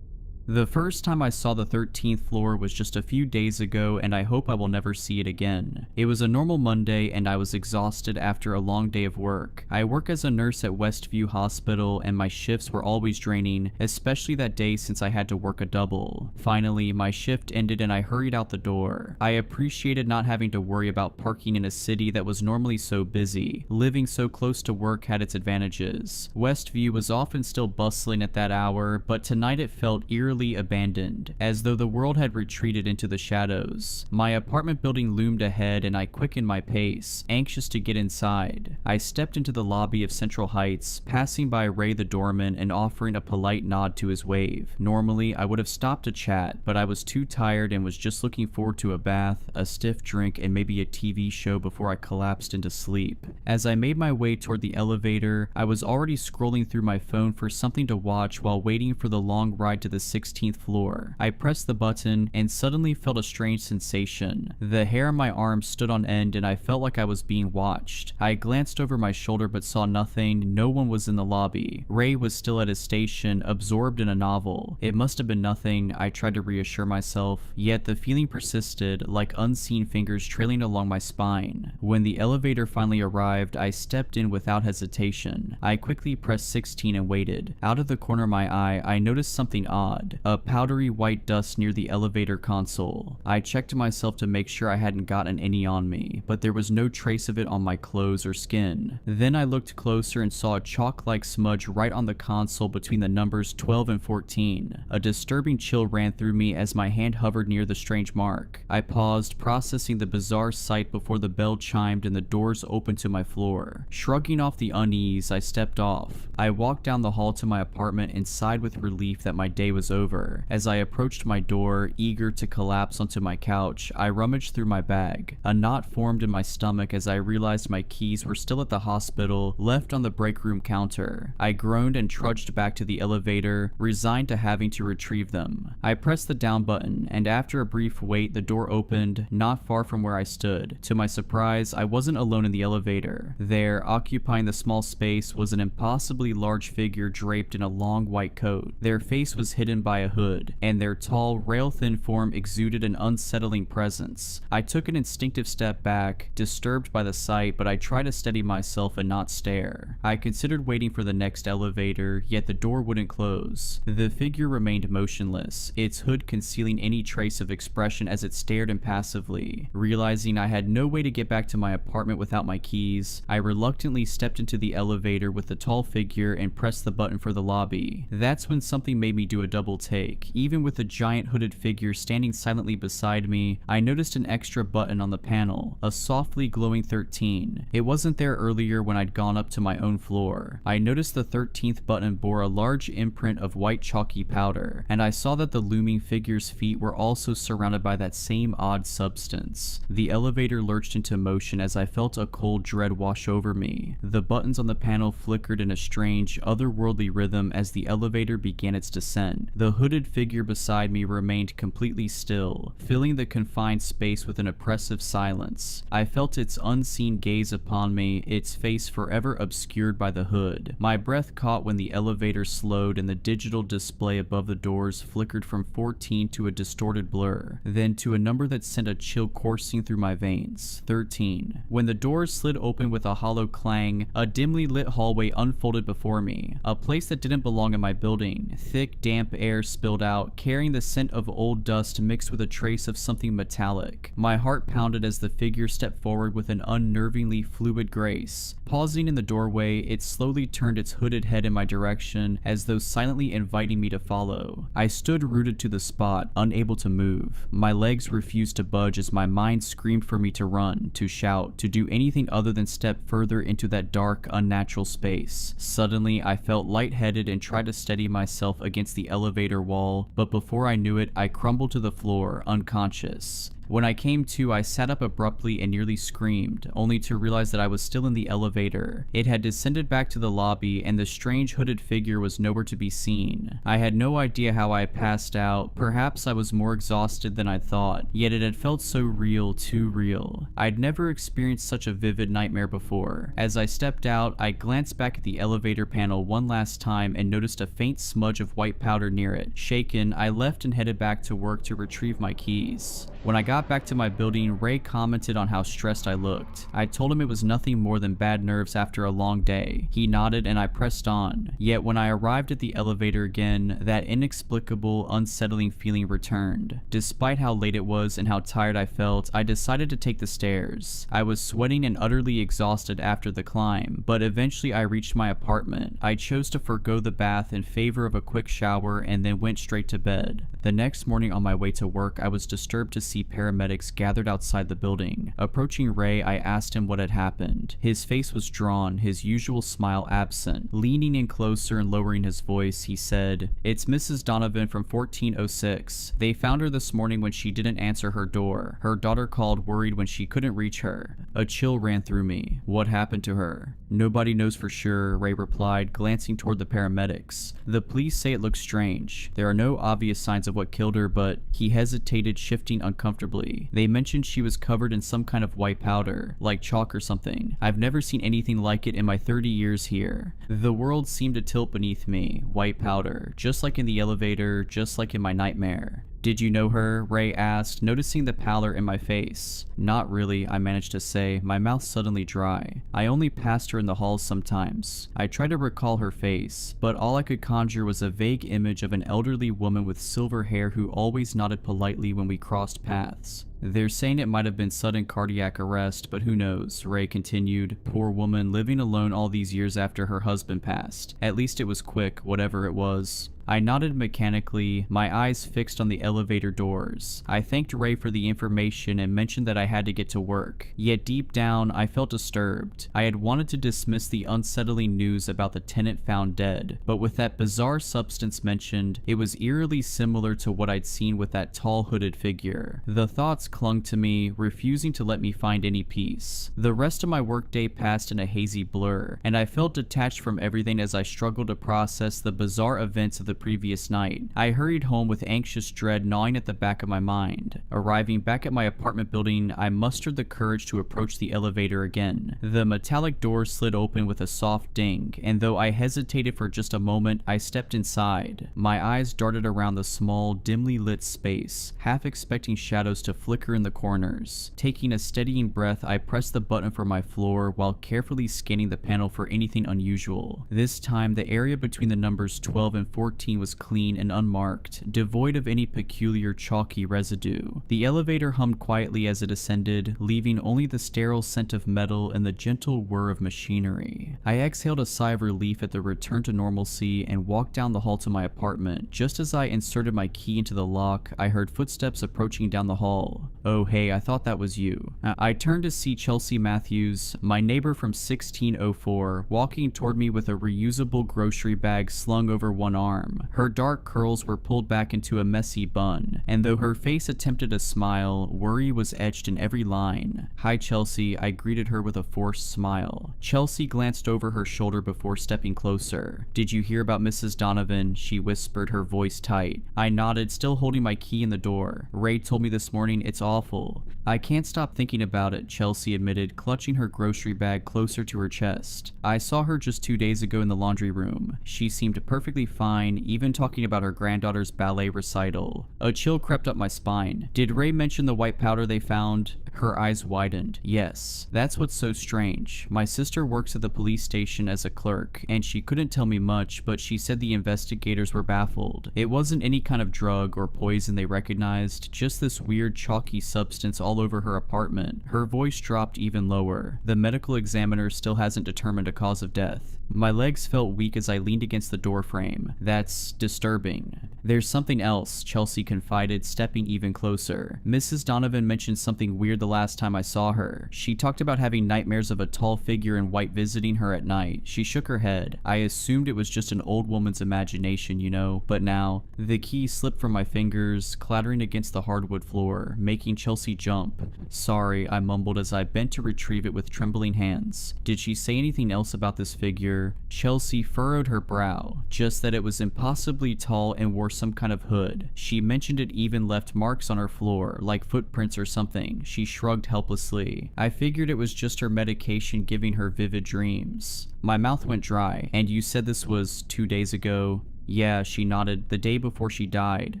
The first time I saw the 13th floor was just a few days ago, and I hope I will never see it again. It was a normal Monday, and I was exhausted after a long day of work. I work as a nurse at Westview Hospital, and my shifts were always draining, especially that day since I had to work a double. Finally, my shift ended and I hurried out the door. I appreciated not having to worry about parking in a city that was normally so busy. Living so close to work had its advantages. Westview was often still bustling at that hour, but tonight it felt eerily abandoned, as though the world had retreated into the shadows. My apartment building loomed ahead and I quickened my pace, anxious to get inside. I stepped into the lobby of Central Heights, passing by Ray the doorman and offering a polite nod to his wave. Normally, I would have stopped to chat, but I was too tired and was just looking forward to a bath, a stiff drink, and maybe a TV show before I collapsed into sleep. As I made my way toward the elevator, I was already scrolling through my phone for something to watch while waiting for the long ride to the 16th floor. I pressed the button and suddenly felt a strange sensation. The hair on my arm stood on end and I felt like I was being watched. I glanced over my shoulder but saw nothing. No one was in the lobby. Ray was still at his station, absorbed in a novel. It must have been nothing, I tried to reassure myself, yet the feeling persisted, like unseen fingers trailing along my spine. When the elevator finally arrived, I stepped in without hesitation. I quickly pressed 16 and waited. Out of the corner of my eye, I noticed something odd. A powdery white dust near the elevator console. I checked myself to make sure I hadn't gotten any on me, but there was no trace of it on my clothes or skin. Then I looked closer and saw a chalk-like smudge right on the console between the numbers 12 and 14. A disturbing chill ran through me as my hand hovered near the strange mark. I paused, processing the bizarre sight before the bell chimed and the doors opened to my floor. Shrugging off the unease, I stepped off. I walked down the hall to my apartment and sighed with relief that my day was over. As I approached my door, eager to collapse onto my couch, I rummaged through my bag. A knot formed in my stomach as I realized my keys were still at the hospital, left on the break room counter. I groaned and trudged back to the elevator, resigned to having to retrieve them. I pressed the down button, and after a brief wait, the door opened, not far from where I stood. To my surprise, I wasn't alone in the elevator. There, occupying the small space, was an impossibly large figure draped in a long white coat. Their face was hidden by a hood, and their tall, rail-thin form exuded an unsettling presence. I took an instinctive step back, disturbed by the sight, but I tried to steady myself and not stare. I considered waiting for the next elevator, yet the door wouldn't close. The figure remained motionless, its hood concealing any trace of expression as it stared impassively. Realizing I had no way to get back to my apartment without my keys, I reluctantly stepped into the elevator with the tall figure and pressed the button for the lobby. That's when something made me do a double take. Even with the giant hooded figure standing silently beside me, I noticed an extra button on the panel, a softly glowing 13. It wasn't there earlier when I'd gone up to my own floor. I noticed the 13th button bore a large imprint of white chalky powder, and I saw that the looming figure's feet were also surrounded by that same odd substance. The elevator lurched into motion as I felt a cold dread wash over me. The buttons on the panel flickered in a strange, otherworldly rhythm as the elevator began its descent. The The hooded figure beside me remained completely still, filling the confined space with an oppressive silence. I felt its unseen gaze upon me, its face forever obscured by the hood. My breath caught when the elevator slowed and the digital display above the doors flickered from 14 to a distorted blur, then to a number that sent a chill coursing through my veins, 13. When the doors slid open with a hollow clang, a dimly lit hallway unfolded before me, a place that didn't belong in my building. Thick, damp air spilled out, carrying the scent of old dust mixed with a trace of something metallic. My heart pounded as the figure stepped forward with an unnervingly fluid grace. Pausing in the doorway, it slowly turned its hooded head in my direction, as though silently inviting me to follow. I stood rooted to the spot, unable to move. My legs refused to budge as my mind screamed for me to run, to shout, to do anything other than step further into that dark, unnatural space. Suddenly, I felt lightheaded and tried to steady myself against the elevator wall, but before I knew it, I crumbled to the floor, unconscious. When I came to, I sat up abruptly and nearly screamed, only to realize that I was still in the elevator. It had descended back to the lobby, and the strange hooded figure was nowhere to be seen. I had no idea how I passed out. Perhaps I was more exhausted than I thought, yet it had felt so real, too real. I'd never experienced such a vivid nightmare before. As I stepped out, I glanced back at the elevator panel one last time and noticed a faint smudge of white powder near it. Shaken, I left and headed back to work to retrieve my keys. When I got back to my building, Ray commented on how stressed I looked. I told him it was nothing more than bad nerves after a long day. He nodded and I pressed on. Yet when I arrived at the elevator again, that inexplicable, unsettling feeling returned. Despite how late it was and how tired I felt, I decided to take the stairs. I was sweating and utterly exhausted after the climb, but eventually I reached my apartment. I chose to forgo the bath in favor of a quick shower and then went straight to bed. The next morning on my way to work, I was disturbed to see paramedics gathered outside the building. Approaching Ray, I asked him what had happened. His face was drawn, his usual smile absent. Leaning in closer and lowering his voice, he said, "It's Mrs. Donovan from 1406. They found her this morning when she didn't answer her door. Her daughter called worried when she couldn't reach her." A chill ran through me. What happened to her? "Nobody knows for sure," Ray replied, glancing toward the paramedics. "The police say it looks strange. There are no obvious signs of what killed her, but..." He hesitated, shifting uncomfortably. "They mentioned she was covered in some kind of white powder, like chalk or something. I've never seen anything like it in my 30 years here." The world seemed to tilt beneath me. White powder, just like in the elevator, just like in my nightmare. "Did you know her?" Ray asked, noticing the pallor in my face. "Not really," I managed to say, my mouth suddenly dry. "I only passed her in the halls sometimes." I tried to recall her face, but all I could conjure was a vague image of an elderly woman with silver hair who always nodded politely when we crossed paths. "They're saying it might have been sudden cardiac arrest, but who knows," Ray continued. "Poor woman, living alone all these years after her husband passed. At least it was quick, whatever it was." I nodded mechanically, my eyes fixed on the elevator doors. I thanked Ray for the information and mentioned that I had to get to work. Yet deep down, I felt disturbed. I had wanted to dismiss the unsettling news about the tenant found dead, but with that bizarre substance mentioned, it was eerily similar to what I'd seen with that tall hooded figure. The thoughts clung to me, refusing to let me find any peace. The rest of my workday passed in a hazy blur, and I felt detached from everything as I struggled to process the bizarre events of the previous night. I hurried home with anxious dread gnawing at the back of my mind. Arriving back at my apartment building, I mustered the courage to approach the elevator again. The metallic door slid open with a soft ding, and though I hesitated for just a moment, I stepped inside. My eyes darted around the small, dimly lit space, half expecting shadows to flicker in the corners. Taking a steadying breath, I pressed the button for my floor while carefully scanning the panel for anything unusual. This time, the area between the numbers 12 and 14 was clean and unmarked, devoid of any peculiar chalky residue. The elevator hummed quietly as it ascended, leaving only the sterile scent of metal and the gentle whir of machinery. I exhaled a sigh of relief at the return to normalcy and walked down the hall to my apartment. Just as I inserted my key into the lock, I heard footsteps approaching down the hall. "Oh hey, I thought that was you." I turned to see Chelsea Matthews, my neighbor from 1604, walking toward me with a reusable grocery bag slung over one arm. warm. Her dark curls were pulled back into a messy bun, and though her face attempted a smile, worry was etched in every line. "Hi, Chelsea," I greeted her with a forced smile. Chelsea glanced over her shoulder before stepping closer. "Did you hear about Mrs. Donovan?" she whispered, her voice tight. I nodded, still holding my key in the door. "Ray told me this morning. It's awful." "I can't stop thinking about it," Chelsea admitted, clutching her grocery bag closer to her chest. "I saw her just 2 days ago in the laundry room. She seemed perfectly fine, even talking about her granddaughter's ballet recital." A chill crept up my spine. "Did Ray mention the white powder they found?" Her eyes widened. "Yes. That's what's so strange. My sister works at the police station as a clerk, and she couldn't tell me much, but she said the investigators were baffled. It wasn't any kind of drug or poison they recognized, just this weird chalky substance all over her apartment." Her voice dropped even lower. "The medical examiner still hasn't determined a cause of death." My legs felt weak as I leaned against the doorframe. "That's disturbing." "There's something else," Chelsea confided, stepping even closer. "Mrs. Donovan mentioned something weird the last time I saw her. She talked about having nightmares of a tall figure in white visiting her at night." She shook her head. "I assumed it was just an old woman's imagination, you know, but now..." The key slipped from my fingers, clattering against the hardwood floor, making Chelsea jump. "Sorry," I mumbled as I bent to retrieve it with trembling hands. "Did she say anything else about this figure?" Chelsea furrowed her brow. "Just that it was impossibly tall and wore some kind of hood. She mentioned it even left marks on her floor, like footprints or something." She shrugged helplessly. "I figured it was just her medication giving her vivid dreams." My mouth went dry. "And you said this was 2 days ago?" "Yeah," she nodded. "The day before she died."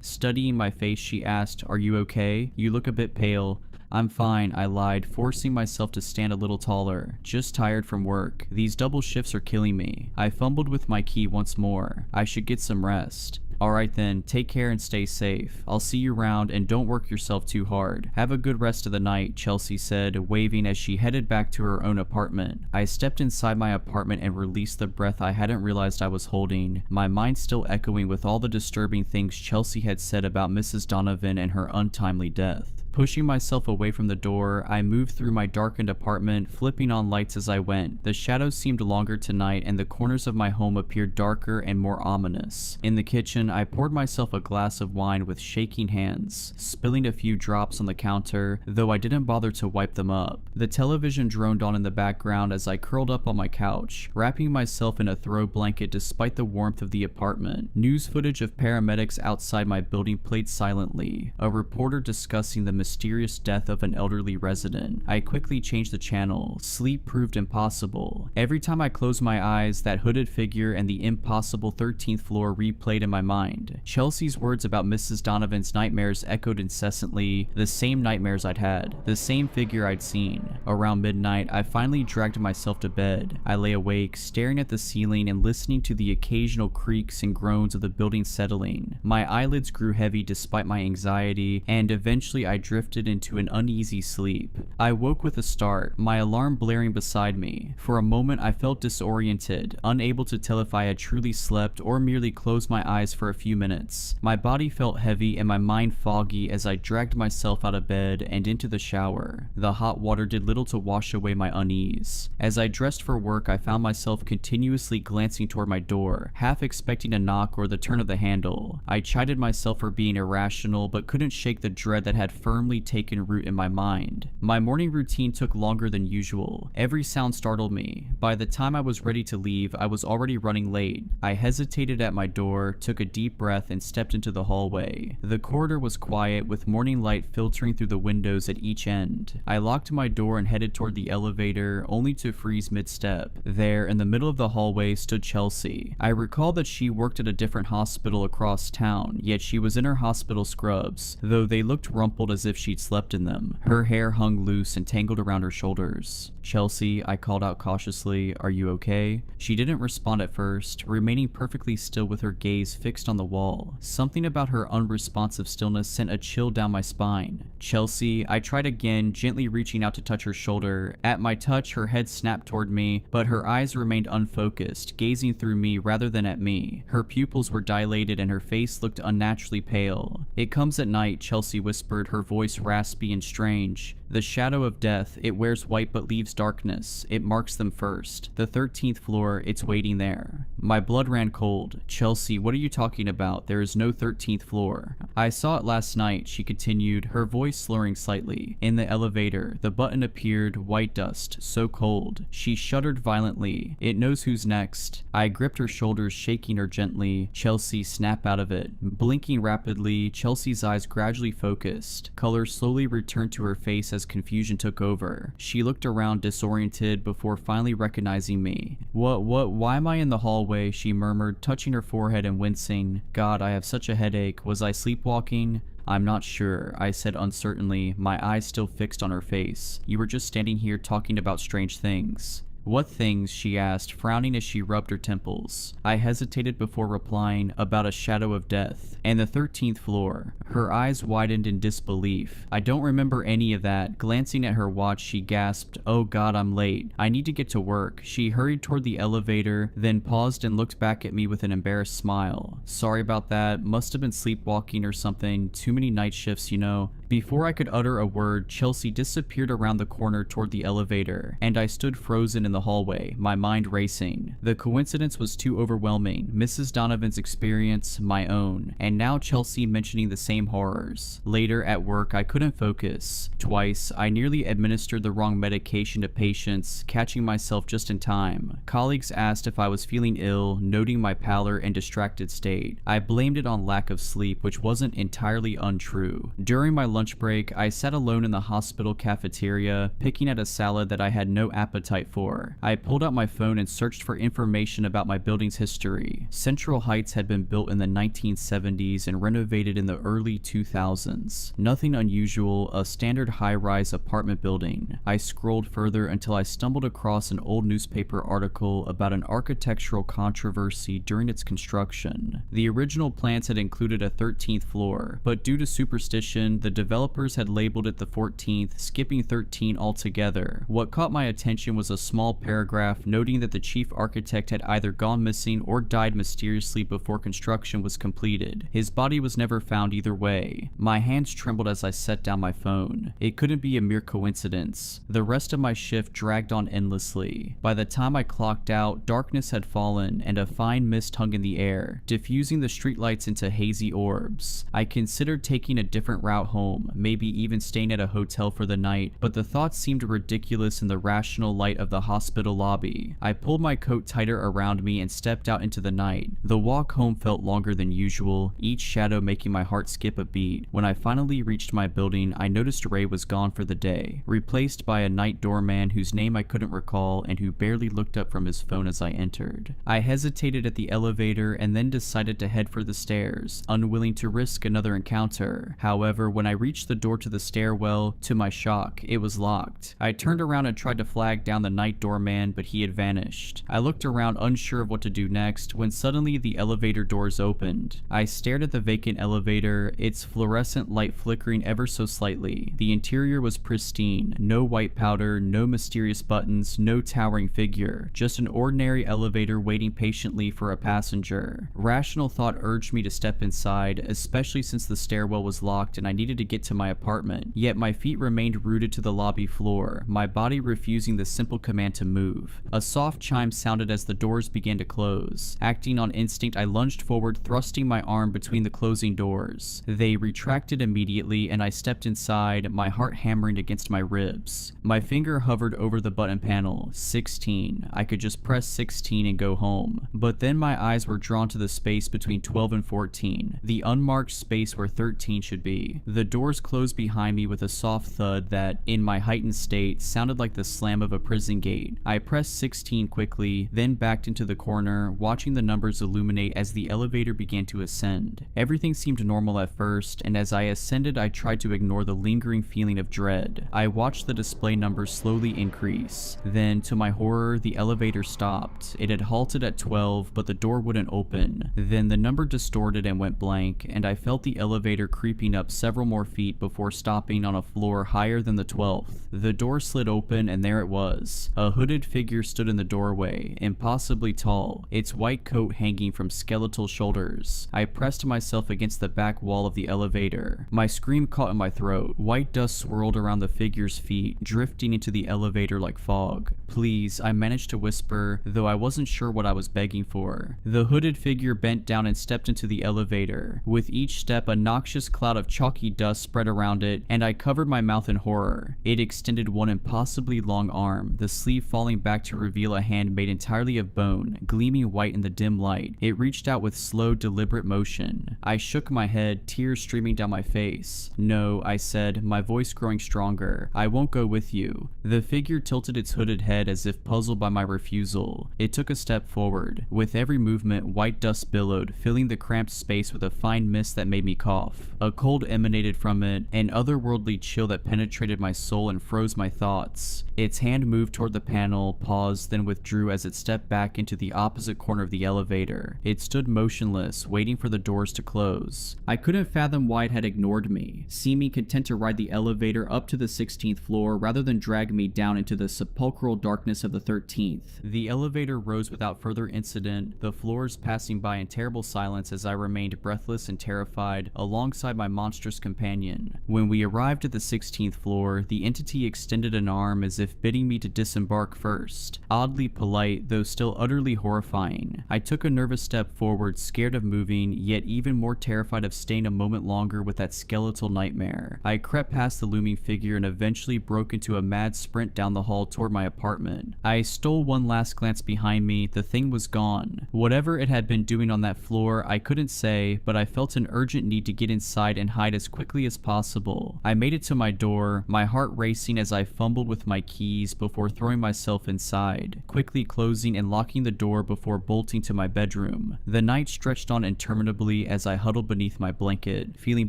Studying my face, she asked, "Are you okay? You look a bit pale." "I'm fine," I lied, forcing myself to stand a little taller. "Just tired from work. These double shifts are killing me." I fumbled with my key once more. "I should get some rest." "Alright then, take care and stay safe. I'll see you around, and don't work yourself too hard. Have a good rest of the night," Chelsea said, waving as she headed back to her own apartment. I stepped inside my apartment and released the breath I hadn't realized I was holding, my mind still echoing with all the disturbing things Chelsea had said about Mrs. Donovan and her untimely death. Pushing myself away from the door, I moved through my darkened apartment, flipping on lights as I went. The shadows seemed longer tonight, and the corners of my home appeared darker and more ominous. In the kitchen, I poured myself a glass of wine with shaking hands, spilling a few drops on the counter, though I didn't bother to wipe them up. The television droned on in the background as I curled up on my couch, wrapping myself in a throw blanket despite the warmth of the apartment. News footage of paramedics outside my building played silently, a reporter discussing the mysterious death of an elderly resident. I quickly changed the channel. Sleep proved impossible. Every time I closed my eyes, that hooded figure and the impossible 13th floor replayed in my mind. Chelsea's words about Mrs. Donovan's nightmares echoed incessantly, the same nightmares I'd had, the same figure I'd seen. Around midnight, I finally dragged myself to bed. I lay awake, staring at the ceiling and listening to the occasional creaks and groans of the building settling. My eyelids grew heavy despite my anxiety, and eventually I drifted into an uneasy sleep. I woke with a start, my alarm blaring beside me. For a moment I felt disoriented, unable to tell if I had truly slept or merely closed my eyes for a few minutes. My body felt heavy and my mind foggy as I dragged myself out of bed and into the shower. The hot water did little to wash away my unease. As I dressed for work, I found myself continuously glancing toward my door, half expecting a knock or the turn of the handle. I chided myself for being irrational, but couldn't shake the dread that had firmly taken root in my mind. My morning routine took longer than usual. Every sound startled me. By the time I was ready to leave, I was already running late. I hesitated at my door, took a deep breath, and stepped into the hallway. The corridor was quiet, with morning light filtering through the windows at each end. I locked my door and headed toward the elevator, only to freeze mid-step. There, in the middle of the hallway, stood Chelsea. I recalled that she worked at a different hospital across town, yet she was in her hospital scrubs, though they looked rumpled as if she'd slept in them. Her hair hung loose and tangled around her shoulders. "Chelsea," I called out cautiously, "are you okay?" She didn't respond at first, remaining perfectly still with her gaze fixed on the wall. Something about her unresponsive stillness sent a chill down my spine. "Chelsea," I tried again, gently reaching out to touch her shoulder. At my touch, her head snapped toward me, but her eyes remained unfocused, gazing through me rather than at me. Her pupils were dilated and her face looked unnaturally pale. "It comes at night," Chelsea whispered, her voice raspy and strange. "The shadow of death, it wears white but leaves darkness. It marks them first. The 13th floor, it's waiting there." My blood ran cold. Chelsea, what are you talking about? There is no 13th floor. I saw it last night, she continued, her voice slurring slightly. In the elevator, the button appeared, white dust, so cold. She shuddered violently. It knows who's next. I gripped her shoulders, shaking her gently. Chelsea, snap out of it. Blinking rapidly, Chelsea's eyes gradually focused. Color slowly returned to her face as confusion took over. She looked around disoriented before finally recognizing me. Why am I in the hallway? She murmured, touching her forehead and wincing. God, I have such a headache. Was I sleepwalking? I'm not sure, I said uncertainly, my eyes still fixed on her face. You were just standing here talking about strange things. What things? She asked, frowning as she rubbed her temples. I hesitated before replying, about a shadow of death, and the 13th floor. Her eyes widened in disbelief. I don't remember any of that. Glancing at her watch, she gasped, oh God, I'm late. I need to get to work. She hurried toward the elevator, then paused and looked back at me with an embarrassed smile. Sorry about that. Must have been sleepwalking or something. Too many night shifts, you know. Before I could utter a word, Chelsea disappeared around the corner toward the elevator, and I stood frozen in the hallway, my mind racing. The coincidence was too overwhelming. Mrs. Donovan's experience, my own, and now Chelsea mentioning the same horrors. Later at work, I couldn't focus. Twice, I nearly administered the wrong medication to patients, catching myself just in time. Colleagues asked if I was feeling ill, noting my pallor and distracted state. I blamed it on lack of sleep, which wasn't entirely untrue. During my lunch break, I sat alone in the hospital cafeteria, picking at a salad that I had no appetite for. I pulled out my phone and searched for information about my building's history. Central Heights had been built in the 1970s and renovated in the early 2000s. Nothing unusual, a standard high-rise apartment building. I scrolled further until I stumbled across an old newspaper article about an architectural controversy during its construction. The original plans had included a 13th floor, but due to superstition, the developers had labeled it the 14th, skipping 13 altogether. What caught my attention was a small paragraph noting that the chief architect had either gone missing or died mysteriously before construction was completed. His body was never found either way. My hands trembled as I set down my phone. It couldn't be a mere coincidence. The rest of my shift dragged on endlessly. By the time I clocked out, darkness had fallen and a fine mist hung in the air, diffusing the streetlights into hazy orbs. I considered taking a different route home, maybe even staying at a hotel for the night, but the thought seemed ridiculous in the rational light of the hospital lobby. I pulled my coat tighter around me and stepped out into the night. The walk home felt longer than usual, each shadow making my heart skip a beat. When I finally reached my building, I noticed Ray was gone for the day, replaced by a night doorman whose name I couldn't recall and who barely looked up from his phone as I entered. I hesitated at the elevator and then decided to head for the stairs, unwilling to risk another encounter. However, when I reached the door to the stairwell, to my shock, it was locked. I turned around and tried to flag down the night doorman, but he had vanished. I looked around unsure of what to do next when suddenly the elevator doors opened. I stared at the vacant elevator, its fluorescent light flickering ever so slightly. The interior was pristine, no white powder, no mysterious buttons, no towering figure, just an ordinary elevator waiting patiently for a passenger. Rational thought urged me to step inside, especially since the stairwell was locked and I needed to get to my apartment, yet my feet remained rooted to the lobby floor, my body refusing the simple command to move. A soft chime sounded as the doors began to close. Acting on instinct, I lunged forward, thrusting my arm between the closing doors. They retracted immediately and I stepped inside, my heart hammering against my ribs. My finger hovered over the button panel. 16. I could just press 16 and go home. But then my eyes were drawn to the space between 12 and 14, the unmarked space where 13 should be. The doors closed behind me with a soft thud that, in my heightened state, sounded like the slam of a prison gate. I pressed 16 quickly, then backed into the corner, watching the numbers illuminate as the elevator began to ascend. Everything seemed normal at first, and as I ascended I tried to ignore the lingering feeling of dread. I watched the display numbers slowly increase. Then, to my horror, the elevator stopped. It had halted at 12, but the door wouldn't open. Then the number distorted and went blank, and I felt the elevator creeping up several more feet before stopping on a floor higher than the 12th. The door slid open and there it was. A hooded figure stood in the doorway, impossibly tall, its white coat hanging from skeletal shoulders. I pressed myself against the back wall of the elevator. My scream caught in my throat. White dust swirled around the figure's feet, drifting into the elevator like fog. "Please," I managed to whisper, though I wasn't sure what I was begging for. The hooded figure bent down and stepped into the elevator. With each step, a noxious cloud of chalky dust spread around it, and I covered my mouth in horror. It extended one impossibly long arm, the sleeve falling back to reveal a hand made entirely of bone, gleaming white in the dim light. It reached out with slow, deliberate motion. I shook my head, tears streaming down my face. "No," I said, my voice growing stronger. "I won't go with you." The figure tilted its hooded head as if puzzled by my refusal. It took a step forward. With every movement, white dust billowed, filling the cramped space with a fine mist that made me cough. A cold emanated from it, an otherworldly chill that penetrated my soul and froze my thoughts. Its hand moved toward the panel, paused, then withdrew as it stepped back into the opposite corner of the elevator. It stood motionless, waiting for the doors to close. I couldn't fathom why it had ignored me, seeming content to ride the elevator up to the 16th floor rather than drag me down into the sepulchral darkness of the 13th. The elevator rose without further incident, the floors passing by in terrible silence as I remained breathless and terrified alongside my monstrous companion. When we arrived at the 16th floor, the entity extended an arm as if bidding me to disembark first. Oddly polite, though still utterly horrifying. I took a nervous step forward, scared of moving, yet even more terrified of staying a moment longer with that skeletal nightmare. I crept past the looming figure and eventually broke into a mad sprint down the hall toward my apartment. I stole one last glance behind me. The thing was gone. Whatever it had been doing on that floor, I couldn't say, but I felt an urgent need to get inside and hide as quickly as possible. I made it to my door, my heart racing as I fumbled with my keys before throwing myself inside, quickly closing and locking the door before bolting to my bedroom. The night stretched on interminably as I huddled beneath my blanket, feeling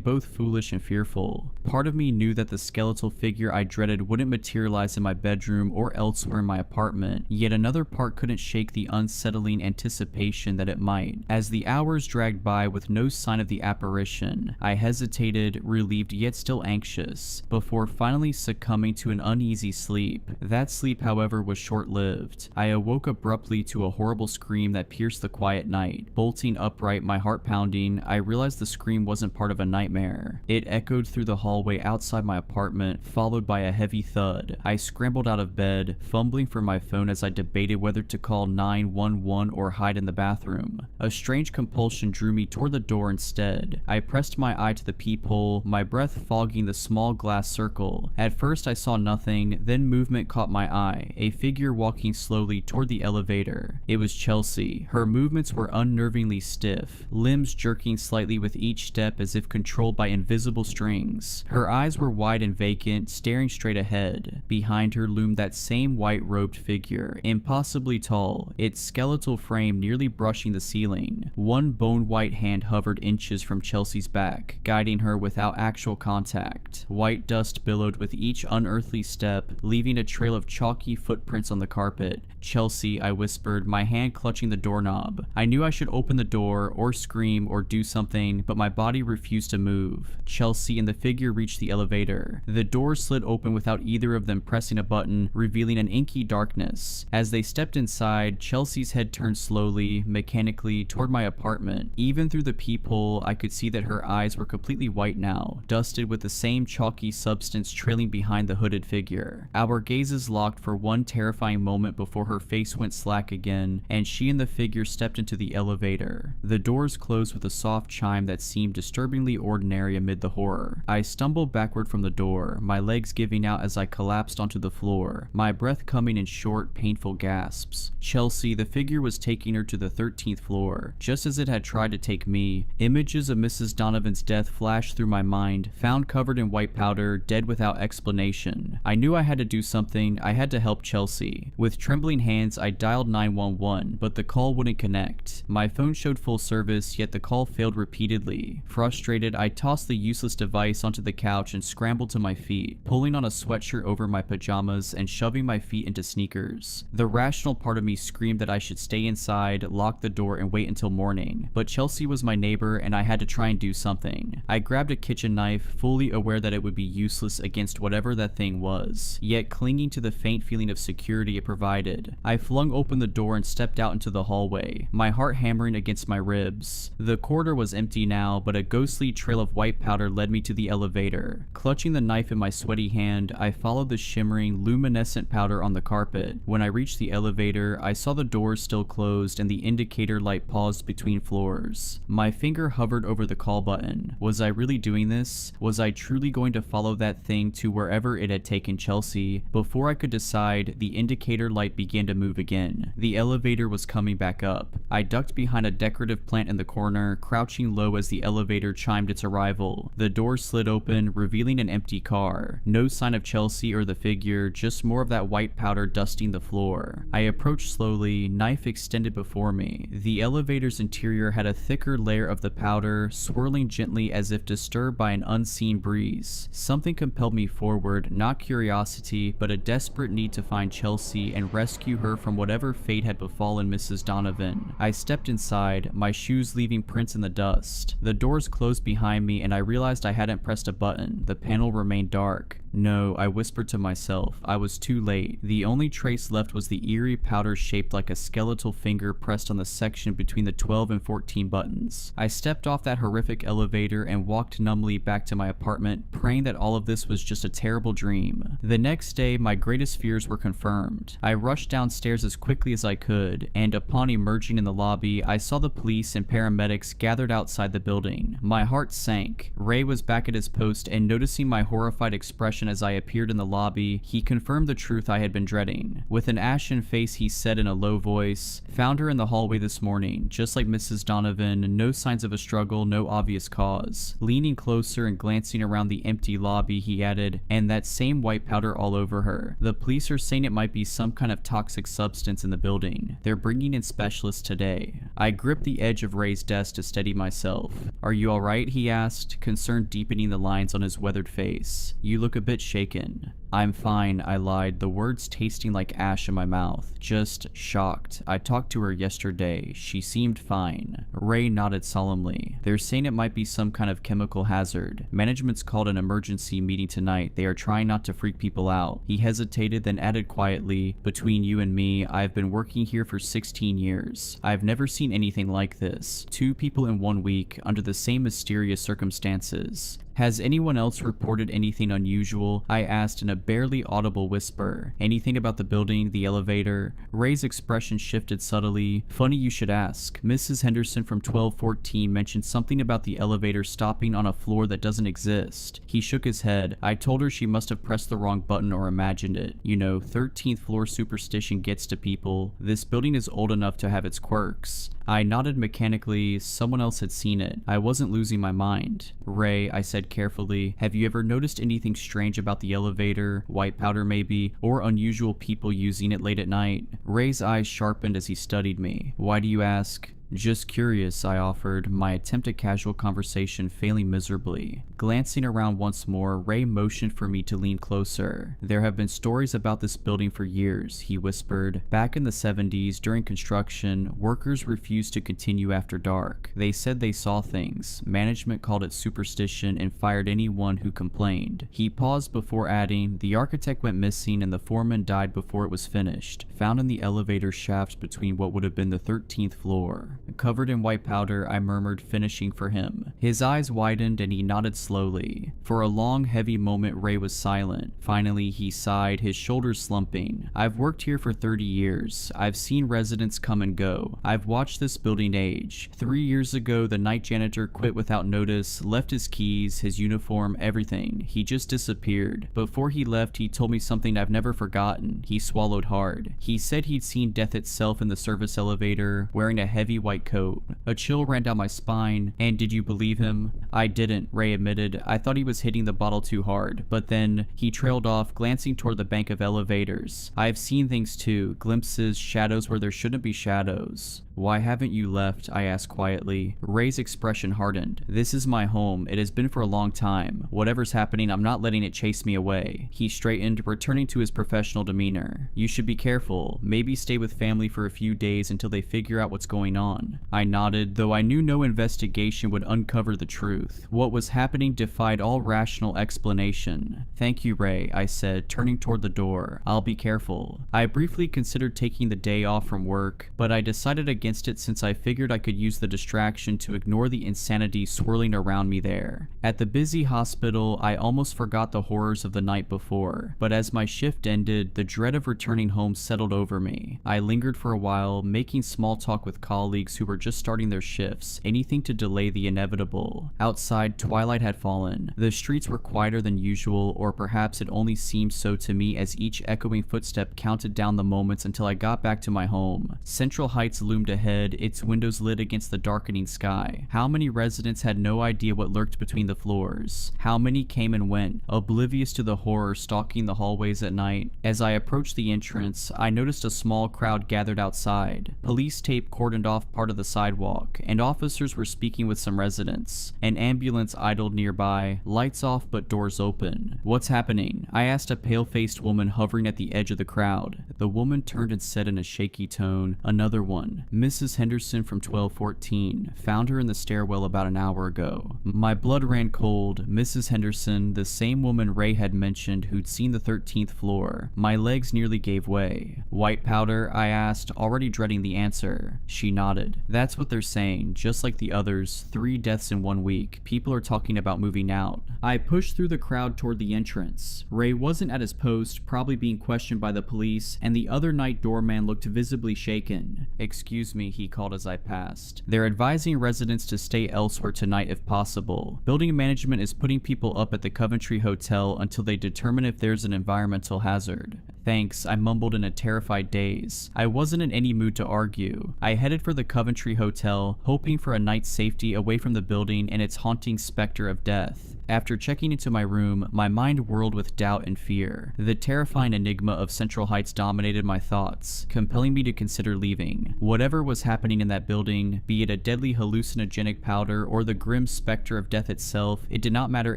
both foolish and fearful. Part of me knew that the skeletal figure I dreaded wouldn't materialize in my bedroom or elsewhere in my apartment, yet another part couldn't shake the unsettling anticipation that it might. As the hours dragged by with no sign of the apparition, I hesitated, relieved yet still anxious, before finally succumbing to an uneasy sleep. That sleep, however, was short-lived. I awoke abruptly to a horrible scream that pierced the quiet night. Bolting upright, my heart pounding, I realized the scream wasn't part of a nightmare. It echoed through the hallway outside my apartment, followed by a heavy thud. I scrambled out of bed, fumbling for my phone as I debated whether to call 911 or hide in the bathroom. A strange compulsion drew me toward the door instead. I pressed my eye to the peephole, my breath fogging the small glass circle. At first I saw nothing, then movement caught my eye, a figure walking slowly toward the elevator. It was Chelsea. Her movements were unnervingly stiff, limbs jerking slightly with each step as if controlled by invisible strings. Her eyes were wide and vacant, staring straight ahead. Behind her loomed that same white-robed figure, impossibly tall, its skeletal frame nearly brushing the ceiling. One bone-white hand hovered inches from Chelsea's back, guiding her without actual contact. White dust billowed with each unearthly step, leaving a trail of chalky footprints on the carpet. "Chelsea," I whispered, my hand clutching the doorknob. I knew I should open the door, or scream, or do something, but my body refused to move. Chelsea and the figure reached the elevator. The door slid open without either of them pressing a button, revealing an inky darkness. As they stepped inside, Chelsea's head turned slowly, mechanically, toward my apartment. Even through the peephole, I could see that her eyes were completely white now, dusted with the same chalky substance trailing behind the hooded figure. Our gazes locked for one terrifying moment before her face went slack again, and she and the figure stepped into the elevator. The doors closed with a soft chime that seemed disturbingly ordinary amid the horror. I stumbled backward from the door, my legs giving out as I collapsed onto the floor, my breath coming in short, painful gasps. Chelsea, the figure, was taking her to the 13th floor, just as it had tried to take me. Images of Mrs. Donovan's death flashed through my mind, found covered in white powder, dead without explanation. I knew I had to do something. I had to help Chelsea. With trembling hands, I dialed 911, but the call wouldn't connect. My phone showed full service, yet the call failed repeatedly. Frustrated, I tossed the useless device onto the couch and scrambled to my feet, pulling on a sweatshirt over my pajamas and shoving my feet into sneakers. The rational part of me screamed that I should stay inside, lock the door, and wait until morning, but Chelsea was my neighbor and I had to try and do something. I grabbed a kitchen knife, fully aware that it would be useless against whatever that thing was, yet clinging to the faint feeling of of security it provided. I flung open the door and stepped out into the hallway, my heart hammering against my ribs. The corridor was empty now, but a ghostly trail of white powder led me to the elevator. Clutching the knife in my sweaty hand, I followed the shimmering, luminescent powder on the carpet. When I reached the elevator, I saw the doors still closed and the indicator light paused between floors. My finger hovered over the call button. Was I really doing this? Was I truly going to follow that thing to wherever it had taken Chelsea? Before I could decide, the indicator light began to move again. The elevator was coming back up. I ducked behind a decorative plant in the corner, crouching low as the elevator chimed its arrival. The door slid open, revealing an empty car. No sign of Chelsea or the figure, just more of that white powder dusting the floor. I approached slowly, knife extended before me. The elevator's interior had a thicker layer of the powder, swirling gently as if disturbed by an unseen breeze. Something compelled me forward, not curiosity, but a desperate need to find Chelsea and rescue her from whatever fate had befallen Mrs. Donovan. I stepped inside, my shoes leaving prints in the dust. The doors closed behind me and I realized I hadn't pressed a button. The panel remained dark. No, I whispered to myself. I was too late. The only trace left was the eerie powder shaped like a skeletal finger pressed on the section between the 12 and 14 buttons. I stepped off that horrific elevator and walked numbly back to my apartment, praying that all of this was just a terrible dream. The next day, my greatest fears were confirmed. I rushed downstairs as quickly as I could, and upon emerging in the lobby, I saw the police and paramedics gathered outside the building. My heart sank. Ray was back at his post, and noticing my horrified expression as I appeared in the lobby, he confirmed the truth I had been dreading. With an ashen face, he said in a low voice, "Found her in the hallway this morning, just like Mrs. Donovan, no signs of a struggle, no obvious cause." Leaning closer and glancing around the empty lobby, he added, "And that same white powder all over her. The police are saying it might be some kind of toxic substance in the building. They're bringing in specialists today." I gripped the edge of Ray's desk to steady myself. "Are you alright?" he asked, concern deepening the lines on his weathered face. "You look a bit shaken." "I'm fine," I lied, the words tasting like ash in my mouth. "Just shocked. I talked to her yesterday. She seemed fine." Ray nodded solemnly. "They're saying it might be some kind of chemical hazard. Management's called an emergency meeting tonight. They are trying not to freak people out." He hesitated, then added quietly, "Between you and me, I've been working here for 16 years. I've never seen anything like this. 2 people in 1 week, under the same mysterious circumstances. Has anyone else reported anything unusual?" I asked in a barely audible whisper. "Anything about the building, the elevator?" Ray's expression shifted subtly. "Funny you should ask. Mrs. Henderson from 1214 mentioned something about the elevator stopping on a floor that doesn't exist." He shook his head. "I told her she must have pressed the wrong button or imagined it. You know, 13th floor superstition gets to people. This building is old enough to have its quirks." I nodded mechanically. Someone else had seen it. I wasn't losing my mind. "Ray," I said carefully, "have you ever noticed anything strange about the elevator, white powder maybe, or unusual people using it late at night?" Ray's eyes sharpened as he studied me. "Why do you ask?" "Just curious," I offered, my attempt at casual conversation failing miserably. Glancing around once more, Ray motioned for me to lean closer. "There have been stories about this building for years," he whispered. "Back in the 70s, during construction, workers refused to continue after dark. They said they saw things. Management called it superstition and fired anyone who complained." He paused before adding, "The architect went missing and the foreman died before it was finished, found in the elevator shaft between what would have been the 13th floor. Covered in white powder," I murmured, finishing for him. His eyes widened and he nodded slowly. For a long, heavy moment, Ray was silent. Finally, he sighed, his shoulders slumping. "I've worked here for 30 years. I've seen residents come and go. I've watched this building age. 3 years ago, the night janitor quit without notice, left his keys, his uniform, everything. He just disappeared. Before he left, he told me something I've never forgotten." He swallowed hard. "He said he'd seen death itself in the service elevator, wearing a heavy white coat." A chill ran down my spine. "And did you believe him?" "I didn't," Ray admitted. "I thought he was hitting the bottle too hard. But then," he trailed off, glancing toward the bank of elevators, "I've seen things too. Glimpses, shadows where there shouldn't be shadows." "Why haven't you left?" I asked quietly. Ray's expression hardened. "This is my home. It has been for a long time. Whatever's happening, I'm not letting it chase me away." He straightened, returning to his professional demeanor. "You should be careful. Maybe stay with family for a few days until they figure out what's going on." I nodded nodded, though I knew no investigation would uncover the truth. What was happening defied all rational explanation. "Thank you, Ray," I said, turning toward the door. "I'll be careful." I briefly considered taking the day off from work, but I decided against it since I figured I could use the distraction to ignore the insanity swirling around me there. At the busy hospital, I almost forgot the horrors of the night before, but as my shift ended, the dread of returning home settled over me. I lingered for a while, making small talk with colleagues who were just starting their shifts, anything to delay the inevitable. Outside, twilight had fallen. The streets were quieter than usual, or perhaps it only seemed so to me as each echoing footstep counted down the moments until I got back to my home. Central Heights loomed ahead, its windows lit against the darkening sky. How many residents had no idea what lurked between the floors? How many came and went, oblivious to the horror stalking the hallways at night? As I approached the entrance, I noticed a small crowd gathered outside. Police tape cordoned off part of the sidewalk, and officers were speaking with some residents. An ambulance idled nearby, lights off but doors open. "What's happening?" I asked a pale-faced woman hovering at the edge of the crowd. The woman turned and said in a shaky tone, "Another one. Mrs. Henderson from 1214. Found her in the stairwell about an hour ago." My blood ran cold. Mrs. Henderson, the same woman Ray had mentioned who'd seen the 13th floor. My legs nearly gave way. "White powder?" I asked, already dreading the answer. She nodded. "That's what they're saying. Just like the others, 3 deaths in 1 week. People are talking about moving out." I pushed through the crowd toward the entrance. Ray wasn't at his post, probably being questioned by the police, and the other night doorman looked visibly shaken. "Excuse me," he called as I passed. "They're advising residents to stay elsewhere tonight if possible. Building management is putting people up at the Coventry Hotel until they determine if there's an environmental hazard." "Thanks," I mumbled in a terrified daze. I wasn't in any mood to argue. I headed for the Coventry Hotel, hoping for a night's safety away from the building and its haunting specter of death. After checking into my room, my mind whirled with doubt and fear. The terrifying enigma of Central Heights dominated my thoughts, compelling me to consider leaving. Whatever was happening in that building, be it a deadly hallucinogenic powder or the grim specter of death itself, it did not matter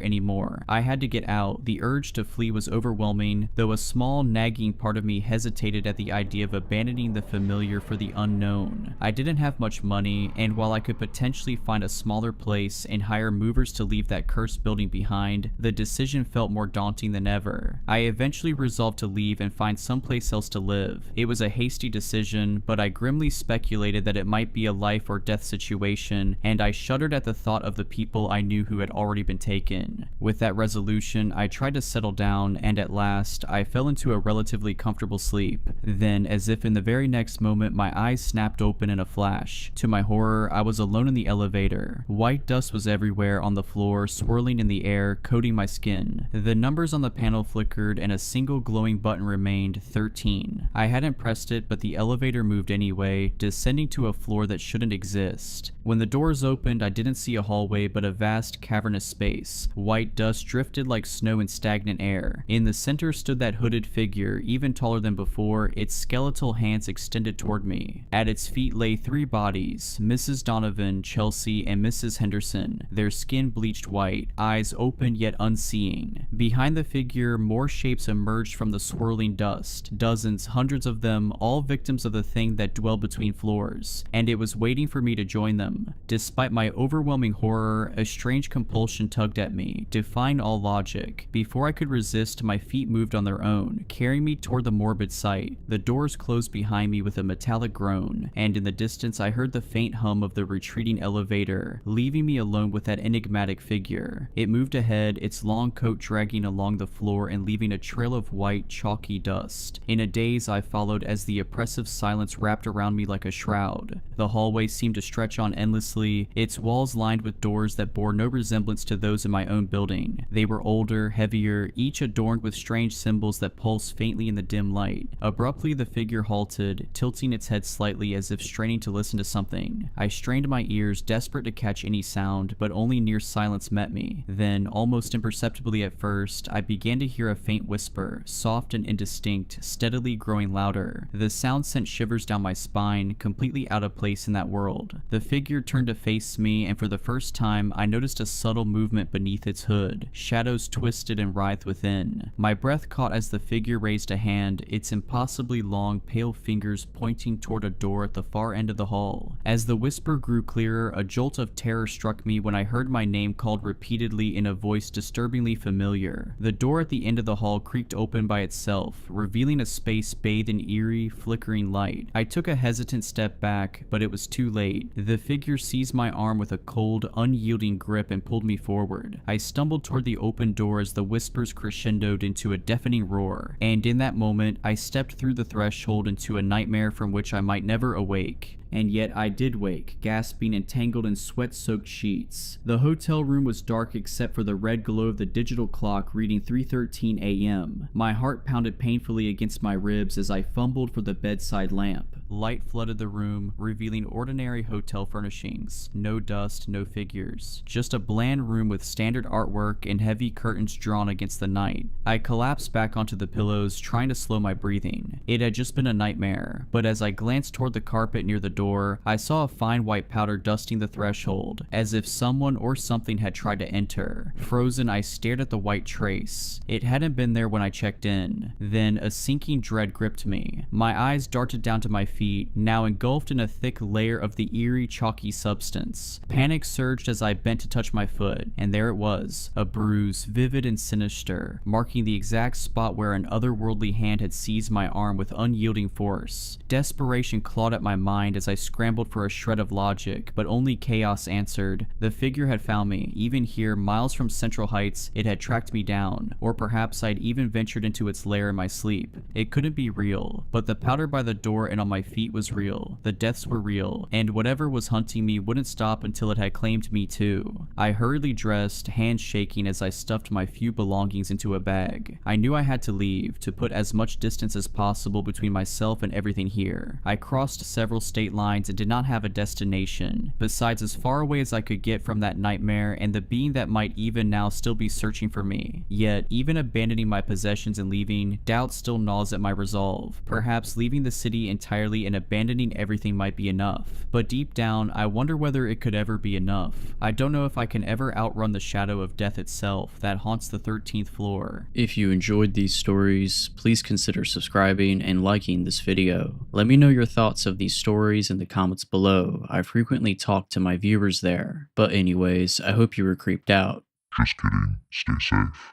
anymore. I had to get out. The urge to flee was overwhelming, though a small, nagging part of me hesitated at the idea of abandoning the familiar for the unknown. I didn't have much money, and while I could potentially find a smaller place and hire movers to leave that cursed building behind, the decision felt more daunting than ever. I eventually resolved to leave and find someplace else to live. It was a hasty decision, but I grimly speculated that it might be a life or death situation, and I shuddered at the thought of the people I knew who had already been taken. With that resolution, I tried to settle down, and at last, I fell into a relatively comfortable sleep. Then, as if in the very next moment, my eyes snapped open in a flash. To my horror, I was alone in the elevator. White dust was everywhere on the floor, swirling in the air, coating my skin. The numbers on the panel flickered, and a single glowing button remained, 13. I hadn't pressed it, but the elevator moved anyway, descending to a floor that shouldn't exist. When the doors opened, I didn't see a hallway, but a vast, cavernous space. White dust drifted like snow in stagnant air. In the center stood that hooded figure, even taller than before, its skeletal hands extended toward me. At its feet lay 3 bodies, Mrs. Donovan, Chelsea, and Mrs. Henderson, their skin bleached white, eyes open yet unseeing. Behind the figure, more shapes emerged from the swirling dust, dozens, hundreds of them, all victims of the thing that dwelled between floors, and it was waiting for me to join them. Despite my overwhelming horror, a strange compulsion tugged at me, defying all logic. Before I could resist, my feet moved on their own, carrying me toward the morbid sight. The doors closed behind me with a metallic groan, and in the distance I heard the faint hum of the retreating elevator, leaving me alone with that enigmatic figure. It moved ahead, its long coat dragging along the floor and leaving a trail of white, chalky dust. In a daze, I followed as the oppressive silence wrapped around me like a shroud. The hallway seemed to stretch on endlessly, its walls lined with doors that bore no resemblance to those in my own building. They were older, heavier, each adorned with strange symbols that pulsed faintly in the dim light. Abruptly, the figure halted, tilting its head slightly as if straining to listen to something. I strained my ears, desperate to catch any sound, but only near silence met me. Then, almost imperceptibly at first, I began to hear a faint whisper, soft and indistinct, steadily growing louder. The sound sent shivers down my spine, completely out of place in that world. The figure turned to face me, and for the first time, I noticed a subtle movement beneath its hood. Shadows twisted and writhed within. My breath caught as the figure raised a hand, its impossibly long, pale fingers pointing toward a door at the far end of the hall. As the whisper grew clearer, a jolt of terror struck me when I heard my name called repeatedly in a voice disturbingly familiar. The door at the end of the hall creaked open by itself, revealing a space bathed in eerie, flickering light. I took a hesitant step back, but it was too late. The figure seized my arm with a cold, unyielding grip and pulled me forward. I stumbled toward the open door as the whispers crescendoed into a deafening roar, and in that moment, I stepped through the threshold into a nightmare from which I might never awake. And yet I did wake, gasping and tangled in sweat-soaked sheets. The hotel room was dark except for the red glow of the digital clock reading 3:13 a.m. My heart pounded painfully against my ribs as I fumbled for the bedside lamp. Light flooded the room, revealing ordinary hotel furnishings. No dust, no figures. Just a bland room with standard artwork and heavy curtains drawn against the night. I collapsed back onto the pillows, trying to slow my breathing. It had just been a nightmare, but as I glanced toward the carpet near the door, I saw a fine white powder dusting the threshold, as if someone or something had tried to enter. Frozen, I stared at the white trace. It hadn't been there when I checked in. Then a sinking dread gripped me. My eyes darted down to my feet, now engulfed in a thick layer of the eerie, chalky substance. Panic surged as I bent to touch my foot, and there it was, a bruise, vivid and sinister, marking the exact spot where an otherworldly hand had seized my arm with unyielding force. Desperation clawed at my mind as I scrambled for a shred of logic, but only chaos answered. The figure had found me. Even here, miles from Central Heights, it had tracked me down, or perhaps I'd even ventured into its lair in my sleep. It couldn't be real, but the powder by the door and on my feet was real. The deaths were real, and whatever was hunting me wouldn't stop until it had claimed me too. I hurriedly dressed, hands shaking as I stuffed my few belongings into a bag. I knew I had to leave, to put as much distance as possible between myself and everything here. I crossed several state lines and did not have a destination, besides as far away as I could get from that nightmare and the being that might even now still be searching for me. Yet, even abandoning my possessions and leaving, doubt still gnaws at my resolve. Perhaps leaving the city entirely and abandoning everything might be enough. But deep down, I wonder whether it could ever be enough. I don't know if I can ever outrun the shadow of death itself that haunts the 13th floor. If you enjoyed these stories, please consider subscribing and liking this video. Let me know your thoughts of these stories in the comments below. I frequently talk to my viewers there. But anyways, I hope you were creeped out. Just kidding. Stay safe.